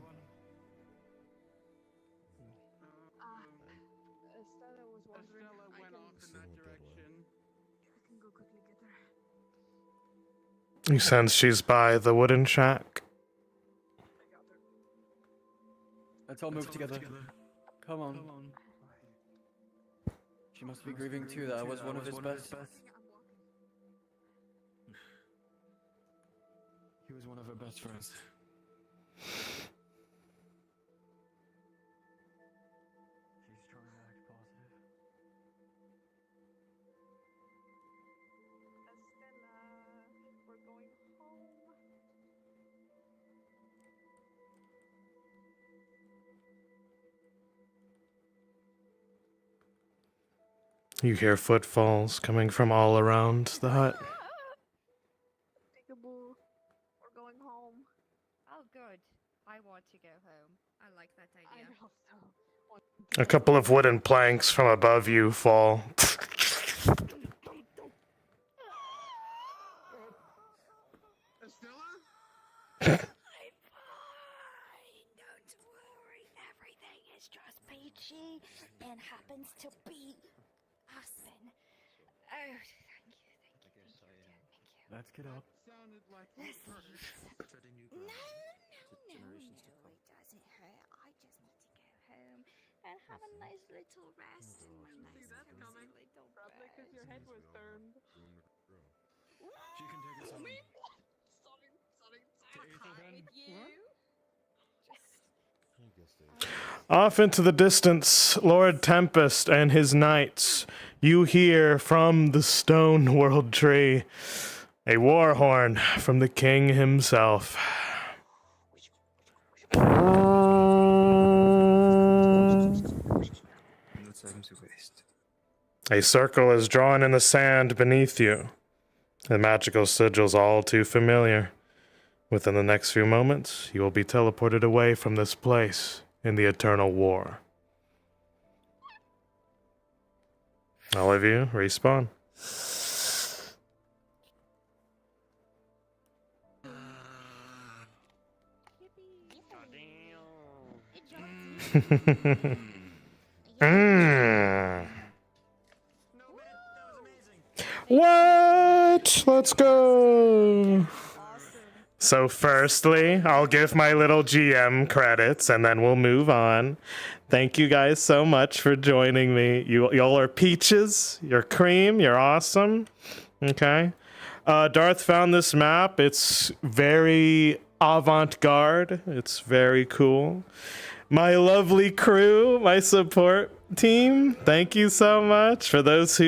Estella was wondering. Estella went off in that direction. I can go quickly get her. You sense she's by the wooden shack. Let's all move together. Come on. She must be grieving too. That was one of his best. He was one of her best friends. You hear footfalls coming from all around the hut. Peekaboo. We're going home. Oh, good. I want to go home. I like that idea. I also want A couple of wooden planks from above you fall. I'm fine. Don't worry. Everything is just peachy and happens to be Aspen. Oh, thank you. Let's get up. Sounded like This it hurt. No, it doesn't hurt. I just need to go home and have a nice little rest in my nice cozy little Probably because your head was turned. She can take us home. Off into the distance, Lord Tempest and his knights. You hear from the stone world tree a war horn from the king himself. No time to waste. A circle is drawn in the sand beneath you. The magical sigil's all too familiar. Within the next few moments, you will be teleported away from this place in the eternal war. All of you, respawn. What? Let's go. So firstly, I'll give my little GM credits and then we'll move on. Thank you guys so much for joining me. Y'all are peaches, you're cream, you're awesome. Okay. Darth found this map. It's very avant-garde. It's very cool. My lovely crew, my support team, thank you so much. For those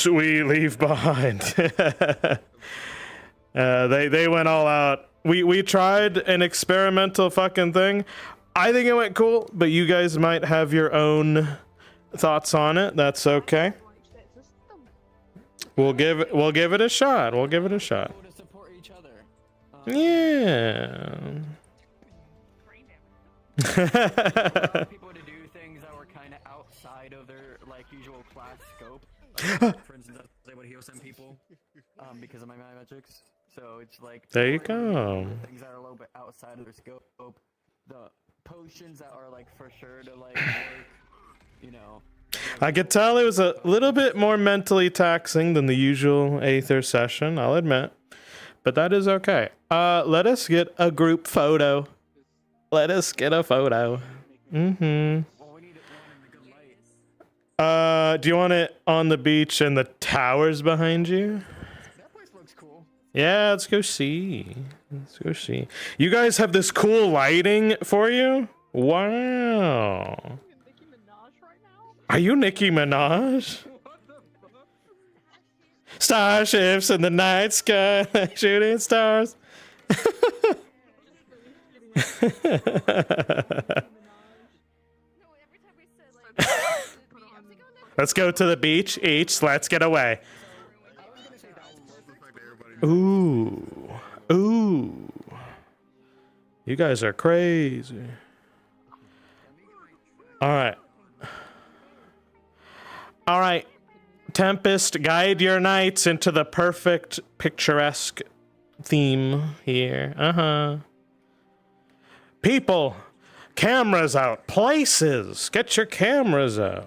we leave behind. They went all out. We tried an experimental fucking thing. I think it went cool, but you guys might have your own thoughts on it. That's okay. We'll give it a shot. We'll give it a shot. Yeah. People to do things that were kind of outside of their usual class scope. For instance, I would heal some people because of my magics. So it's like there you go. Things that are a little bit outside of their scope. The potions that are for sure to work. I could tell it was a little bit more mentally taxing than the usual Aether session, I'll admit. But that is okay. Let us get a group photo. Let us get a photo. Mm-hmm. Do you want it on the beach and the towers behind you? That place looks cool. Yeah, let's go see. Let's go see. You guys have this cool lighting for you? Wow. Are you Nicki Minaj? Starships in the night sky, shooting stars. Let's go to the beach each. Let's get away. Ooh. Ooh. You guys are crazy. All right. All right. Tempest, guide your knights into the perfect picturesque theme here. Uh-huh. People, cameras out. Places, get your cameras out.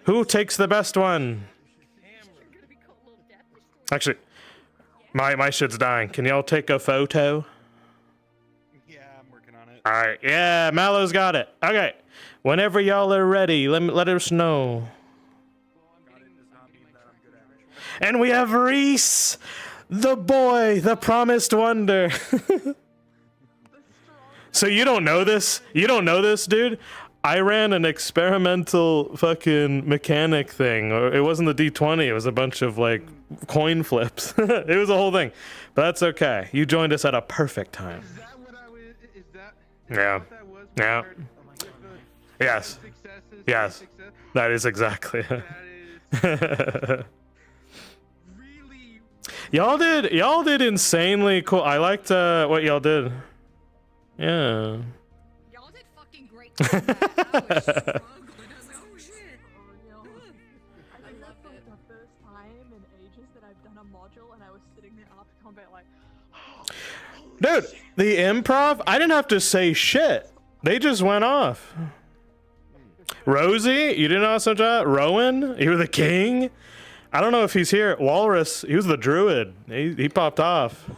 Who takes the best one? Actually, my shit's dying. Can y'all take a photo? Yeah, I'm working on it. All right. Yeah, Mallow's got it. Okay. Whenever y'all are ready, let us know. And we have Reese, the boy, the promised wonder. So you don't know this? You don't know this, dude? I ran an experimental fucking mechanic thing. It wasn't the D20. It was a bunch of coin flips. It was a whole thing. But that's okay. You joined us at a perfect time. Is that what I was? Is that Yeah. what that was? Yeah. Yes. Successes. Yes. Success. That is exactly it. That is Y'all did insanely cool. I liked what y'all did. Yeah. Y'all did fucking great. I was struggling. I was like, oh shit. I think that's like the first time in ages that I've done a module and I was sitting there after combat like, Dude, the improv, I didn't have to say shit. They just went off. Rosie, you did an awesome job. Rowan, you were the king. I don't know if he's here. Walrus, he was the druid. He popped off.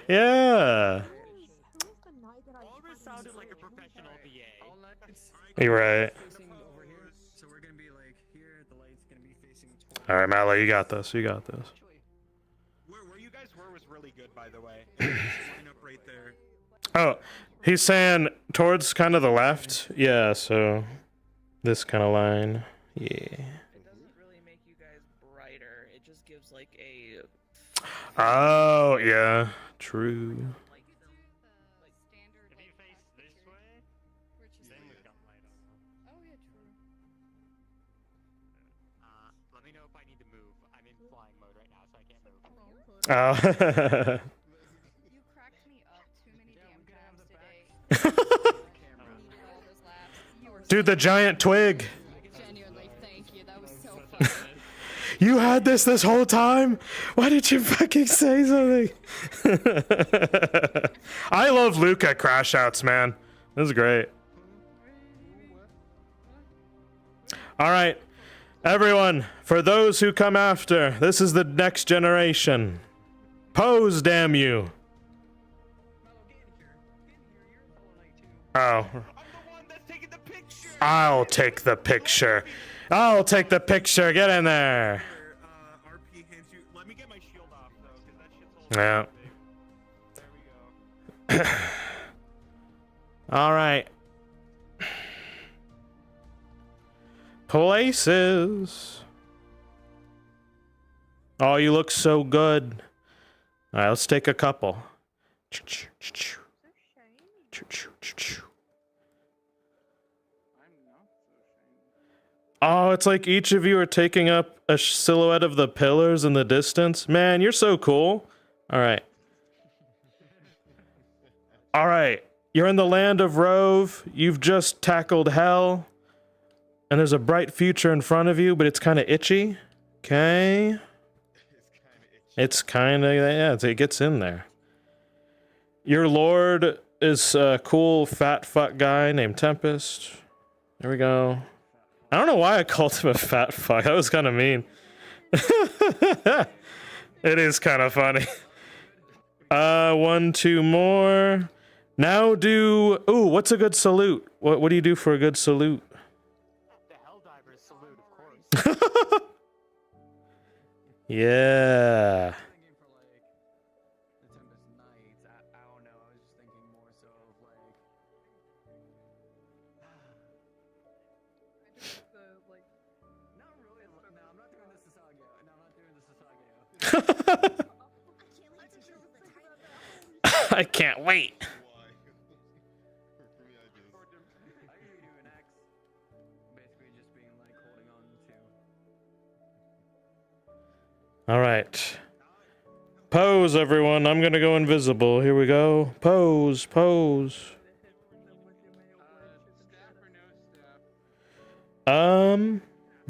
Yeah. Walrus sounded like a professional VA. You're right. So we're gonna be like here. The light's gonna be facing. All right, Mallow, you got this. You got this. Where you guys were was really good, by the way. Line up right there. Oh, he's saying towards kind of the left. Yeah, so this kind of line. Yeah. It doesn't really make you guys brighter. It just gives like a. Oh, yeah. True. If you face this way, then we've got light on. Oh yeah, true. Let me know if I need to move. I'm in flying mode right now, so I can't move. Oh. You cracked me up too many damn times today. All those laughs. You were Dude, the giant twig. genuinely thank you. That was so funny. You had this whole time? Why did you fucking say something? I love Luca crash outs, man. This is great. All right. Everyone, for those who come after, this is the next generation. Pose, damn you. Oh. I'll take the picture. I'll take the picture. Get in there. RP hands you. Let me get my shield off though, because that shit's all. Yeah. There we go. All right. Places. Oh, you look so good. All right, let's take a couple. Oh, it's like each of you are taking up a silhouette of the pillars in the distance. Man, you're so cool. All right. All right. You're in the land of Rove. You've just tackled hell. And there's a bright future in front of you, but it's kind of itchy. Okay. It's kind of, yeah, it gets in there. Your lord is a cool fat fuck guy named Tempest. There we go. I don't know why I called him a fat fuck. That was kind of mean. It is kind of funny. 1, 2 more. Now do... Ooh, what's a good salute? What do you do for a good salute? The Helldivers salute, of course. Yeah. I can't wait. All right. Pose, everyone. I'm going to go invisible. Here we go. Pose, pose.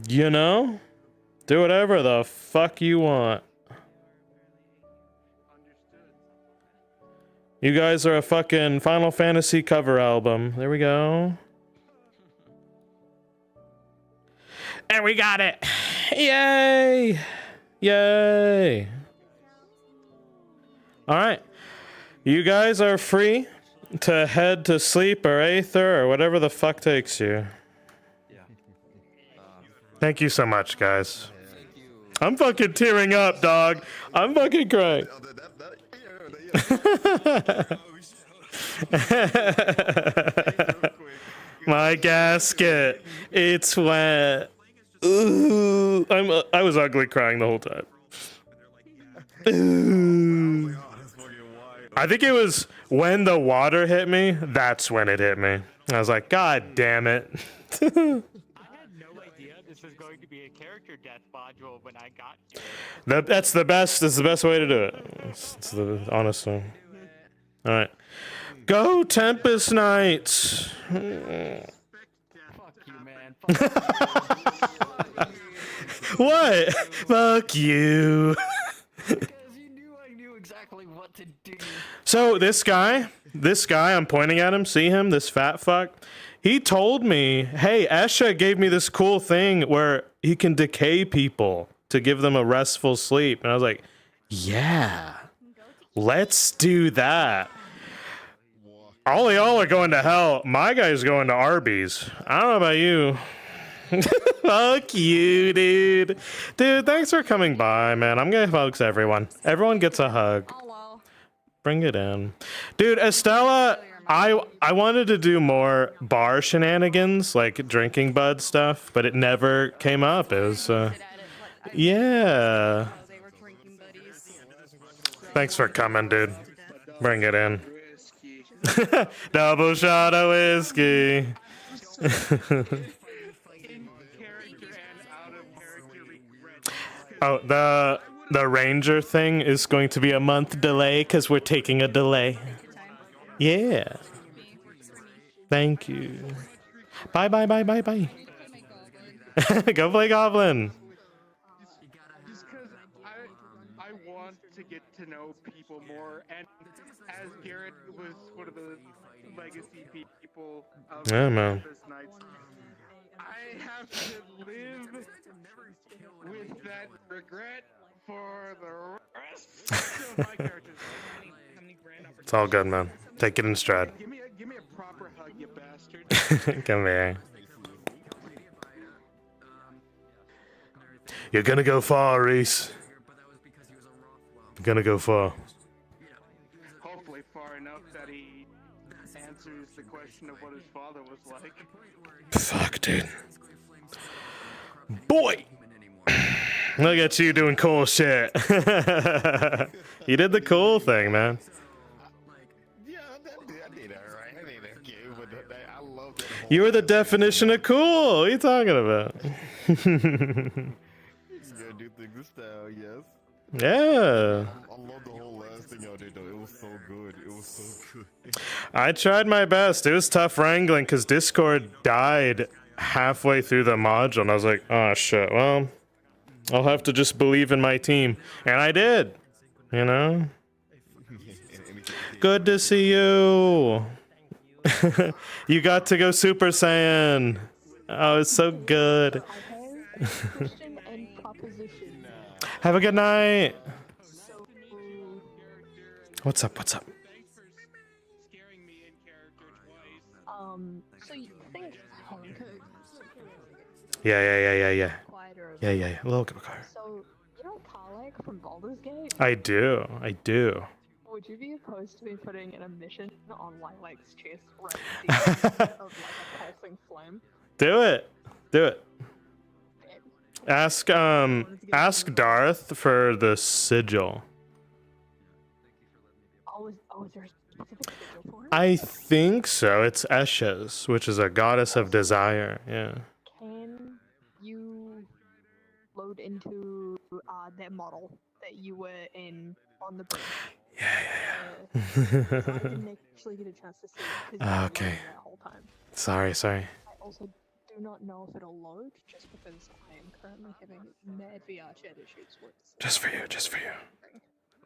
You know, do whatever the fuck you want. You guys are a fucking Final Fantasy cover album. There we go. And we got it. Yay. Yay. All right. You guys are free to head to sleep or Aether or whatever the fuck takes you. Thank you so much, guys. I'm fucking tearing up, dog. I'm fucking crying. My gasket. It's wet. Ooh. I was ugly crying the whole time. Ooh. I think it was when the water hit me. That's when it hit me. I was like, God damn it. I had no idea this was going to be a character death module when I got here. That's the best. That's the best way to do it. It's the honest one. All right, go Tempest Knights. Fuck you, man. What? Fuck you. Because you knew I knew exactly what to do. So this guy, I'm pointing at him. See him? This fat fuck. He told me, hey, Esha gave me this cool thing where he can decay people to give them a restful sleep. And I was like, yeah, let's do that. All of y'all are going to hell. My guy's going to Arby's. I don't know about you. Fuck you, dude. Dude, thanks for coming by, man. I'm gonna hugs everyone. Everyone gets a hug. Bring it in. Dude, Estella, I wanted to do more bar shenanigans, like drinking bud stuff, but it never came up. It was, yeah. Thanks for coming, dude. Bring it in. Double shot of whiskey. Oh, the ranger thing is going to be a month delay because we're taking a delay. Yeah. Thank you. Bye. Go play Goblin. Just because I want to get to know people more, and as Garrett was one of the legacy people of Yeah, man. Tempest Knights, I have to live with that regret for the rest of my characters. It's all good, man. Take it in stride. Give me a proper hug, you bastard. Come here. You're gonna go far, Reese. You're gonna go far. Hopefully far enough that he answers the question of what his father was like. Fuck, dude. Boy! Look at you doing cool shit. You did the cool thing, man. You were the definition of cool. What are you talking about? You gotta do things in style, yes. Yeah. I love the whole last thing y'all did, though. It was so good. It was so good. I tried my best. It was tough wrangling because Discord died halfway through the module, and I was like, oh shit, well, I'll have to just believe in my team. And I did. You know? Good to see you. You got to go Super Saiyan. Oh, it's so good. Have a good night. What's up? So you think Yeah. A little bit of car. So you know Karlak from Baldur's Gate? I do. Would you be opposed to me putting in a mission on Lilac's chest right at the end of like a pulsing flame? Do it. Ask Darth for the sigil. Is there a specific sigil for it? I think so. It's Esha's, which is a goddess of desire. Yeah. Can you load into that model that you were in on the bridge? Yeah. I didn't actually get a chance to see it because you were Okay. loading that whole time. Sorry. I also do not know if it'll load just because I am currently having mad VR chat issues with this. Just for you.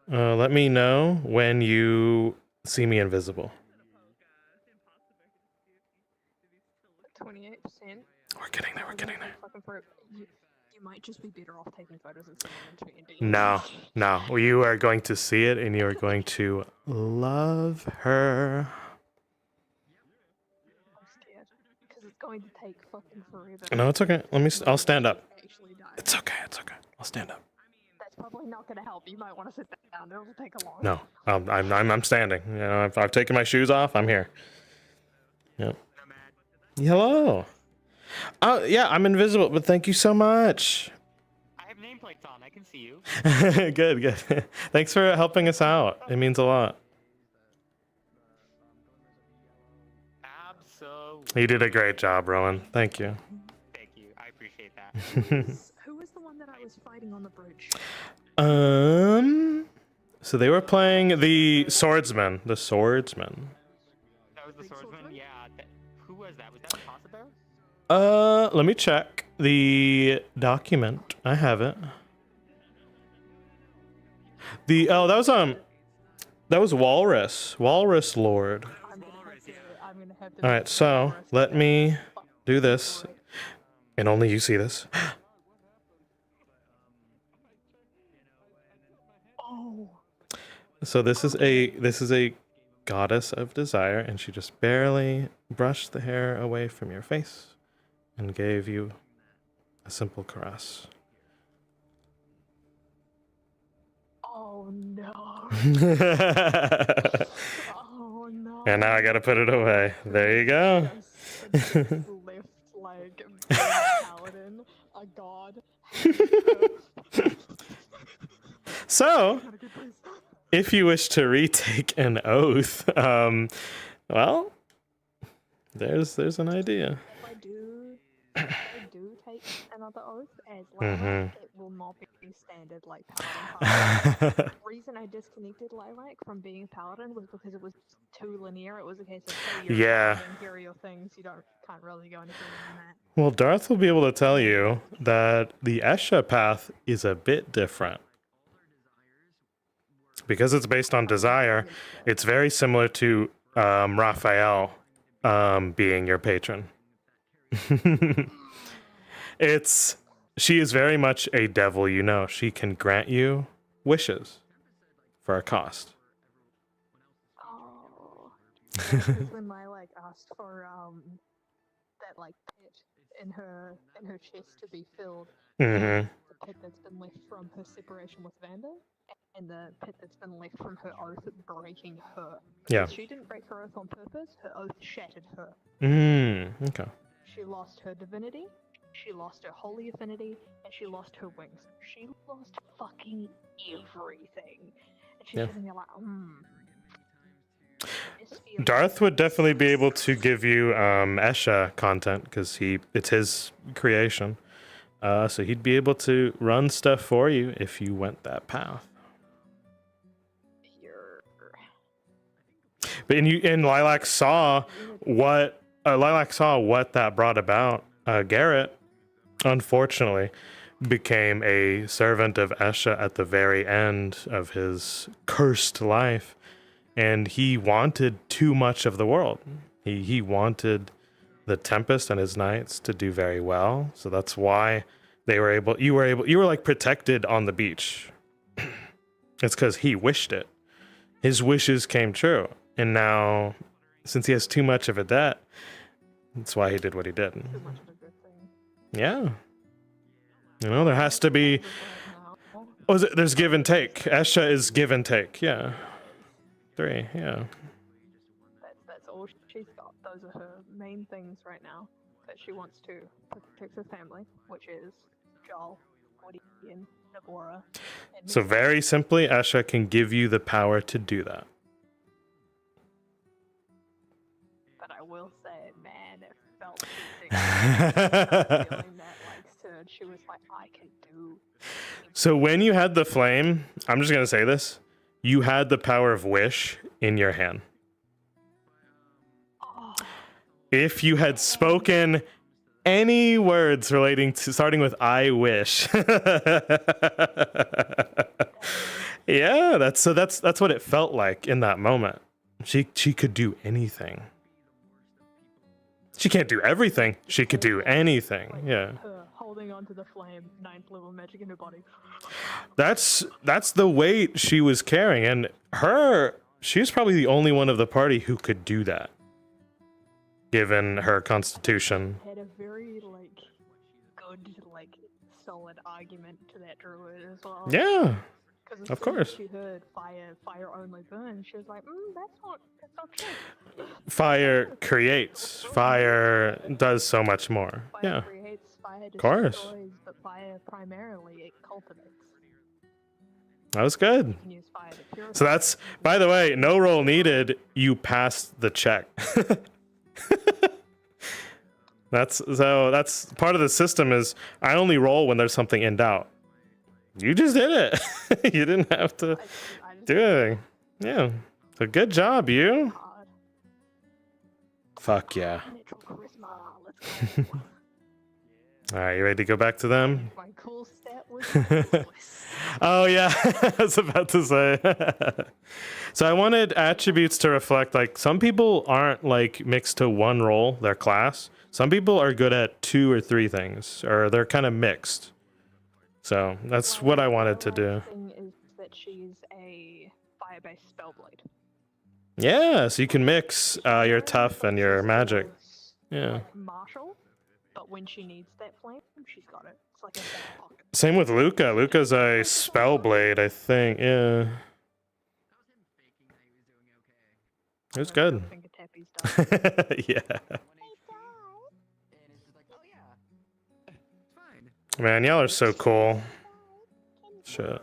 Let me know when you see me invisible. 28%. We're getting there. You might just be better off taking photos and sending them to Indy. No. You are going to see it, and you are going to love her. I'm scared because it's going to take fucking forever. No, it's okay. I'll stand up. It's okay. I'll stand up. That's probably not going to help. You might want to sit down. It'll take a long. No, I'm standing. You know, I've taken my shoes off. I'm here. Yep. Hello. Oh yeah, I'm invisible, but thank you so much. I have nameplates on. I can see you. Good. Thanks for helping us out. It means a lot. You did a great job, Rowan. Thank you. Thank you. I appreciate that. Who was the one that I was fighting on the bridge? So they were playing the swordsman. The swordsman. That was the swordsman? Yeah. Who was that? Was that Possible? Let me check the document. I have it. That was Walrus. Walrus Lord. All right, so let me do this, and only you see this. So this is a goddess of desire, and she just barely brushed the hair away from your face and gave you a simple caress. Oh no. Oh no. And now I gotta put it away. There you go. Lift like a paladin, a god. So, if you wish to retake an oath, well, there's an idea. If I do take another oath as Lilac, it will not be standard like paladin. The reason I disconnected Lilac from being paladin was because it was too linear. It was a case of, hey, you're Yeah. paladin, here are your things. You can't really go any further than that. Well, Darth will be able to tell you that the Esha path is a bit different. Because it's based on desire, it's very similar to Raphael being your patron. She is very much a devil, you know. She can grant you wishes for a cost. Oh. Because when Lilac asked for that like pit in her chest to be filled, Mm-hmm. the pit that's been left from her separation with Vanda, and the pit that's been left from her oath breaking her. Yeah. Because she didn't break her oath on purpose, her oath shattered her. Okay. She lost her divinity, she lost her holy affinity, and she lost her wings. She lost fucking everything. And she's Yeah. sitting there like, Darth would definitely be able to give you Esha content because it's his creation. So he'd be able to run stuff for you if you went that path. But and Lilac saw what that brought about. Garrett, unfortunately, became a servant of Esha at the very end of his cursed life, and he wanted too much of the world. He wanted the Tempest and his knights to do very well, so that's why you were like protected on the beach. It's because he wished it. His wishes came true. And now, since he has too much of a debt, that's why he did what he did. Yeah. You know, there has to be... There's give and take. Esha is give and take. Yeah. 3, yeah. That's all she's got. Those are her main things right now. That she wants to protect her family, which is Joel, Woody, and Nabora. So very simply, Esha can give you the power to do that. But I will say, man, it felt feeling that like surge. She was like, I can do. So when you had the flame, I'm just gonna say this: you had the power of wish in your hand. If you had spoken any words relating to starting with "I wish," yeah, that's what it felt like in that moment. She could do anything. She can't do everything. She could do anything. Yeah. Her holding onto the flame, 9th level magic in her body. That's the weight she was carrying, and she was probably the only one of the party who could do that, given her constitution. Had a very good solid argument to that druid as well. Yeah, Because of course. She heard fire only burn. She was like, that's not true. Fire creates. Fire does so much more. Yeah. Fire creates, fire Of course. destroys, but fire primarily it cultivates. That was good. You can use fire to purify. So that's, by the way, no roll needed. You passed the check. That's part of the system is I only roll when there's something in doubt. You just did it. You didn't have to do anything. Yeah. So good job, you. Fuck yeah. All right, you ready to go back to them? My cool stat was Oh yeah, I was about to say. So I wanted attributes to reflect like some people aren't like mixed to one role, their class. Some people are good at 2 or 3 things, or they're kind of mixed. So that's what I wanted to do. thing is that she's a fire-based spellblade. Yeah, so you can mix your tough and your magic. Yeah. Martial, but when she needs that flame, she's got it. It's like a back pocket. Same with Luca. Luca's a spellblade, I think. Yeah. It was good. Yeah. Man, y'all are so cool. Shit.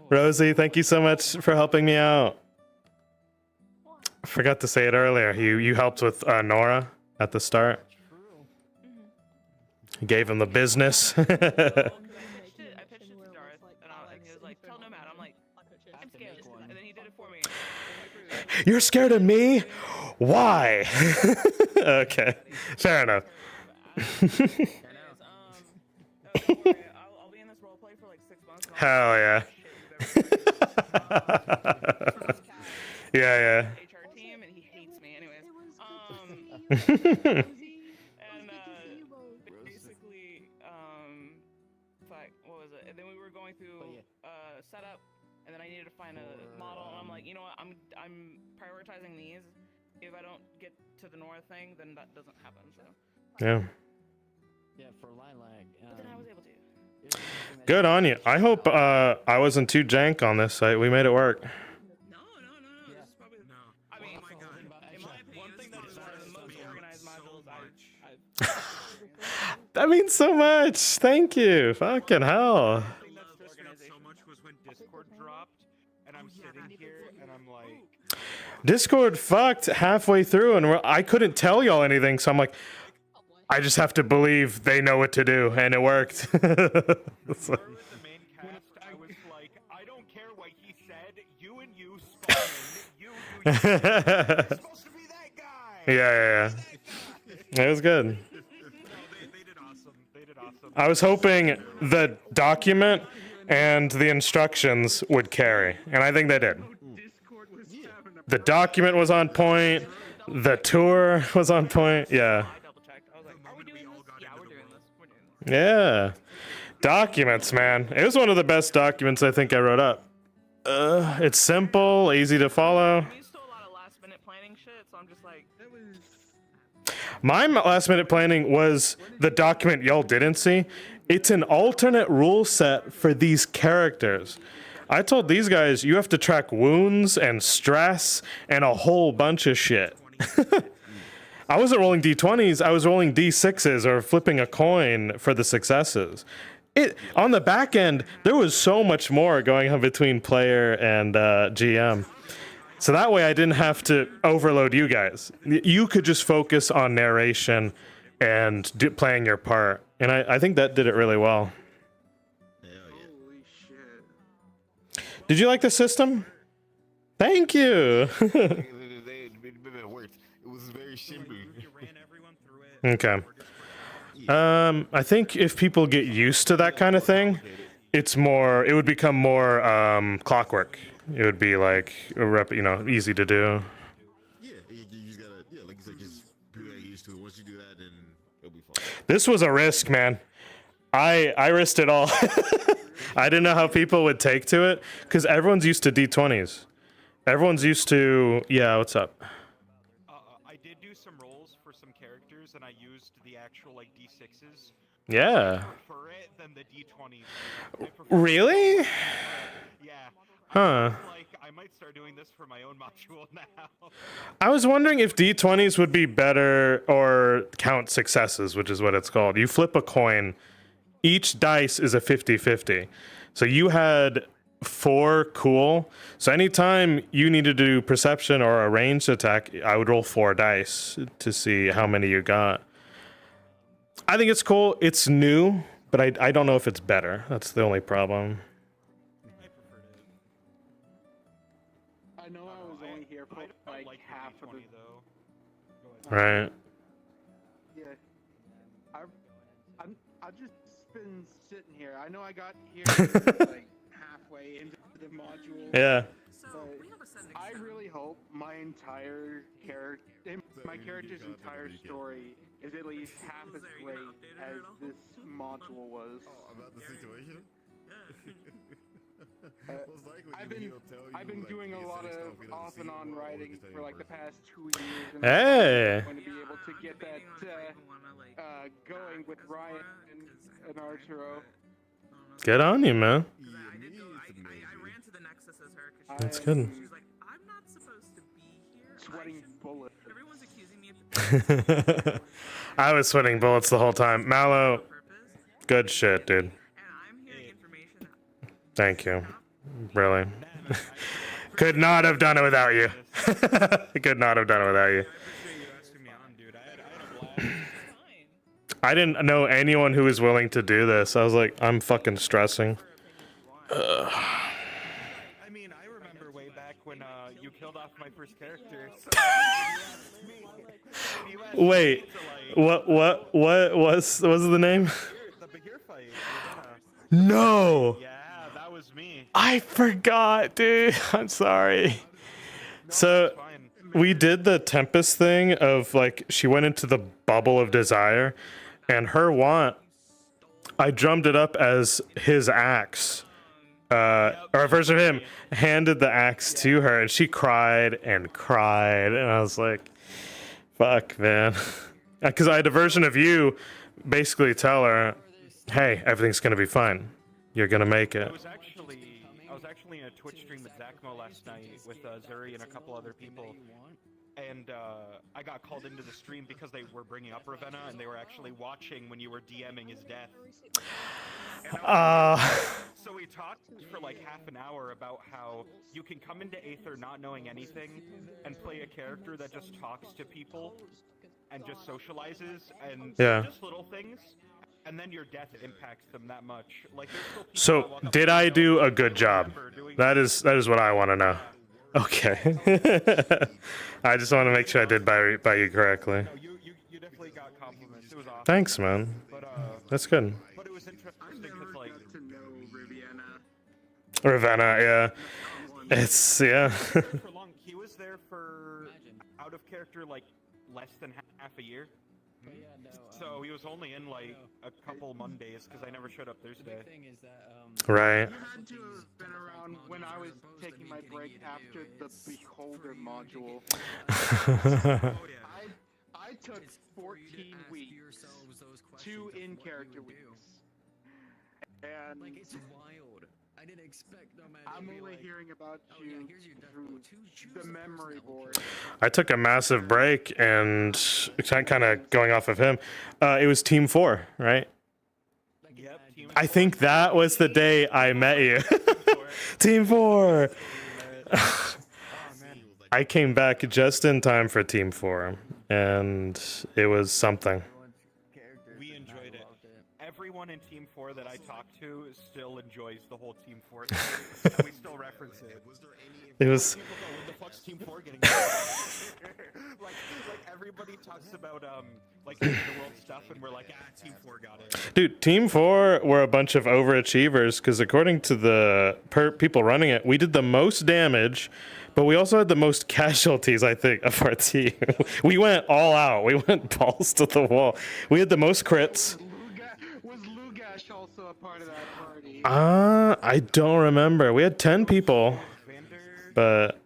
Rosie, thank you so much for helping me out. I forgot to say it earlier. You helped with Nora at the start. You gave him the business. I pitched it to Darth, and he was like, "Tell Nomad." I'm like, "I'm scared," and then he did it for me. You're scared of me? Why? Okay, fair enough. I'll be in this roleplay for like 6 months. Hell yeah. Yeah, HR team, and he hates me, anyways. yeah. Basically, fuck, what was it? And then we were going through setup, and then I needed to find a model, and I'm like, you know what? I'm prioritizing these. If I don't get to the Nora thing, then that doesn't happen. So. Yeah. Yeah, for Lilac. But then I was able to. Good on you. I hope I wasn't too jank on this site. We made it work. That means so much. Thank you. Fucking hell. So much was when Discord dropped, and I'm sitting here, and I'm like, Discord fucked halfway through, and I couldn't tell y'all anything, so I'm like, I just have to believe they know what to do, and it worked. So- I was like, I don't care what he said. You and you spawn in. You do. You're supposed to be that guy. Yeah. It was good. They did awesome. They did awesome. I was hoping the document and the instructions would carry, and I think they did. The document was on point. The tour was on point. Yeah. Yeah. Documents, man. It was one of the best documents I think I wrote up. It's simple, easy to follow. My last minute planning was the document y'all didn't see. It's an alternate rule set for these characters. I told these guys you have to track wounds and stress and a whole bunch of shit. I wasn't rolling d20s, I was rolling d6s or flipping a coin for the successes. On the back end, there was so much more going on between player and GM. So that way I didn't have to overload you guys. You could just focus on narration and playing your part. And I think that did it really well. Did you like the system? Thank you. It worked. It was very simple. Okay. I think if people get used to that kind of thing, it would become more clockwork. It would be like easy to do. Yeah, you just gotta, like you said, just get used to it. Once you do that, then it'll be fine. This was a risk, man. I risked it all. I didn't know how people would take to it because everyone's used to D20s. Everyone's used to, what's up? I did do some rolls for some characters, and I used the actual D6s. Yeah. I prefer it than the D20s. Really? Yeah. Huh. I might start doing this for my own module now. I was wondering if D20s would be better or count successes, which is what it's called. You flip a coin. Each dice is a 50-50. So you had 4 cool. So anytime you needed to do perception or a ranged attack, I would roll 4 dice to see how many you got. I think it's cool. It's new, but I don't know if it's better. That's the only problem. I know I was only here for like half of the. Right. Yeah. I've just been sitting here. I know I got here like halfway into the module. Yeah. But I really hope my character's entire story is at least half as great as this module was. Oh, about the situation? I've been doing a lot of off and on writing for like the past 2 years, and Hey. I'm going to be able to get that going with Ryan and Arturo. Good on you, man. That's good. She was like, I'm not supposed to be here. Sweating bullets. Everyone's accusing me of I was sweating bullets the whole time. Mallow, good shit, dude. Thank you. Really. Could not have done it without you. Could not have done it without you. I didn't know anyone who was willing to do this. I was like, I'm fucking stressing. Ugh. I mean, I remember way back when you killed off my first character. Wait, what was the name? The Bahir fight. No. Yeah, that was me. I forgot, dude. I'm sorry. So we did the Tempest thing of like she went into the bubble of desire, and her want, I drummed it up as his axe. Or a version of him handed the axe to her, and she cried and cried, and I was like, "Fuck, man," because I had a version of you basically tell her, "Hey, everything's gonna be fine. You're gonna make it." I was actually in a Twitch stream with Zachmo last night with Zuri and a couple other people, and I got called into the stream because they were bringing up Ravenna, and they were actually watching when you were DMing his death. So we talked for like half an hour about how you can come into Aether not knowing anything and play a character that just talks to people and just socializes and just little things, and then your death impacts them that much. Like there's still people So that walk up did to I you do a good job? That is what I want to know. Okay. I just want to make sure I did by you correctly. You definitely got compliments. It was awesome. Thanks, man. But, That's good. But it was interesting because like Ravenna, yeah. It's for long. He was there for out of character like less than half a year. So he was only in like a couple Mondays because I never showed up Thursday. Right. You had to have been around when I was taking my break after the Beholder module. I took 14 weeks, 2 in-character weeks, and like it's wild. I didn't expect no man. I'm only hearing about you through the memory board. I took a massive break and kind of going off of him. It was Team 4, right? I think that was the day I met you. Team 4. I came back just in time for Team 4, and it was something. We enjoyed it. Everyone in Team 4 that I talked to still enjoys the whole Team 4 thing, and we still reference it. It was. People go, "When the fuck's Team 4 getting?" like everybody talks about like the world stuff, and we're like, Team 4 got it. Dude, Team 4 were a bunch of overachievers because according to the people running it, we did the most damage, but we also had the most casualties, I think, of our team. We went all out. We went balls to the wall. We had the most crits. Was Lugash also a part of that party? I don't remember. We had 10 people, but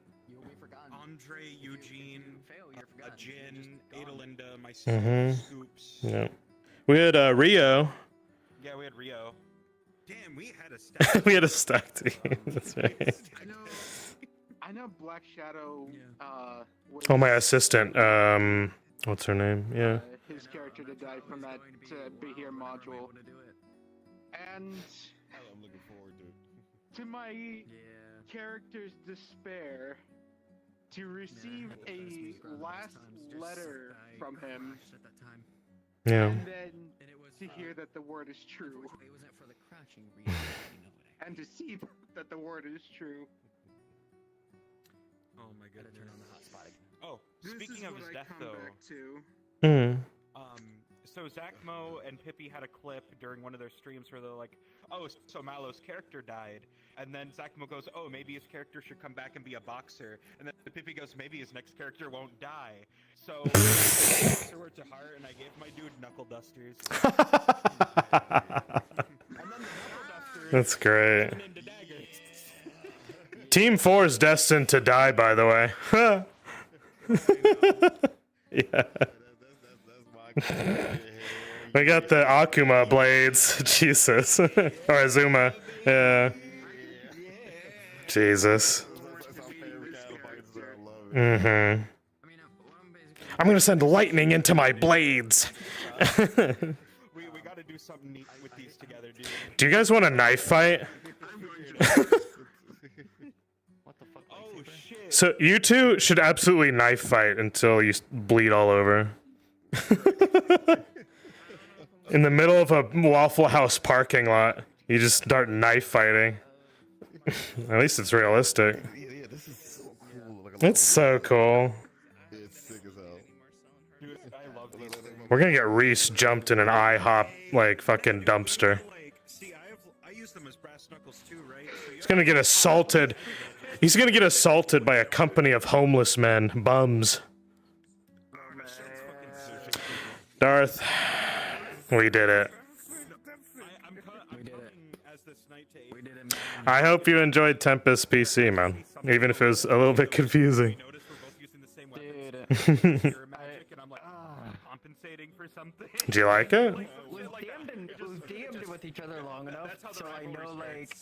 Andre, Eugene, Jin, Adelinda, myself, Scoops. yeah, we had Rio. Yeah, we had Rio. Damn, we had a stack. We had a stack team. That's right. I know Black Shadow. Was, Oh, my assistant. What's her name? Yeah. His character that died from that Behir module. And I'm looking forward to it. to my character's despair, to receive a last letter from him, Yeah. and then to hear that the word is true, and to see that the word is true. Oh my goodness. Oh, This speaking is of what his I death, come though. back to. Mm. So Zachmo and Pippi had a clip during one of their streams where they're like, "Oh, so Mallow's character died," and then Zachmo goes, "Oh, maybe his character should come back and be a boxer," and then Pippi goes, "Maybe his next character won't die." So I took the word to heart, and I gave my dude knuckle dusters. That's great. Team 4 is destined to die, by the way. Yeah. We got the Akuma blades. Jesus. Or Azuma. Yeah. Jesus. Mm-hmm. I'm gonna send lightning into my blades. We gotta do something neat with these together, dude. Do you guys want a knife fight? Oh shit. So you two should absolutely knife fight until you bleed all over. In the middle of a Waffle House parking lot, you just start knife fighting. At least it's realistic. Yeah, this is so cool. It's so cool. It's sick as hell. Dude, I love these things. We're gonna get Reese jumped in an IHOP like fucking dumpster. See, I use them as brass knuckles too, right? So He's gonna get assaulted. He's gonna get assaulted by a company of homeless men, bums. Darth, we did it. I hope you enjoyed Tempest PC, man. Even if it was a little bit confusing. Do you like it? We've DM'd with each other long enough, so I know, like...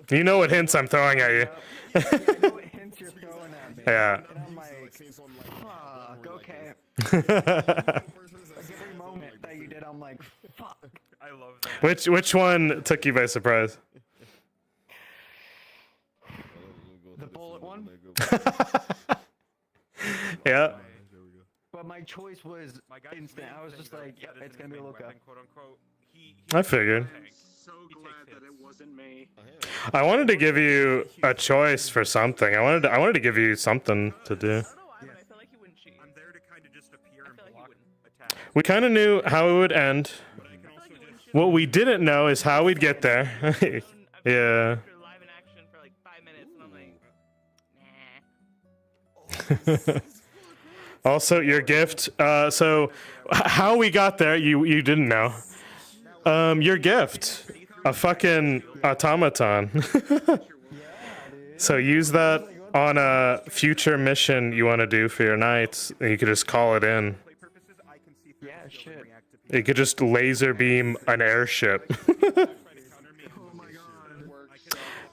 You know what hints I'm throwing at you. I know what hints you're throwing at me. Yeah. And I'm like, fuck, okay. Like every moment that you did, I'm like, fuck. I love that. Which one took you by surprise? The bullet one? Yeah. But my choice was instant. I was just like, yep, it's gonna be Luca. I figured. So glad that it wasn't me. I wanted to give you a choice for something. I wanted to give you something to do. We kind of knew how it would end. What we didn't know is how we'd get there. Yeah. Also, your gift. So, how we got there, you didn't know. Your gift, a fucking automaton. So use that on a future mission you want to do for your knights, and you could just call it in. Yeah, shit. You could just laser beam an airship.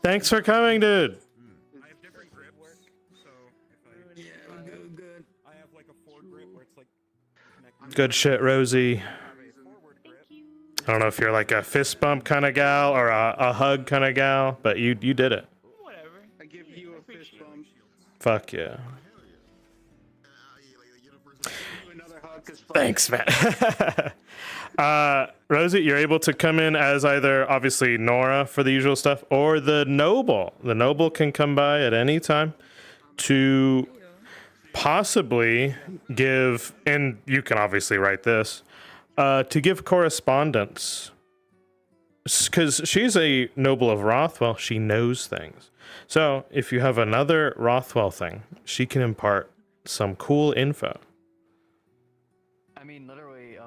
Thanks for coming, dude. Good shit, Rosie. I don't know if you're like a fist bump kind of gal or a hug kind of gal, but you did it. I give you a fist bump. Fuck yeah. Another hug, 'cause fuck. Thanks, man. Rosie, you're able to come in as either obviously Nora for the usual stuff or the Noble. The Noble can come by at any time to possibly give, and you can obviously write this, to give correspondence. Because she's a Noble of Rothwell, she knows things. So if you have another Rothwell thing, she can impart some cool info. I mean, literally,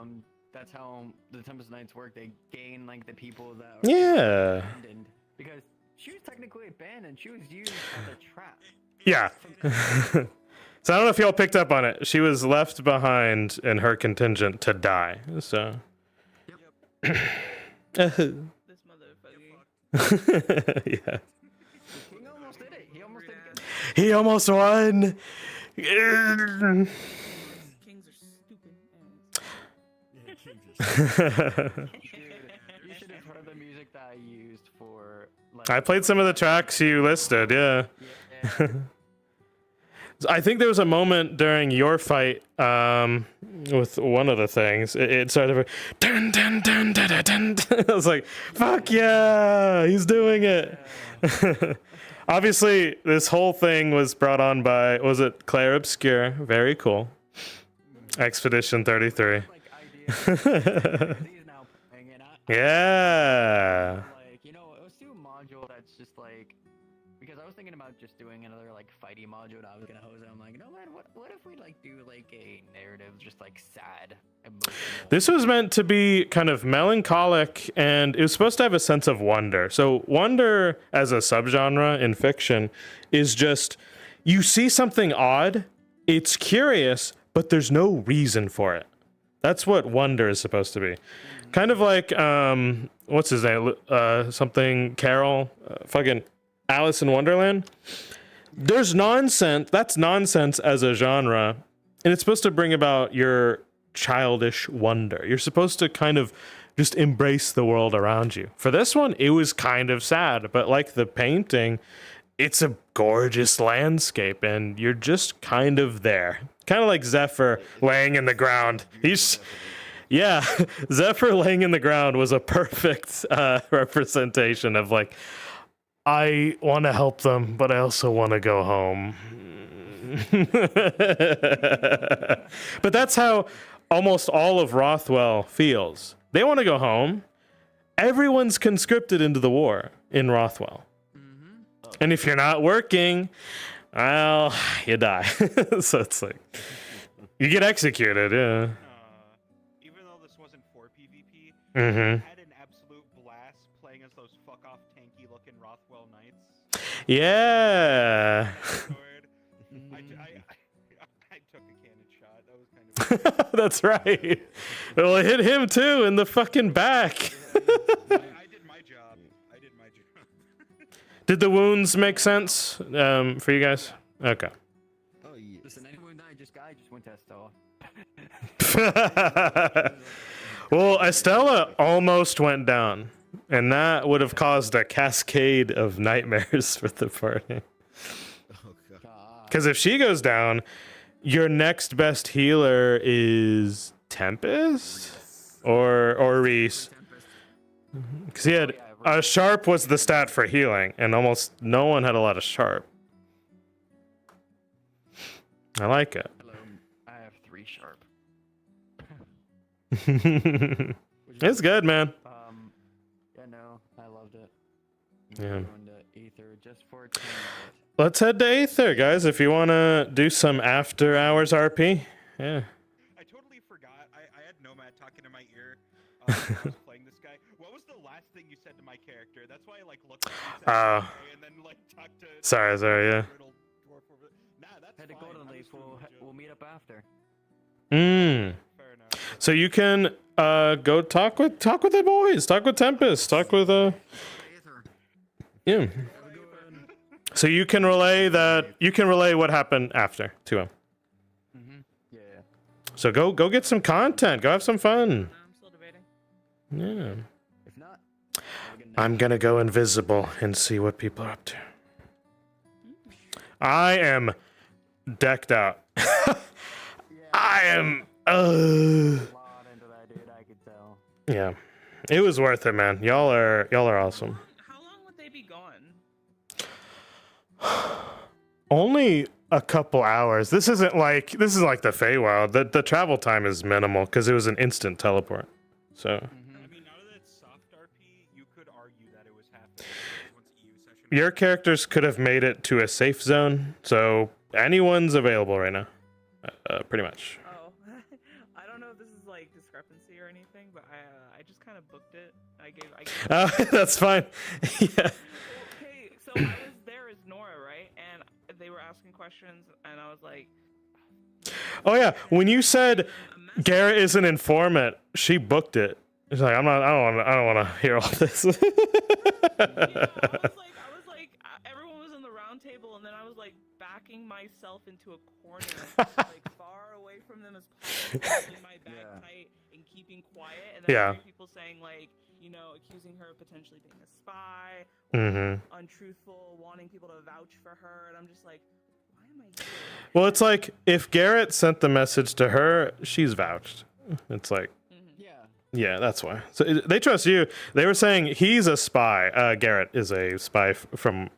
that's how the Tempest Knights work. They gain, like, the people that are Yeah. abandoned. Because she was technically abandoned. She was used as a trap. Yeah. So I don't know if y'all picked up on it. She was left behind in her contingent to die. So. This motherfucker. Yeah. He almost did it. He almost did it. He almost won. Kings are stupid. Dude, you should have heard the music that I used for. Like, I played some of the tracks you listed. Yeah. I think there was a moment during your fight with one of the things. It started. Dun, dun, dun, dun, dun, dun. I was like, "Fuck yeah, he's doing it!" Obviously, this whole thing was brought on by, was it Claire Obscure? Very cool. Expedition 33. Yeah. Like, you know, let's do a module that's just like, because I was thinking about just doing another like fighty module that I was gonna hose. I'm like, no man, what if we like do like a narrative, just like sad, emotional. This was meant to be kind of melancholic, and it was supposed to have a sense of wonder. So wonder as a subgenre in fiction is just, you see something odd, it's curious, but there's no reason for it. That's what wonder is supposed to be. Kind of like, what's his name? Something Carol, fucking Alice in Wonderland. There's nonsense. That's nonsense as a genre, and it's supposed to bring about your childish wonder. You're supposed to kind of just embrace the world around you. For this one, it was kind of sad, but like the painting, it's a gorgeous landscape, and you're just kind of there. Kind of like Zephyr laying in the ground. Yeah, Zephyr laying in the ground was a perfect representation of like, I want to help them, but I also want to go home. But that's how almost all of Rothwell feels. They want to go home. Everyone's conscripted into the war in Rothwell. And if you're not working, well, you die. So it's like, you get executed, yeah. Even though this wasn't for PvP, Mm-hmm. I had an absolute blast playing as those fuck-off tanky-looking Rothwell Knights. Yeah. I took a cannon shot. That was kind of... That's right. Well, it hit him too in the fucking back. I did my job. Did the wounds make sense for you guys? Okay. Oh yeah. Listen, anyone that I just went to Estella. Well, Estella almost went down, and that would have caused a cascade of nightmares for the party. Because if she goes down, your next best healer is Tempest or Reese. Because he had sharp was the stat for healing, and almost no one had a lot of sharp. I like it. Hello, I have 3 sharp. It's good, man. Yeah, no, I loved it. Yeah. Going to Aether just for 10 minutes. Let's head to Aether, guys, if you want to do some after hours RP. Yeah. I totally forgot. I had Nomad talking in my ear when I was playing this guy. What was the last thing you said to my character? That's why I like looked at you and then like talked to... Sorry, yeah. Nah, that's Head to Golden Leaf. We'll meet up after. Fair enough. So you can go talk with the boys, talk with Tempest, talk with yeah. So you can relay what happened after to him. Yeah. So go get some content, go have some fun. I'm still debating. Yeah. If not, I'm gonna go invisible and see what people are up to. I am decked out. I am. Yeah, it was worth it, man. Y'all are awesome. How long would they be gone? Only a couple hours. This is like the Feywild. The travel time is minimal because it was an instant teleport. So. I mean, now that it's soft RP, you could argue that it was half once EU session. Your characters could have made it to a safe zone, so anyone's available right now, pretty much. Oh, I don't know if this is like discrepancy or anything, but I just kind of booked it. I gave That's fine. Yeah. Okay, so I was there as Nora, right? And they were asking questions, and I was like, Oh yeah, when you said Garrett is an informant, she booked it. She's like, I don't want to hear all this. I was like, everyone was in the round table, and then I was like backing myself into a corner, like far away from them as possible, holding my back tight and keeping quiet. And then I hear people saying like, you know, accusing her of potentially being a spy, untruthful, wanting people to vouch for her, and I'm just like, why am I here? Well, it's like if Garrett sent the message to her, she's vouched. It's like, yeah, that's why. So they trust you. They were saying he's a spy. Garrett is a spy from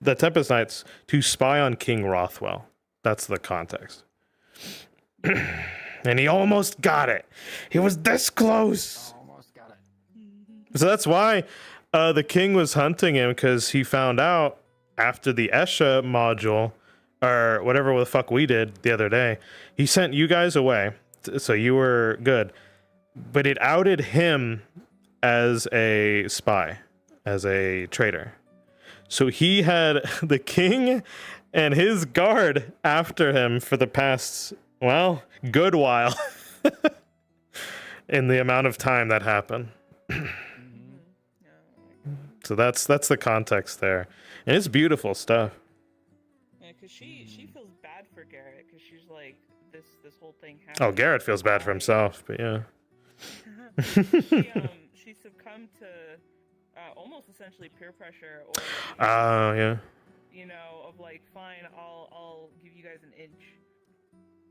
the Tempest Knights to spy on King Rothwell. That's the context. And he almost got it. He was this close. Almost got it. So that's why the king was hunting him, because he found out after the Esha module, or whatever the fuck we did the other day, he sent you guys away, so you were good. But it outed him as a spy, as a traitor. So he had the king and his guard after him for the past, well, good while. In the amount of time that happened. So that's the context there. And it's beautiful stuff. Yeah, because she feels bad for Garrett, because she's like, this whole thing happened. Oh, Garrett feels bad for himself, but yeah. She succumbed to almost essentially peer pressure, or Yeah. you know, of like, fine, I'll give you guys an inch,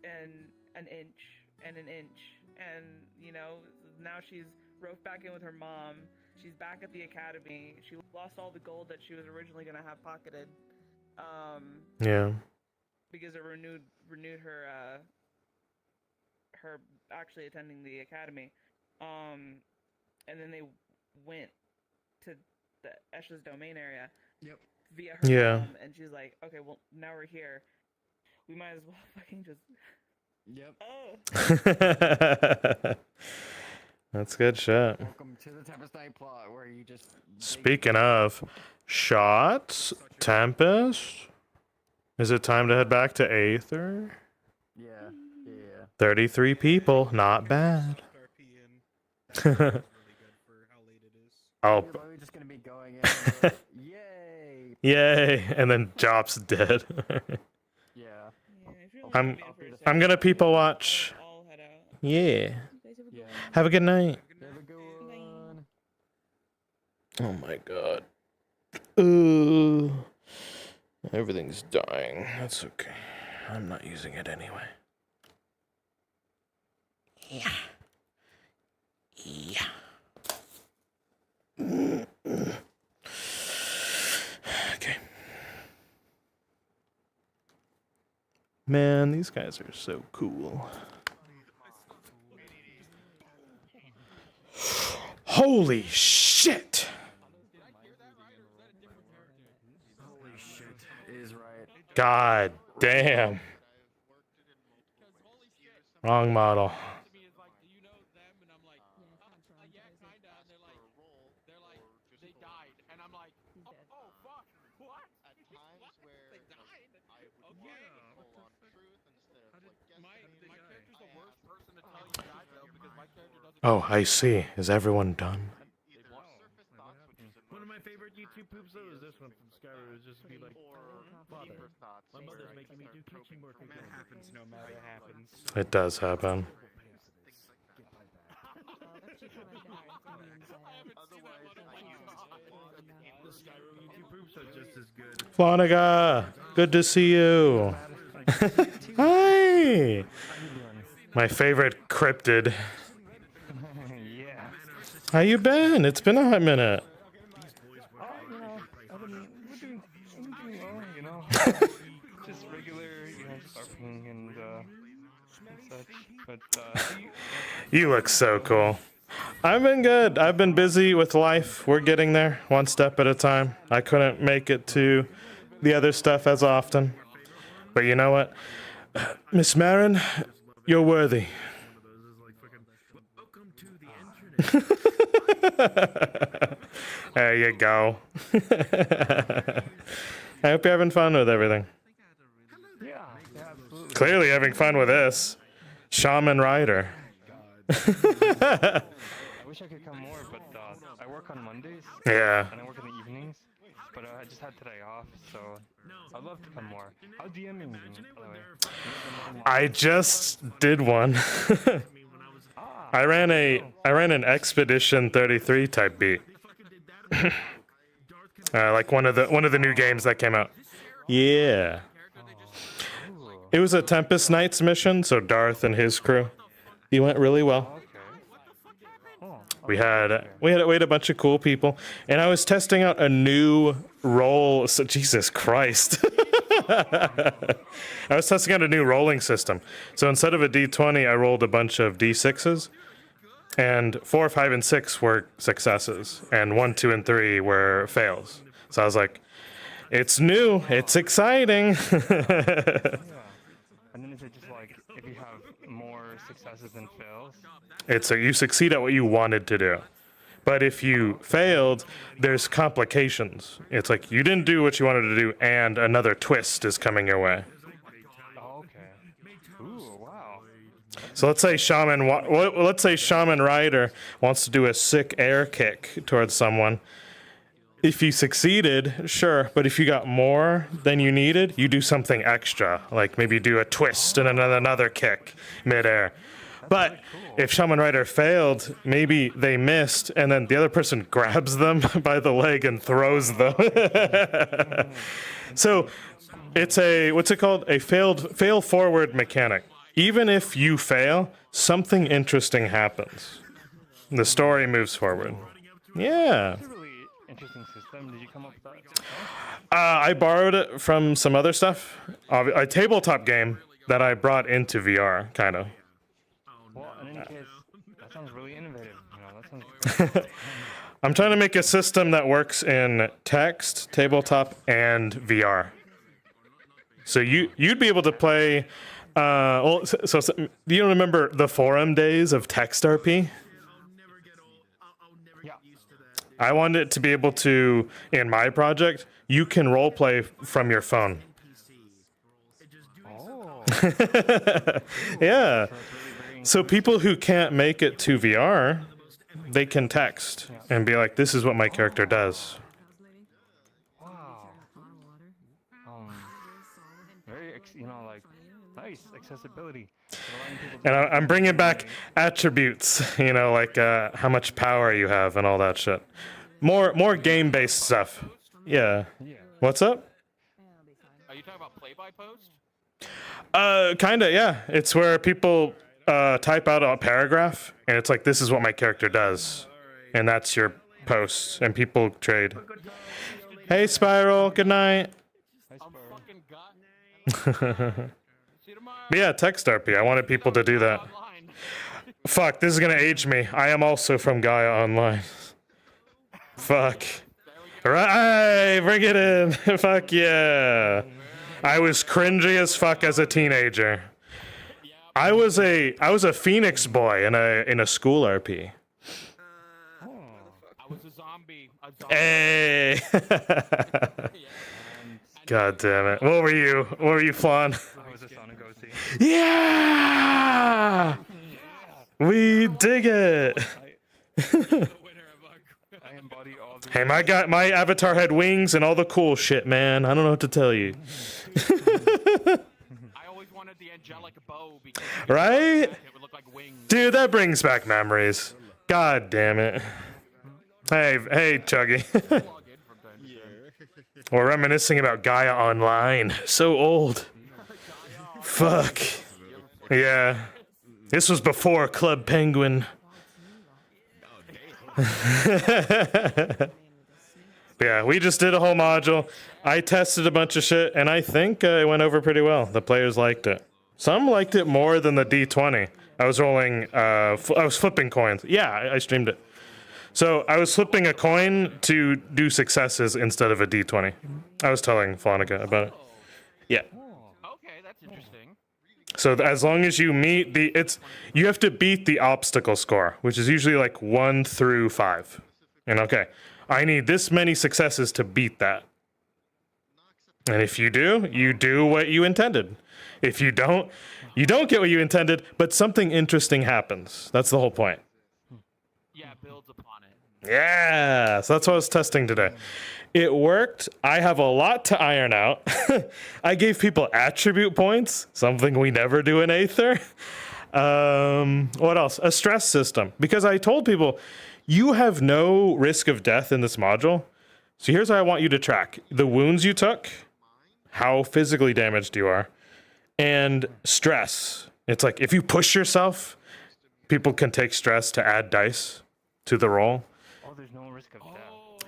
and an inch, and an inch, and you know, now she's roped back in with her mom. She's back at the academy. She lost all the gold that she was originally gonna have pocketed. Yeah. Because it renewed her her actually attending the academy. And then they went to the Esha's domain area. Yep. Via her mom, and she's like, okay, well, now we're here. We might as well fucking just. Yep. Oh. That's good shit. Welcome to the Tempest Night plot, where you just. Speaking of shots, Tempest, is it time to head back to Aether? Yeah. 33 people, not bad. Oh. We're just gonna be going in. Yay! Yay! And then Jop's dead. Yeah. I'm gonna people watch. Yeah. Have a good night. Oh my god. Ooh. Everything's dying. That's okay. I'm not using it anyway. Yeah. Yeah. Okay. Man, these guys are so cool. Holy shit! Holy shit is right. God damn. Wrong model. Oh, I see. Is everyone done? One of my favorite YouTube poops though is this one from Skyrim. It's just be like, Father, my mother's making me do kitchen work again. That happens no matter what happens. It does happen. The Skyrim YouTube poops are just as good. Flanaga, good to see you. Hi. My favorite cryptid. Yeah. How you been? It's been a hot minute. We're doing well, you know. Just regular, you know, surfing and such. But You look so cool. I've been good. I've been busy with life. We're getting there, one step at a time. I couldn't make it to the other stuff as often. But you know what? Miss Marin, you're worthy. There you go. I hope you're having fun with everything. yeah, absolutely. Clearly having fun with this. Shaman Rider. I wish I could come more, but I work on Mondays. Yeah. And I work in the evenings. But I just had today off, so I'd love to come more. How DMing you, by the way? I just did one. I ran an Expedition 33 type beat. Like one of the new games that came out. Yeah. It was a Tempest Knights mission, so Darth and his crew. He went really well. We had a bunch of cool people, and I was testing out a new roll. So, Jesus Christ! I was testing out a new rolling system. So instead of a D20, I rolled a bunch of D6s, and 4, 5, and 6 were successes, and 1, 2, and 3 were fails. So I was like, "It's new. It's exciting." And then is it just like if you have more successes than fails? It's you succeed at what you wanted to do. But if you failed, there's complications. It's like you didn't do what you wanted to do, and another twist is coming your way. Oh, okay. Ooh, wow. So let's say Shaman Rider wants to do a sick air kick towards someone. If you succeeded, sure, but if you got more than you needed, you do something extra, like maybe do a twist and another kick midair. But if Shaman Rider failed, maybe they missed, and then the other person grabs them by the leg and throws them. So it's what's it called? A fail forward mechanic. Even if you fail, something interesting happens. The story moves forward. Yeah. Interesting system. Did you come up with that? I borrowed it from some other stuff. A tabletop game that I brought into VR, kind of. Well, in any case, that sounds really innovative. That sounds great. I'm trying to make a system that works in text, tabletop, and VR. So you'd be able to play. So you don't remember the forum days of text RP? I wanted it to be able to, in my project, you can roleplay from your phone. Oh. Yeah. So people who can't make it to VR, they can text and be like, "This is what my character does." Wow. Very, nice accessibility. And I'm bringing back attributes, like how much power you have and all that shit. More game-based stuff. Yeah. What's up? Are you talking about play-by-post? Kinda, yeah. It's where people type out a paragraph, and it's like, this is what my character does. And that's your post, and people trade. Hey, Spiral, good night. But yeah, text RP. I wanted people to do that. Fuck, this is gonna age me. I am also from Gaia Online. Fuck. Right, bring it in. Fuck yeah. I was cringy as fuck as a teenager. I was a Phoenix boy in a school RP. I was a zombie. Hey. God damn it. What were you? What were you, Flan? I was a Sonic OC. Yeah! We dig it. I embody all the Hey, my avatar had wings and all the cool shit, man. I don't know what to tell you. I always wanted the angelic bow because Right? it would look like wings. Dude, that brings back memories. God damn it. Hey, Chuggy. We're reminiscing about Gaia Online. So old. Fuck. Yeah. This was before Club Penguin. Yeah, we just did a whole module. I tested a bunch of shit, and I think it went over pretty well. The players liked it. Some liked it more than the D20. I was rolling, I was flipping coins. Yeah, I streamed it. So I was flipping a coin to do successes instead of a D20. I was telling Flonica about it. Yeah. Okay, that's interesting. So as long as you meet you have to beat the obstacle score, which is usually like 1 through 5. And okay, I need this many successes to beat that. And if you do what you intended. If you don't get what you intended, but something interesting happens. That's the whole point. Yeah, builds upon it. Yeah, so that's what I was testing today. It worked. I have a lot to iron out. I gave people attribute points, something we never do in Aether. What else? A stress system. Because I told people, you have no risk of death in this module. So here's how I want you to track. The wounds you took, how physically damaged you are, and stress. It's like, if you push yourself, people can take stress to add dice to the roll. Oh, there's no risk of death.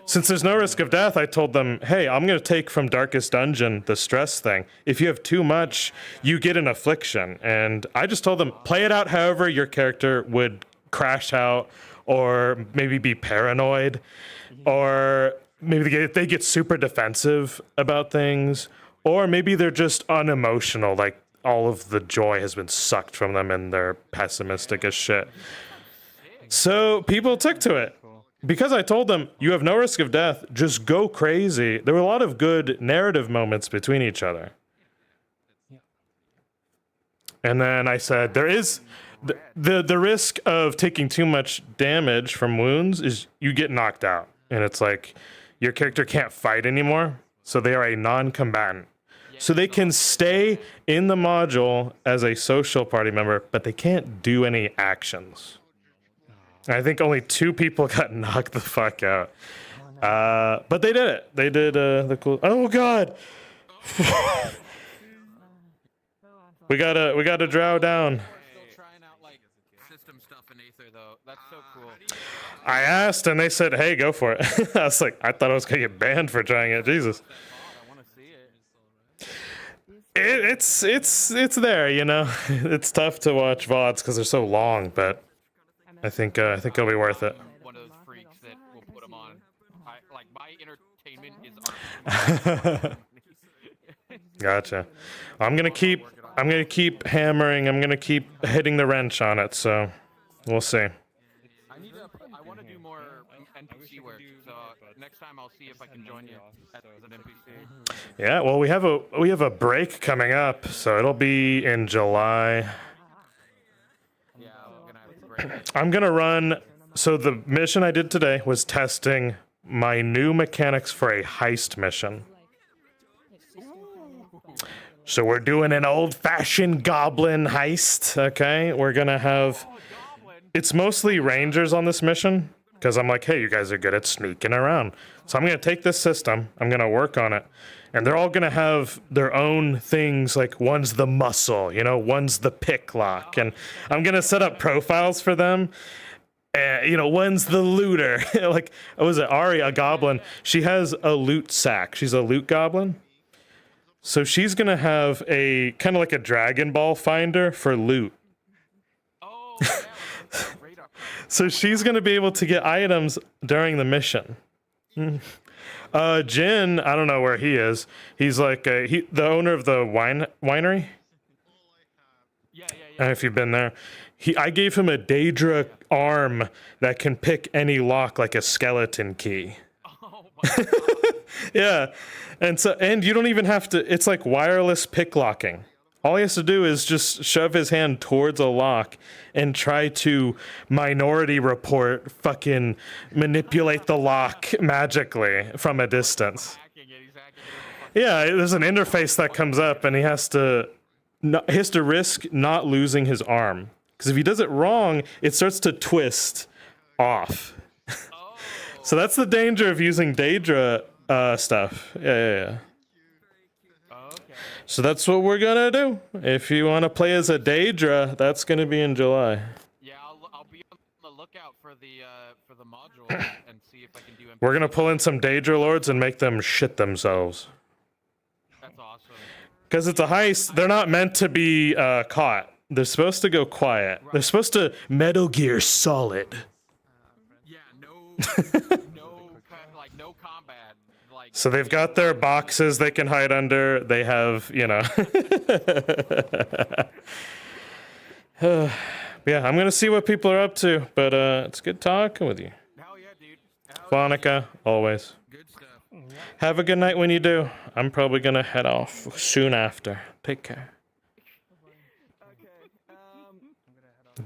Since there's no risk of death, I told them, hey, I'm going to take from Darkest Dungeon the stress thing. If you have too much, you get an affliction. And I just told them, play it out however your character would crash out, or maybe be paranoid, or maybe they get super defensive about things, or maybe they're just unemotional, like all of the joy has been sucked from them and they're pessimistic as shit. So people took to it. Because I told them, you have no risk of death, just go crazy. There were a lot of good narrative moments between each other. And then I said, there is the risk of taking too much damage from wounds is you get knocked out. And it's like, your character can't fight anymore, so they are a non-combatant. So they can stay in the module as a social party member, but they can't do any actions. I think only 2 people got knocked the fuck out. But they did it. They did the cool... Oh, God! we gotta drow down. System stuff in Aether, though. That's so cool. I asked, and they said, hey, go for it. I was like, I thought I was gonna get banned for trying it. Jesus. It's there, you know? It's tough to watch VODs because they're so long, but... I think it'll be worth it. One of those freaks that will put them on. Like, my entertainment is Gotcha. I'm gonna keep hammering. I'm gonna keep hitting the wrench on it. So we'll see. I want to do more NPC work. So next time I'll see if I can join you as an NPC. Yeah. Well, we have a break coming up, so it'll be in July. I'm gonna run. So the mission I did today was testing my new mechanics for a heist mission. So we're doing an old-fashioned goblin heist. Okay, we're gonna have. It's mostly rangers on this mission because I'm like, hey, you guys are good at sneaking around. So I'm gonna take this system. I'm gonna work on it. And they're all gonna have their own things, like one's the muscle, you know, one's the pick lock. And I'm gonna set up profiles for them. You know, one's the looter. Like, what was it, Ari, a goblin? She has a loot sack. She's a loot goblin. So she's gonna have a kind of like a Dragon Ball finder for loot. So she's gonna be able to get items during the mission. Jin, I don't know where he is. He's like the owner of the winery. I don't know if you've been there. I gave him a Daedra arm that can pick any lock like a skeleton key. Yeah, and you don't even have to. It's like wireless pick locking. All he has to do is just shove his hand towards a lock and try to Minority Report fucking manipulate the lock magically from a distance. Yeah, there's an interface that comes up and he has to risk not losing his arm. Because if he does it wrong, it starts to twist off. So that's the danger of using Daedra stuff. Yeah. So that's what we're gonna do. If you want to play as a Daedra, that's gonna be in July. Yeah, I'll be on the lookout for the module and see if I can do. We're gonna pull in some Daedra lords and make them shit themselves. That's awesome. Because it's a heist, they're not meant to be caught. They're supposed to go quiet. They're supposed to Metal Gear Solid. No combat. So they've got their boxes they can hide under. They have, you know. Yeah, I'm gonna see what people are up to, but it's good talking with you. Monica, always. Have a good night when you do. I'm probably gonna head off soon after. Take care.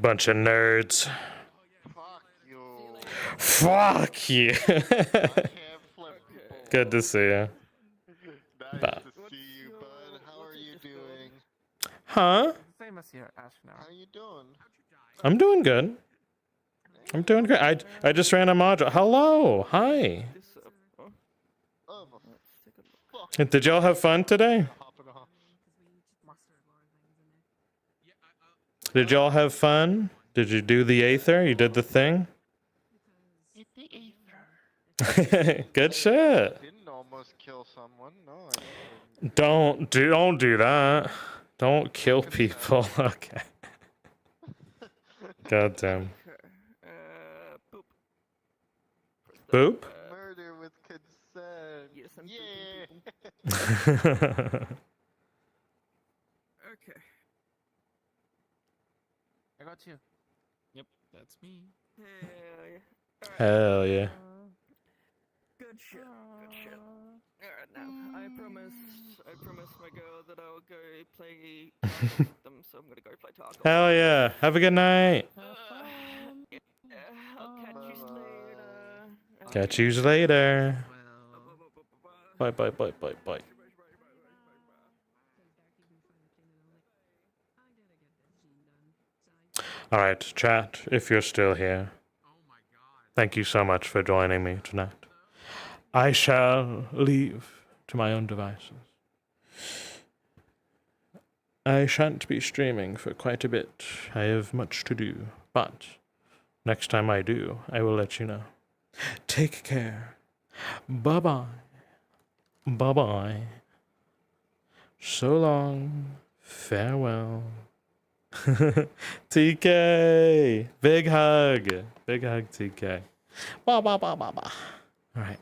Bunch of nerds. Fuck you. Good to see you. Bye. Huh? Same join us here, Ash, now. How you doing? I'm doing good. I'm doing good. I just ran a module. Hello. Hi. Oh, Did y'all have fun today? Did y'all have fun? Did you do the Aether? You did the thing? Good shit. Didn't almost kill someone. No, Don't do that. Don't kill people. Okay. Goddamn. Boop. Murder with consent. Yes, I'm Yeah. Okay. I got you. Yep, that's me. Hell yeah. Good shit. Good shit. Alright, now I promised my girl that I'll go play tacos with them, so I'm gonna go play tacos. Hell yeah. Have a good night. I'll catch you later. Catch you later. Bye bye bye bye bye. All right, chat, if you're still here. Thank you so much for joining me tonight. I shall leave to my own devices. I shan't be streaming for quite a bit. I have much to do, but next time I do, I will let you know. Take care. Bye-bye. Bye-bye. So long. Farewell. TK. Big hug. Big hug, TK. Bye, bye, bye, bye, bye. All right.